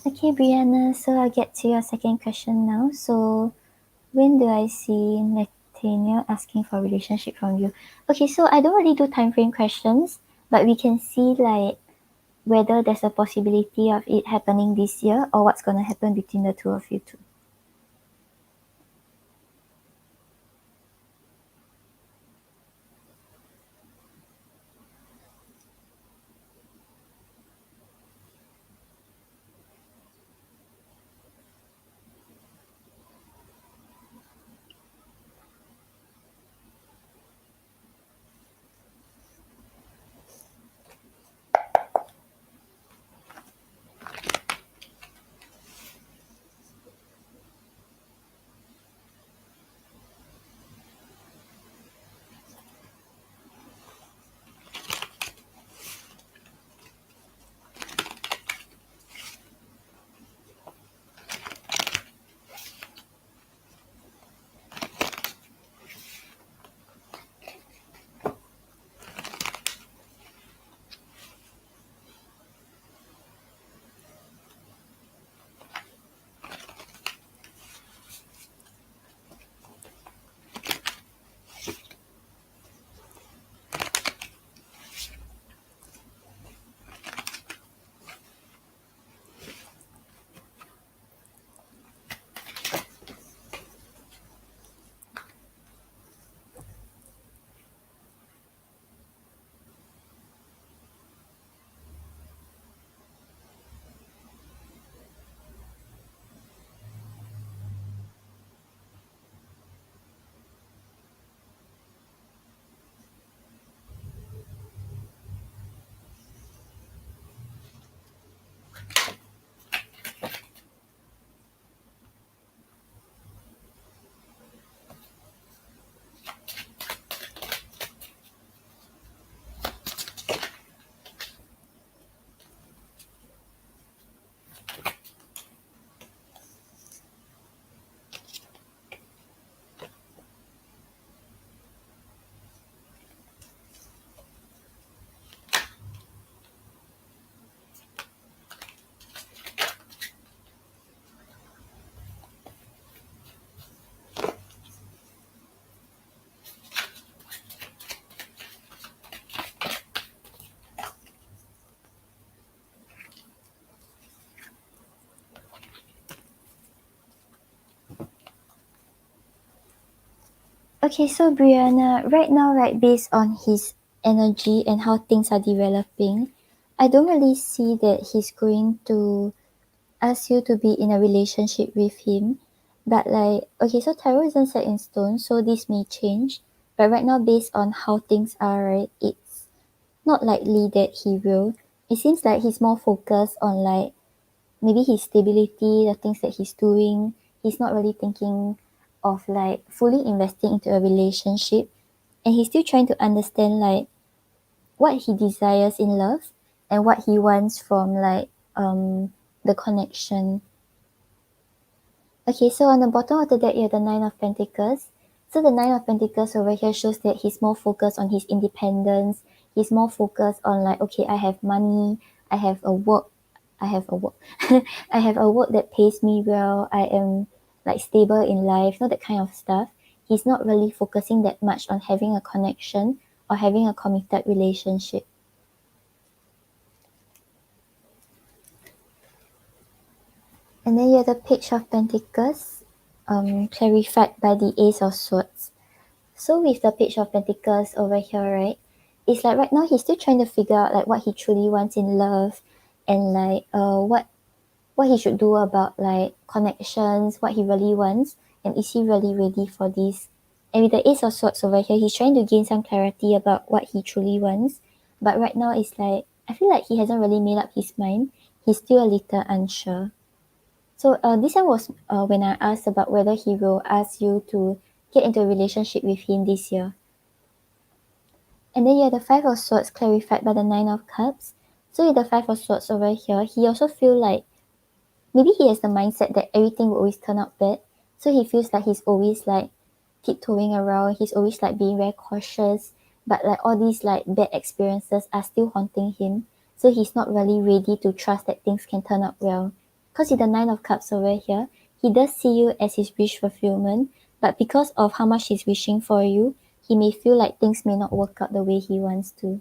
Okay, Brianna, so I'll get to your second question now. So when do I see Nathaniel asking for a relationship from you? Okay, so I don't really do time frame questions, but we can see like whether there's a possibility of it happening this year or what's gonna happen between the two of you two. Okay, so Brianna, right now, right, based on his energy and how things are developing, I don't really see that he's going to ask you to be in a relationship with him. But like, okay, so tarot isn't set in stone, so this may change. But right now, based on how things are, right, it's not likely that he will. It seems like he's more focused on like maybe his stability, the things that he's doing. He's not really thinking of like fully investing into a relationship. And he's still trying to understand like what he desires in love and what he wants from like the connection. Okay, so on the bottom of the deck, you have the Nine of Pentacles. So the Nine of Pentacles over here shows that he's more focused on his independence. He's more focused on like, okay, I have money, I have a work, I have a work, I have a work that pays me well. I am like stable in life, you know, that kind of stuff. He's not really focusing that much on having a connection or having a committed relationship. And then you have the Page of Pentacles. clarified by the Ace of Swords. So with the Page of Pentacles over here, right, it's like right now he's still trying to figure out like what he truly wants in love, and like what he should do about like connections, what he really wants, and is he really ready for this? And with the Ace of Swords over here, he's trying to gain some clarity about what he truly wants. But right now, it's like I feel like he hasn't really made up his mind. He's still a little unsure. So this one was when I asked about whether he will ask you to get into a relationship with him this year. And then you have the Five of Swords clarified by the Nine of Cups. So with the Five of Swords over here, he also feel like maybe he has the mindset that everything will always turn out bad. So he feels like he's always like tiptoeing around. He's always like being very cautious. But like all these like bad experiences are still haunting him. So he's not really ready to trust that things can turn out well. Because with the Nine of Cups over here, he does see you as his wish fulfillment. But because of how much he's wishing for you, he may feel like things may not work out the way he wants to.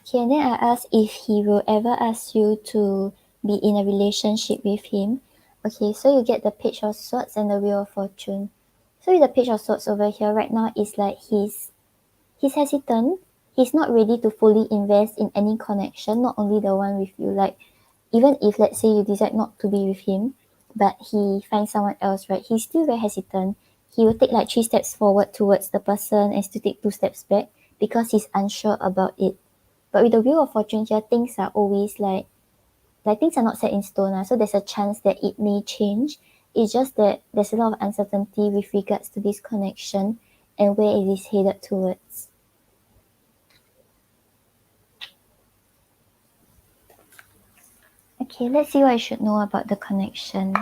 Okay, and then I asked if he will ever ask you to be in a relationship with him. Okay, so you get the Page of Swords and the Wheel of Fortune. So with the Page of Swords over here right now is like he's hesitant. He's not ready to fully invest in any connection, not only the one with you. Like even if let's say you decide not to be with him, but he finds someone else, right? He's still very hesitant. He will take like 3 steps forward towards the person and still take 2 steps back because he's unsure about it. But with the Wheel of Fortune here, things are always like things are not set in stone. So there's a chance that it may change. It's just that there's a lot of uncertainty with regards to this connection and where it is headed towards. Okay, let's see what I should know about the connection.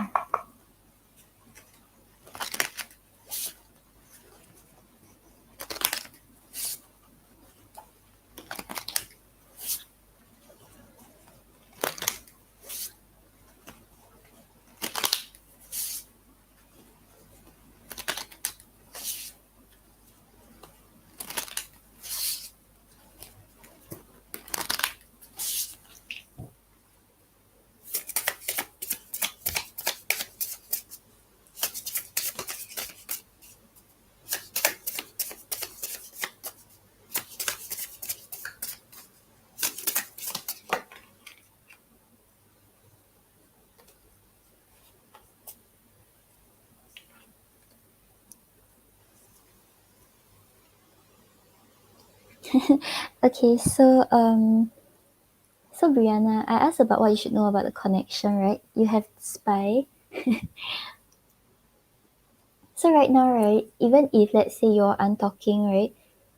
Okay, so Brianna, I asked about what you should know about the connection, right? You have spy. So right now, right, even if let's say you're untalking, right,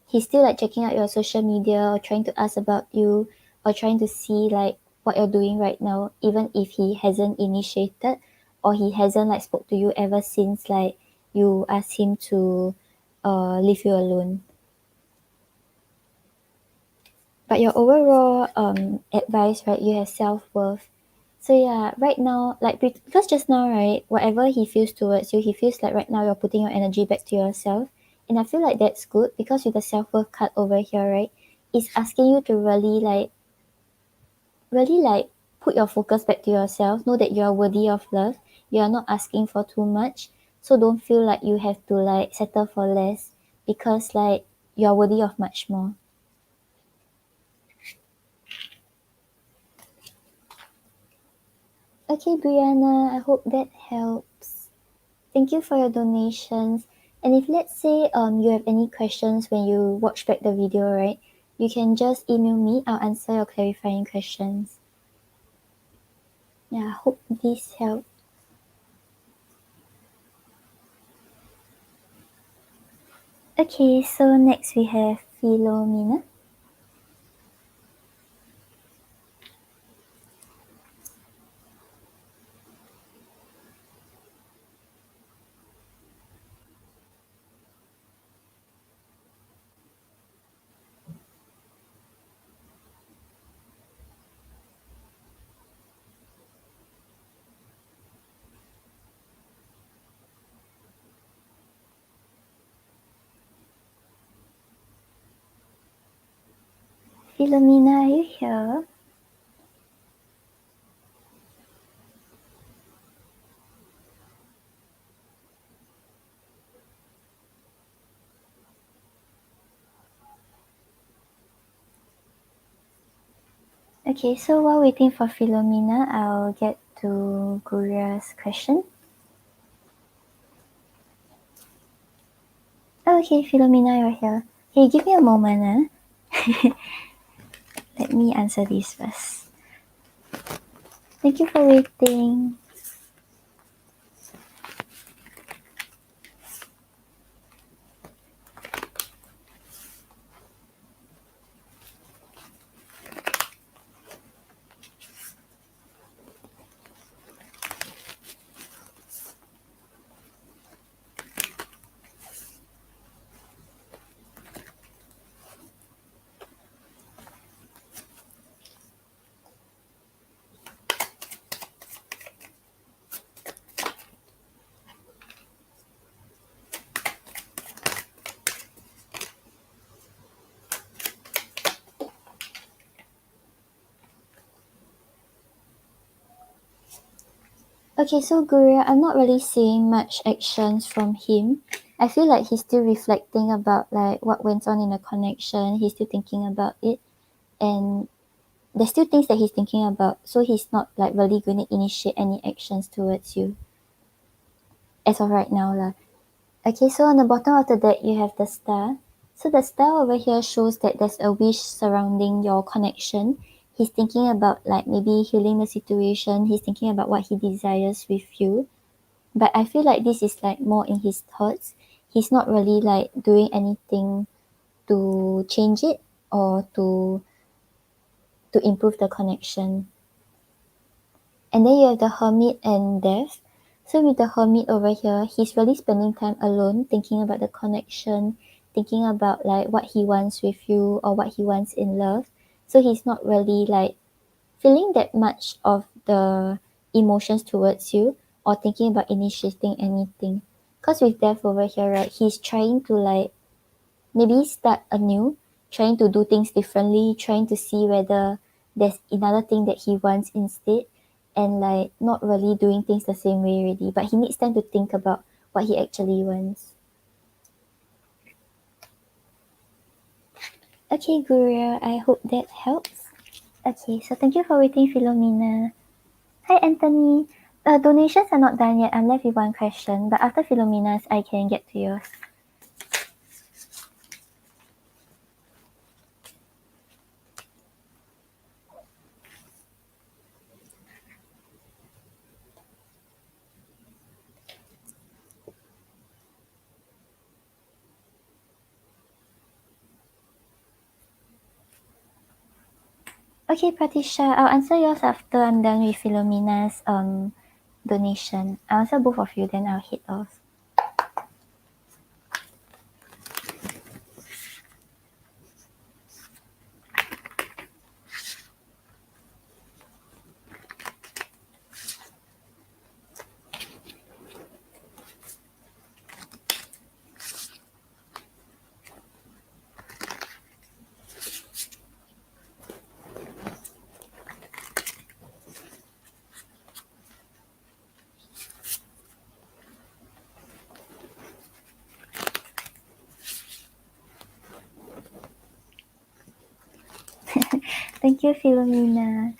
he's still like checking out your social media or trying to ask about you or trying to see like what you're doing right now, even if he hasn't initiated or he hasn't like spoke to you ever since like you asked him to leave you alone. But your overall advice, right, you have self-worth. So yeah, right now, like because just now, right, whatever he feels towards you, he feels like right now you're putting your energy back to yourself, and I feel like that's good because with the self worth card over here, right, it's asking you to really like put your focus back to yourself. Know that you are worthy of love. You are not asking for too much, so don't feel like you have to like settle for less because like you are worthy of much more. Okay, Brianna, I hope that helps. Thank you for your donations. And if let's say you have any questions when you watch back the video, right? You can just email me. I'll answer your clarifying questions. Yeah, I hope this helped. Okay, so next we have Philomena. Philomena, are you here? Okay, so while waiting for Philomena, I'll get to Guria's question. Oh, okay, Philomena, you're here. Hey, give me a moment. Let me answer this first. Thank you for waiting. Okay, so Guria, I'm not really seeing much actions from him. I feel like he's still reflecting about like what went on in a connection. He's still thinking about it, and there's still things that he's thinking about. So he's not like really going to initiate any actions towards you as of right now, lah. Okay, so on the bottom of the deck you have the star. So the star over here shows that there's a wish surrounding your connection. He's thinking about like maybe healing the situation. He's thinking about what he desires with you. But I feel like this is like more in his thoughts. He's not really like doing anything to change it or to improve the connection. And then you have the hermit and death. So with the hermit over here, he's really spending time alone, thinking about the connection, thinking about like what he wants with you or what he wants in love. So he's not really like feeling that much of the emotions towards you or thinking about initiating anything. Because with death over here, right, he's trying to like maybe start anew, trying to do things differently, trying to see whether there's another thing that he wants instead, and like not really doing things the same way already. But he needs time to think about what he actually wants. Okay, Guria, I hope that helps. Okay, so thank you for waiting, Philomena. Hi, Anthony. Donations are not done yet. I'm left with one question, but after Philomena's, I can get to yours. Okay, Pratisha, I'll answer yours after I'm done with Philomena's donation. I'll answer both of you, then I'll head off. Thank you, Philomena.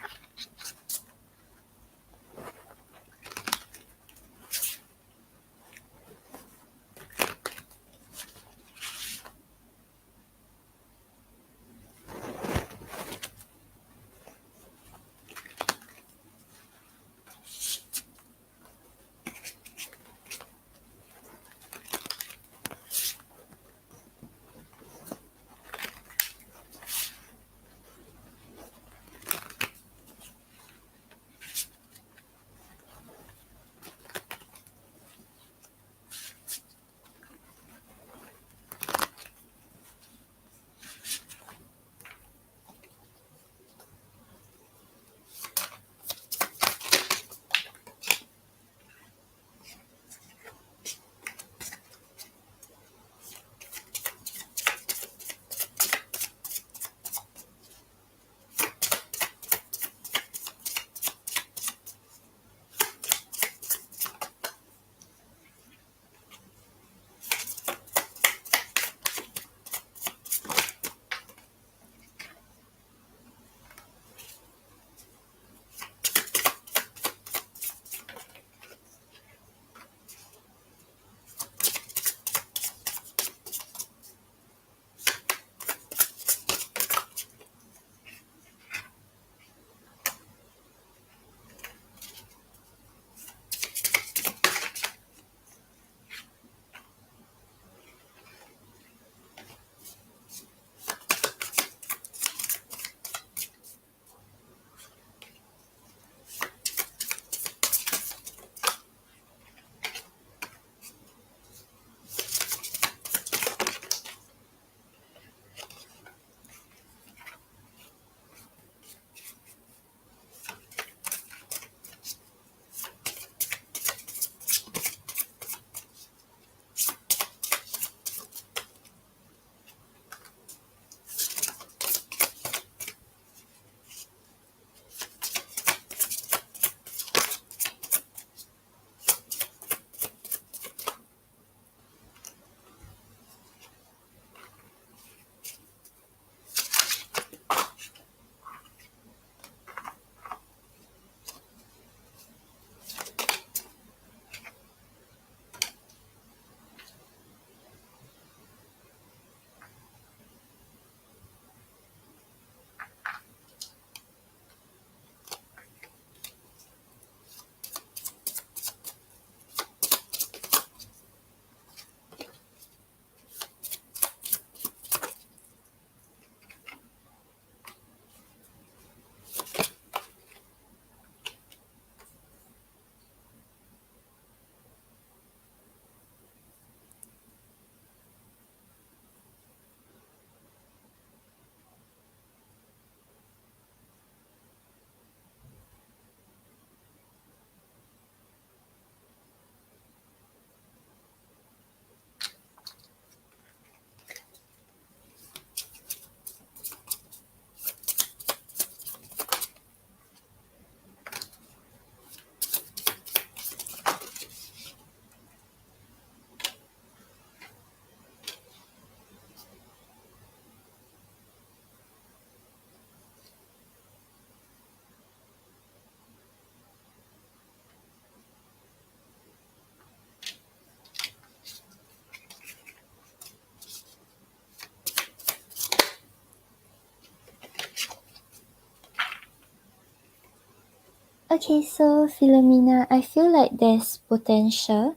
Okay, so Philomena, I feel like there's potential,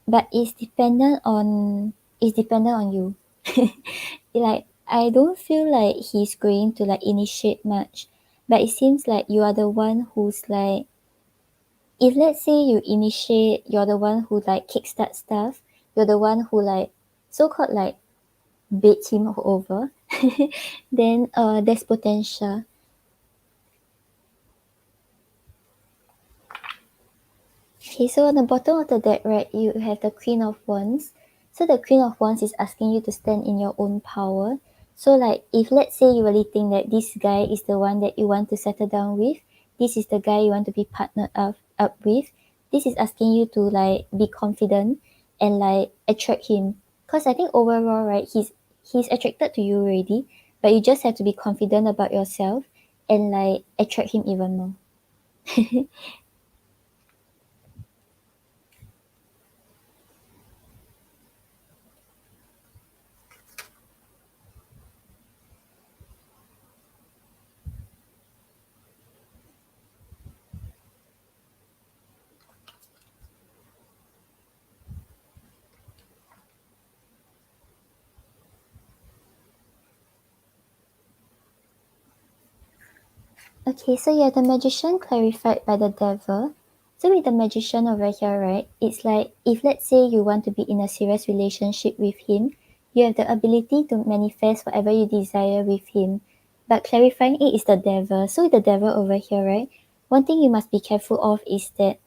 but it's dependent on you. Like I don't feel like he's going to like initiate much, but it seems like you are the one who's like, if let's say you initiate, you're the one who like kickstart stuff, you're the one who like so called like bait him over, then there's potential. Okay, so on the bottom of the deck, right, you have the Queen of Wands. So the Queen of Wands is asking you to stand in your own power. So like if let's say you really think that this guy is the one that you want to settle down with, this is the guy you want to be partnered up with, this is asking you to like be confident and like attract him. Cause I think overall, right, he's attracted to you already, but you just have to be confident about yourself and like attract him even more. Okay, so you're the magician clarified by the devil. So with the magician over here, right, it's like if let's say you want to be in a serious relationship with him, you have the ability to manifest whatever you desire with him. But clarifying it is the devil. So with the devil over here, right, one thing you must be careful of is that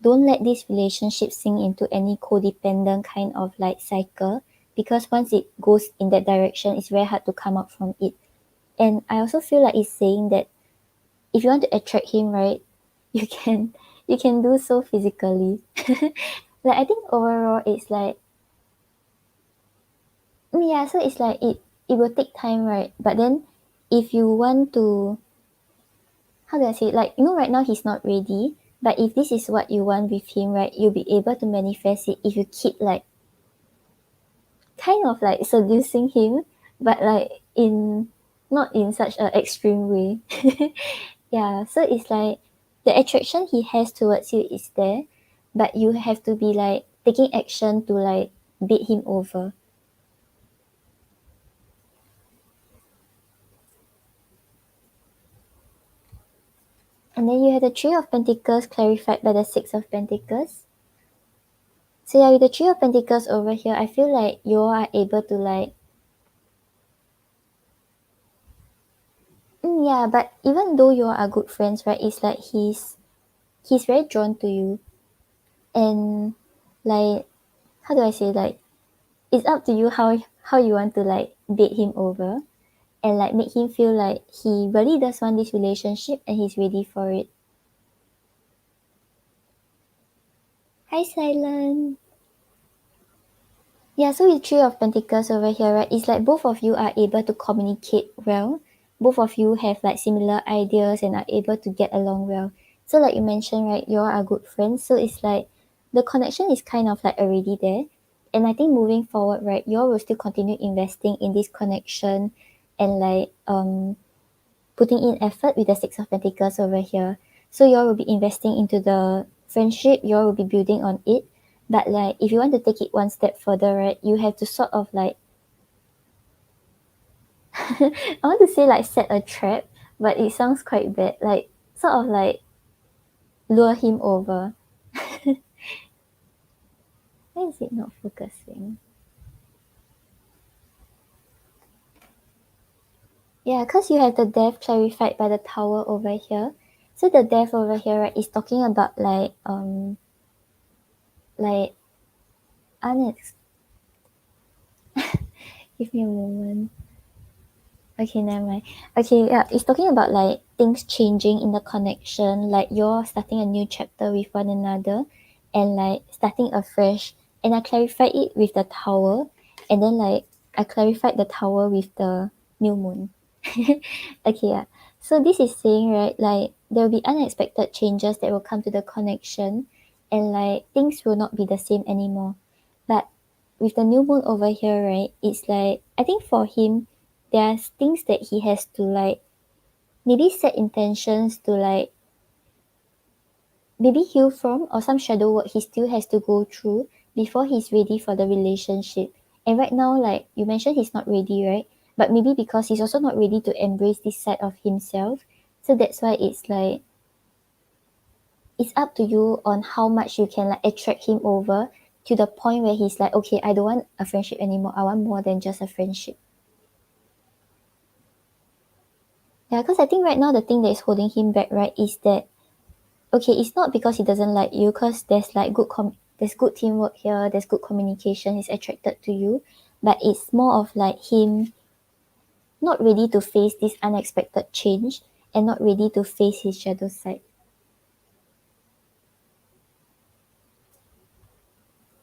don't let this relationship sink into any codependent kind of like cycle, because once it goes in that direction, it's very hard to come out from it. And I also feel like it's saying that if you want to attract him, right, you can you can do so physically. Like I think overall it's like, yeah, so it's like it will take time, right? But then if you want to, how do I say it? Like, right now he's not ready, but if this is what you want with him, right, you'll be able to manifest it if you keep like kind of like seducing him, but like in not in such a extreme way. Yeah, so it's like the attraction he has towards you is there, but you have to be like taking action to like beat him over. And then you have the Three of Pentacles clarified by the Six of Pentacles. So yeah, with the Three of Pentacles over here, I feel like you are able to like, yeah, but even though you are good friends, right, it's like he's very drawn to you, and like, how do I say, like it's up to you how you want to like bait him over and like make him feel like he really does want this relationship and he's ready for it. Hi, Silent. Yeah, so with Three of Pentacles over here, right, it's like both of you are able to communicate well. Both of you have like similar ideas and are able to get along well. So like you mentioned, right, you all are good friends. So it's like the connection is kind of like already there. And I think moving forward, right, you all will still continue investing in this connection and like putting in effort with the Six of Pentacles over here. So you all will be investing into the friendship, you all will be building on it. But like if you want to take it one step further, right, you have to sort of like I want to say like set a trap, but it sounds quite bad. Like sort of like lure him over. Why is it not focusing? Yeah, because you have the death clarified by the tower over here. So the death over here, right, is talking about like unex give me a moment. Okay, never mind. Okay, yeah, it's talking about like things changing in the connection, like you're starting a new chapter with one another and like starting afresh. And I clarified it with the tower, and then like I clarified the tower with the new moon. Okay, yeah. So this is saying, right, like there will be unexpected changes that will come to the connection, and like things will not be the same anymore. But with the new moon over here, right, it's like I think for him there's things that he has to like maybe set intentions to like maybe heal from, or some shadow work he still has to go through before he's ready for the relationship. And right now, like you mentioned, he's not ready, right? But maybe because he's also not ready to embrace this side of himself. So that's why it's like it's up to you on how much you can like attract him over to the point where he's like, okay, I don't want a friendship anymore. I want more than just a friendship. Yeah, because I think right now the thing that is holding him back, right, is that okay, it's not because he doesn't like you, because there's like there's good teamwork here, there's good communication, he's attracted to you, but it's more of like him not ready to face this unexpected change and not ready to face his shadow side.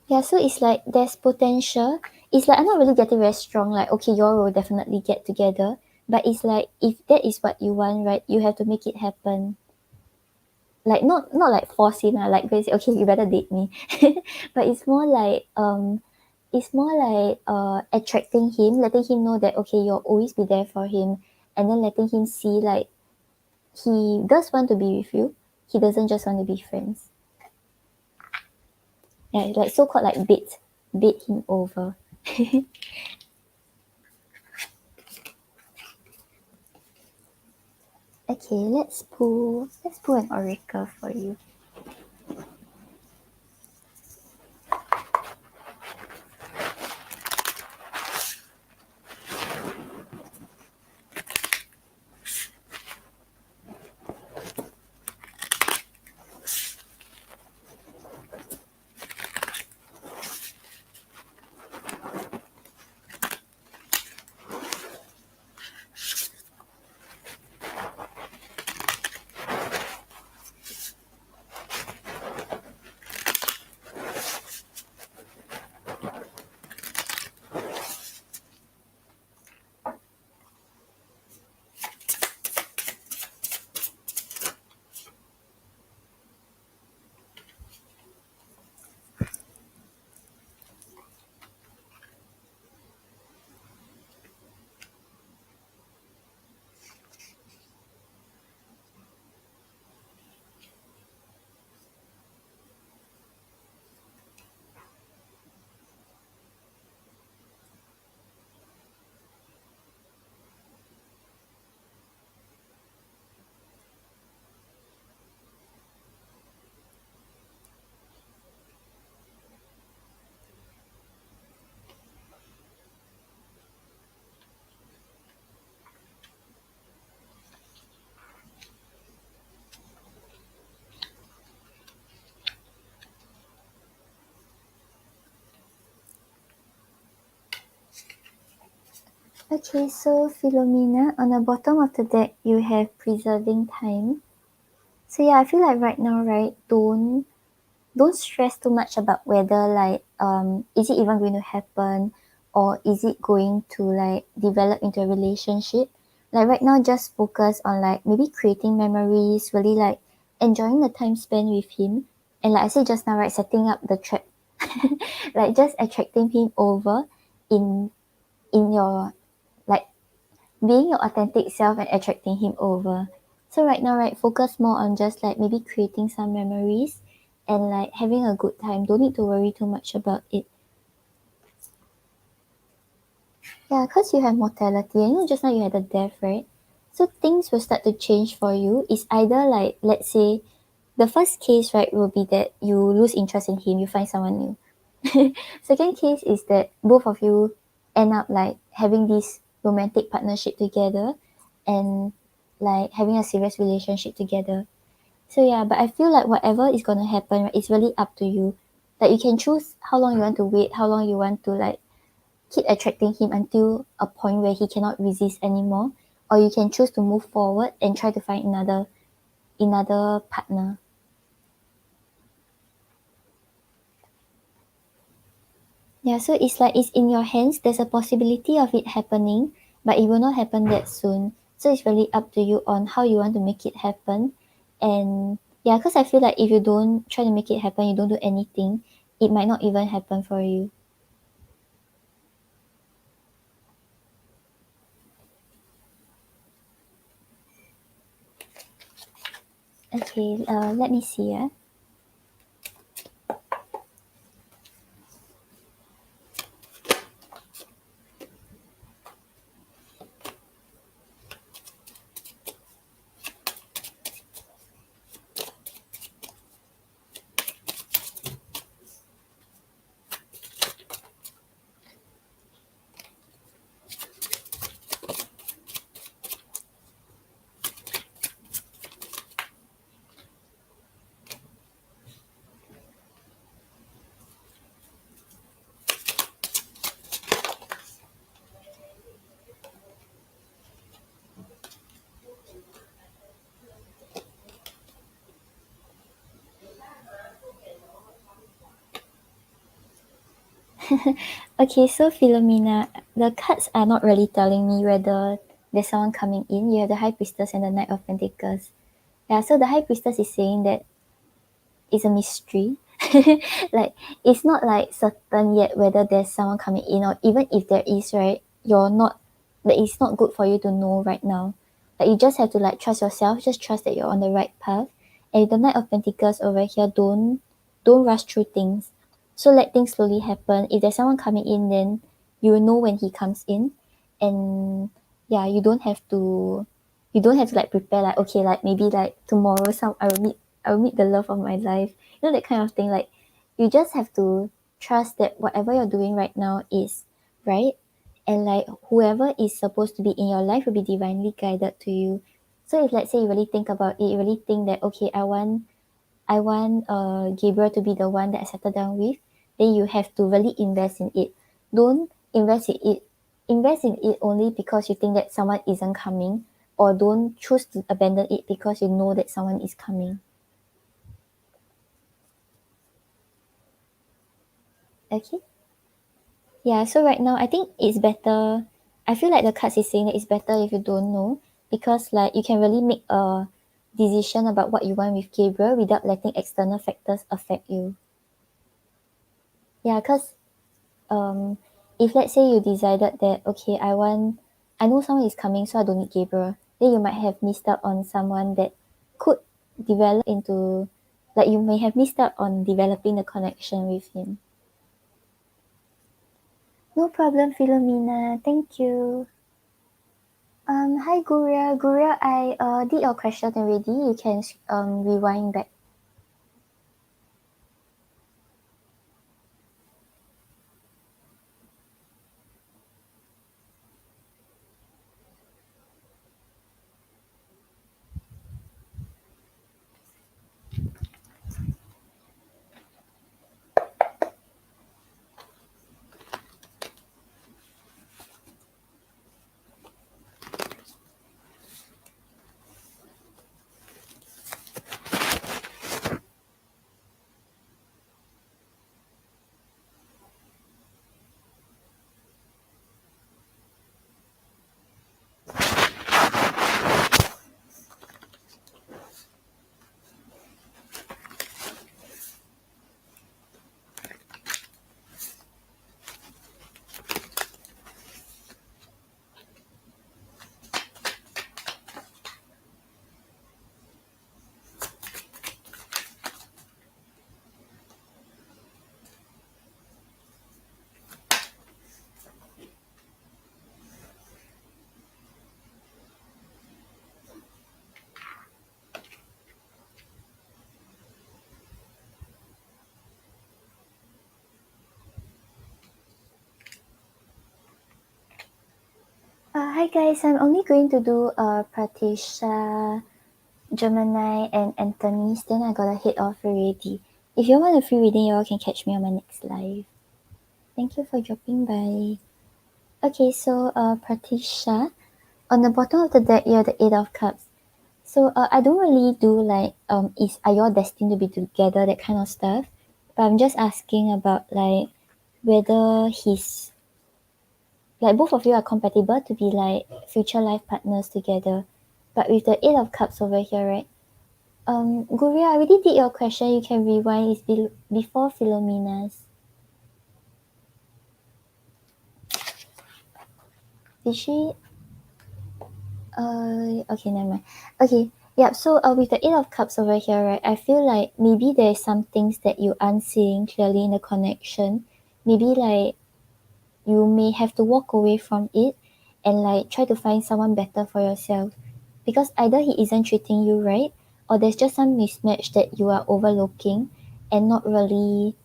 Yeah, so it's like there's potential. It's like I'm not really getting very strong, like okay, you all will definitely get together. But it's like if that is what you want, right, you have to make it happen. Like not like force him, like basically, okay, you better date me. But it's more like attracting him, letting him know that okay, you'll always be there for him, and then letting him see like he does want to be with you. He doesn't just want to be friends. Yeah, like so called like bait him over. Okay, let's pull an oracle for you. Okay, so Philomena, on the bottom of the deck you have preserving time. So yeah, I feel like right now, right, don't stress too much about whether like is it even going to happen, or is it going to like develop into a relationship. Like right now, just focus on like maybe creating memories, really like enjoying the time spent with him, and like I said just now, right, setting up the trap. Like just attracting him over in your like being your authentic self and attracting him over. So right now, right, focus more on just like maybe creating some memories and like having a good time. Don't need to worry too much about it. Yeah, because you have mortality, and you know just now you had a death, right? So things will start to change for you. It's either like, let's say, the first case, right, will be that you lose interest in him, you find someone new. Second case is that both of you end up like having this romantic partnership together and like having a serious relationship together. So yeah, but I feel like whatever is gonna happen, right, it's really up to you. Like you can choose how long you want to wait, how long you want to like keep attracting him until a point where he cannot resist anymore, or you can choose to move forward and try to find another partner. Yeah, so it's like it's in your hands. There's a possibility of it happening, but it will not happen that soon. So it's really up to you on how you want to make it happen. And yeah, because I feel like if you don't try to make it happen, you don't do anything, it might not even happen for you. Okay, let me see. Okay, so Philomena, the cards are not really telling me whether there's someone coming in. You have the High Priestess and the Knight of Pentacles. Yeah, so the High Priestess is saying that it's a mystery. Like it's not like certain yet whether there's someone coming in, or even if there is, right, you're not, that it's not good for you to know right now. Like you just have to like trust yourself, just trust that you're on the right path. And the Knight of Pentacles over here, don't rush through things. So let things slowly happen. If there's someone coming in, then you will know when he comes in. And yeah, you don't have to like prepare like, okay, like maybe like tomorrow I will meet the love of my life, that kind of thing. Like you just have to trust that whatever you're doing right now is right, and like whoever is supposed to be in your life will be divinely guided to you. So if let's say you really think about it, you really think that, okay, I want Gabriel to be the one that I settle down with, then you have to really invest in it. Don't invest in it only because you think that someone isn't coming, or don't choose to abandon it because you know that someone is coming. Okay? Yeah, so right now I think it's better. I feel like the cards is saying that it's better if you don't know, because like you can really make a decision about what you want with Gabriel without letting external factors affect you. Yeah, because um if let's say you decided that, okay, I know someone is coming, so I don't need Gabriel, then you might have missed out on someone that could develop into, like you may have missed out on developing the connection with him. No problem, Philomena. Thank you. Hi Guria. Guria, I did your question already. You can rewind back. Hi guys, I'm only going to do Pratisha, Gemini, and Anthony's. Then I gotta head off already. If you want a free reading, you all can catch me on my next live. Thank you for dropping by. Okay, so Pratisha, on the bottom of the deck, you have the Eight of Cups. So I don't really do like are you all destined to be together, that kind of stuff. But I'm just asking about like whether he's, like, both of you are compatible to be like future life partners together. But with the Eight of Cups over here, right? Guria, I already did your question. You can rewind. It's before Philomena's. Did she? Okay, never mind. Okay, yeah. So with the Eight of Cups over here, right? I feel like maybe there's some things that you aren't seeing clearly in the connection. Maybe like you may have to walk away from it and like try to find someone better for yourself, because either he isn't treating you right, or there's just some mismatch that you are overlooking and not really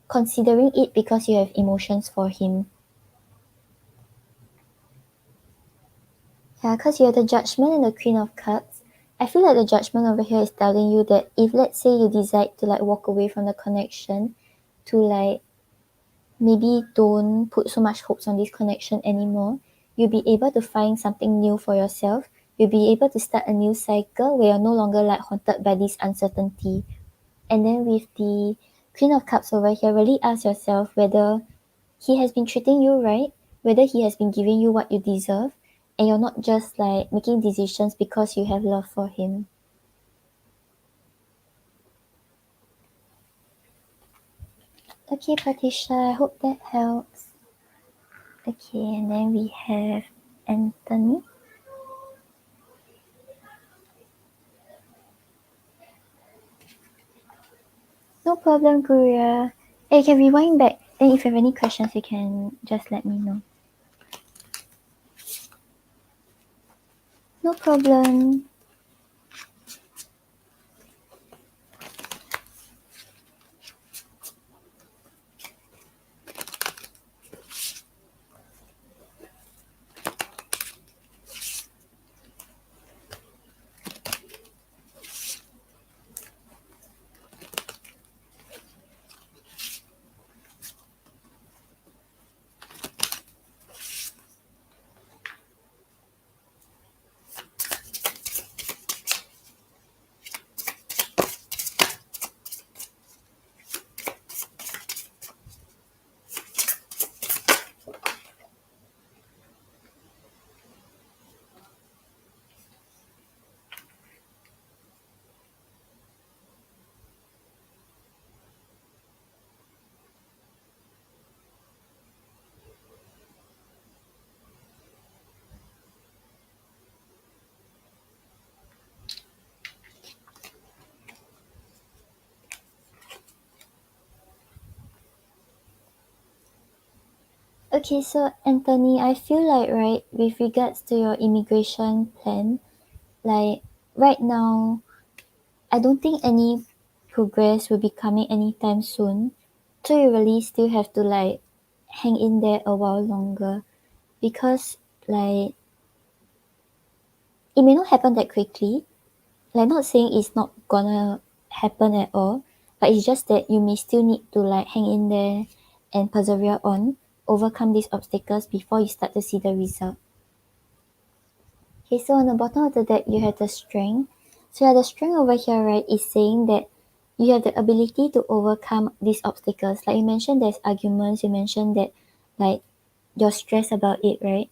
considering it because you have emotions for him. Yeah, because you have the Judgment and the Queen of Cups. I feel like the Judgment over here is telling you that if let's say you decide to like walk away from the connection, to like maybe don't put so much hopes on this connection anymore, you'll be able to find something new for yourself. You'll be able to start a new cycle where you're no longer like haunted by this uncertainty. And then with the Queen of Cups over here, really ask yourself whether he has been treating you right, whether he has been giving you what you deserve, and you're not just like making decisions because you have love for him. Okay, Patricia, I hope that helps. Okay, and then we have Anthony. No problem, Guria. Hey, you can rewind back. And if you have any questions, you can just let me know. No problem. Okay, so Anthony, I feel like, right, with regards to your immigration plan, like right now, I don't think any progress will be coming anytime soon. So you really still have to like hang in there a while longer because like it may not happen that quickly. Like not saying it's not gonna happen at all, but it's just that you may still need to like hang in there and persevere on, overcome these obstacles before you start to see the result. Okay, so on the bottom of the deck, you have the strength. So yeah, the strength over here, right, is saying that you have the ability to overcome these obstacles. Like you mentioned, there's arguments. You mentioned that, like, you're stressed about it, right?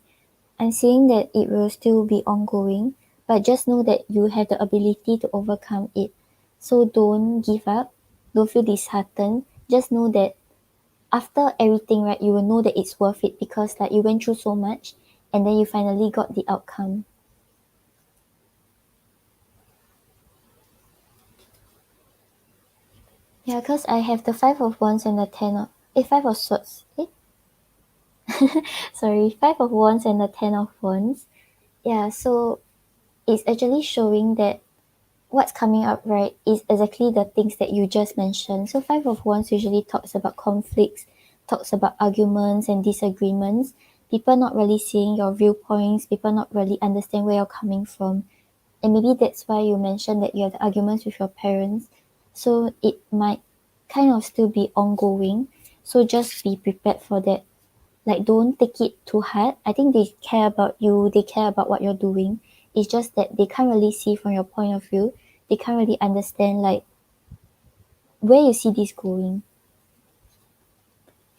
I'm saying that it will still be ongoing, but just know that you have the ability to overcome it. So don't give up. Don't feel disheartened. Just know that after everything, right, you will know that it's worth it because, like, you went through so much and then you finally got the outcome. Yeah, because I have the Five of Wands and the Ten of... Five of Swords. Sorry, Five of Wands and the Ten of Wands. Yeah, so it's actually showing that what's coming up, right, is exactly the things that you just mentioned. So Five of Wands usually talks about conflicts, talks about arguments and disagreements. People not really seeing your viewpoints, people not really understand where you're coming from. And maybe that's why you mentioned that you have arguments with your parents. So it might kind of still be ongoing. So just be prepared for that. Like don't take it too hard. I think they care about you, they care about what you're doing. It's just that they can't really see from your point of view. They can't really understand like where you see this going.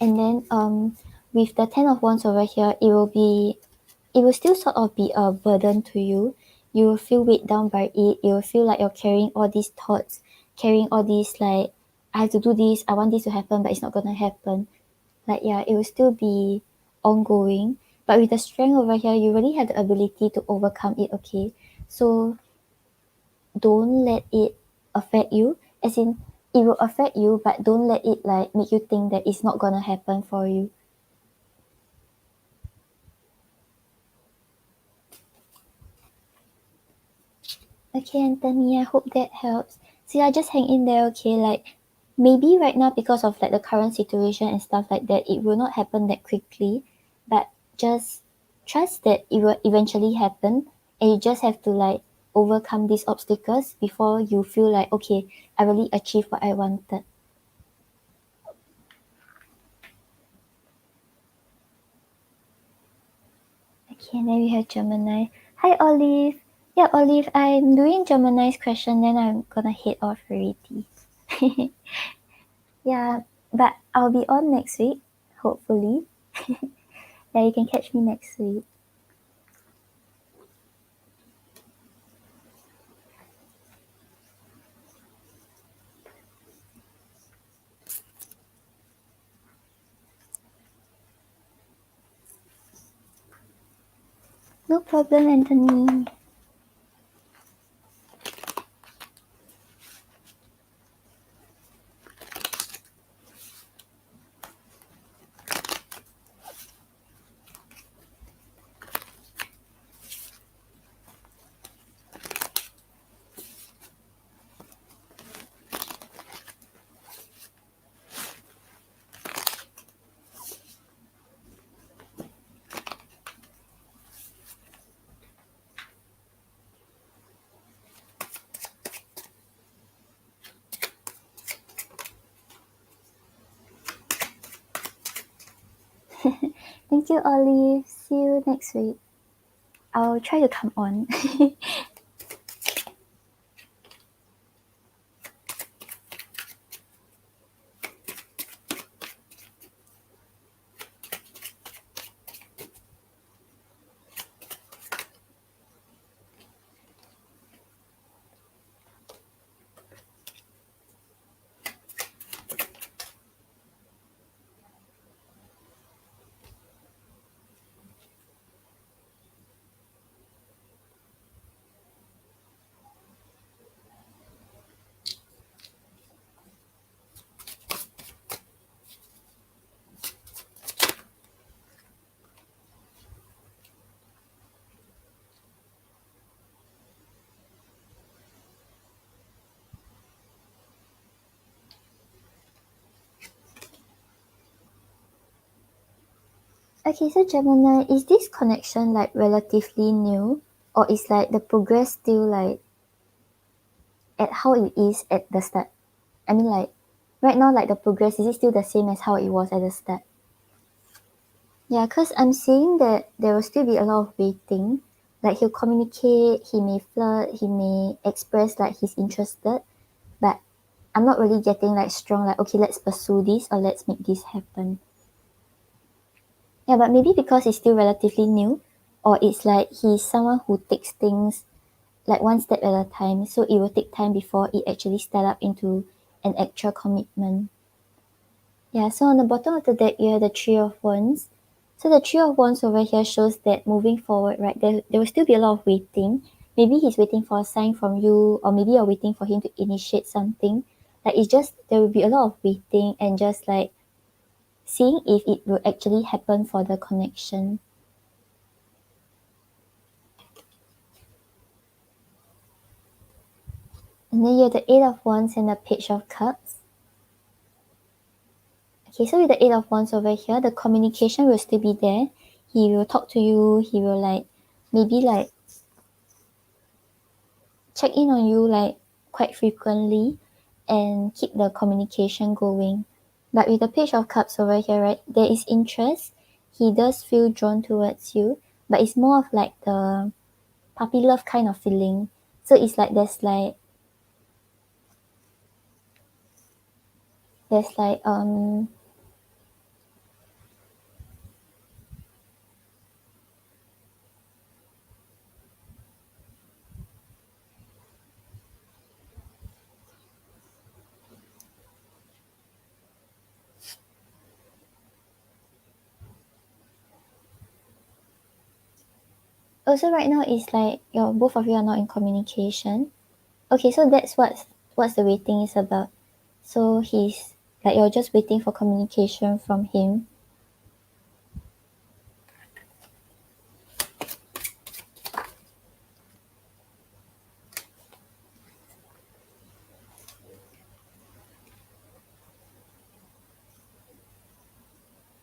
And then with the Ten of Wands over here, it will still sort of be a burden to you. You will feel weighed down by it. You will feel like you're carrying all these thoughts, carrying all these like, I have to do this, I want this to happen, but it's not gonna happen. Like yeah, it will still be ongoing. But with the strength over here, you really have the ability to overcome it, okay? So don't let it affect you. As in, it will affect you, but don't let it like make you think that it's not gonna happen for you. Okay, Anthony, I hope that helps. So yeah, just hang in there, okay? Like maybe right now because of like the current situation and stuff like that, it will not happen that quickly. But just trust that it will eventually happen and you just have to like overcome these obstacles before you feel like okay, I really achieved what I wanted. Okay, and then we have Gemini. Hi Olive. Yeah, Olive, I'm doing Gemini's question, then I'm gonna head off already. Yeah, but I'll be on next week, hopefully. Yeah, you can catch me next week. No problem, Anthony. Thank you, Olive. See you next week. I'll try to come on. Okay, so Gemini, is this connection like relatively new, or is like the progress still like at how it is at the start? I mean, like right now, like the progress, is it still the same as how it was at the start? Yeah, because I'm seeing that there will still be a lot of waiting. Like he'll communicate, he may flirt, he may express like he's interested, but I'm not really getting like strong, like, okay, let's pursue this or let's make this happen. Yeah, but maybe because it's still relatively new, or it's like he's someone who takes things like one step at a time, so it will take time before it actually start up into an actual commitment. Yeah, so on the bottom of the deck, you have the Three of Wands. So the Three of Wands over here shows that moving forward, right, there will still be a lot of waiting. Maybe he's waiting for a sign from you, or maybe you're waiting for him to initiate something. Like it's just, there will be a lot of waiting and just like seeing if it will actually happen for the connection. And then you have the Eight of Wands and the Page of Cups. Okay, so with the Eight of Wands over here, the communication will still be there. He will talk to you, he will like maybe like check in on you like quite frequently and keep the communication going. But with the Page of Cups over here, right, there is interest. He does feel drawn towards you, but it's more of like the puppy love kind of feeling. So it's like there's like also right now it's like your both of you are not in communication. Okay, so that's what's the waiting is about. So he's like you're just waiting for communication from him.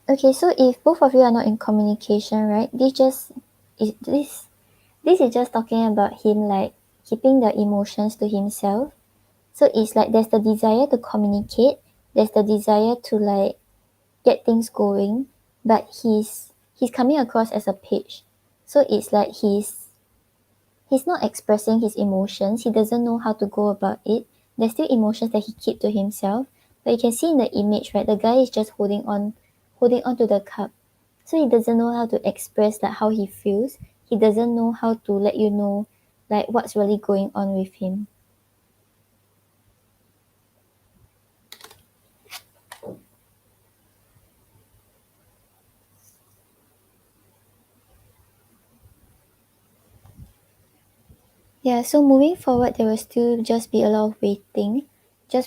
Okay, so if both of you are not in communication, right? This is just talking about him like keeping the emotions to himself. So it's like there's the desire to communicate, there's the desire to like get things going, but he's coming across as a page. So it's like he's not expressing his emotions. He doesn't know how to go about it. There's still emotions that he keep to himself, But you can see in the image, right, the guy is just holding on to the cup. So he doesn't know how to express like how he feels. He doesn't know how to let you know like what's really going on with him. Yeah, so moving forward there will still just be a lot of waiting. You're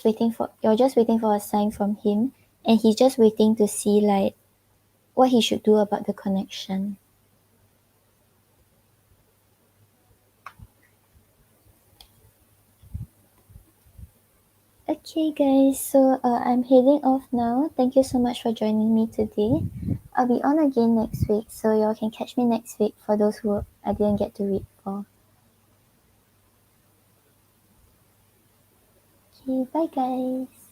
just waiting for a sign from him, and he's just waiting to see like what he should do about the connection. Okay guys, so I'm heading off now. Thank you so much for joining me today. I'll be on again next week, so y'all can catch me next week for those who I didn't get to read for. Okay, bye guys.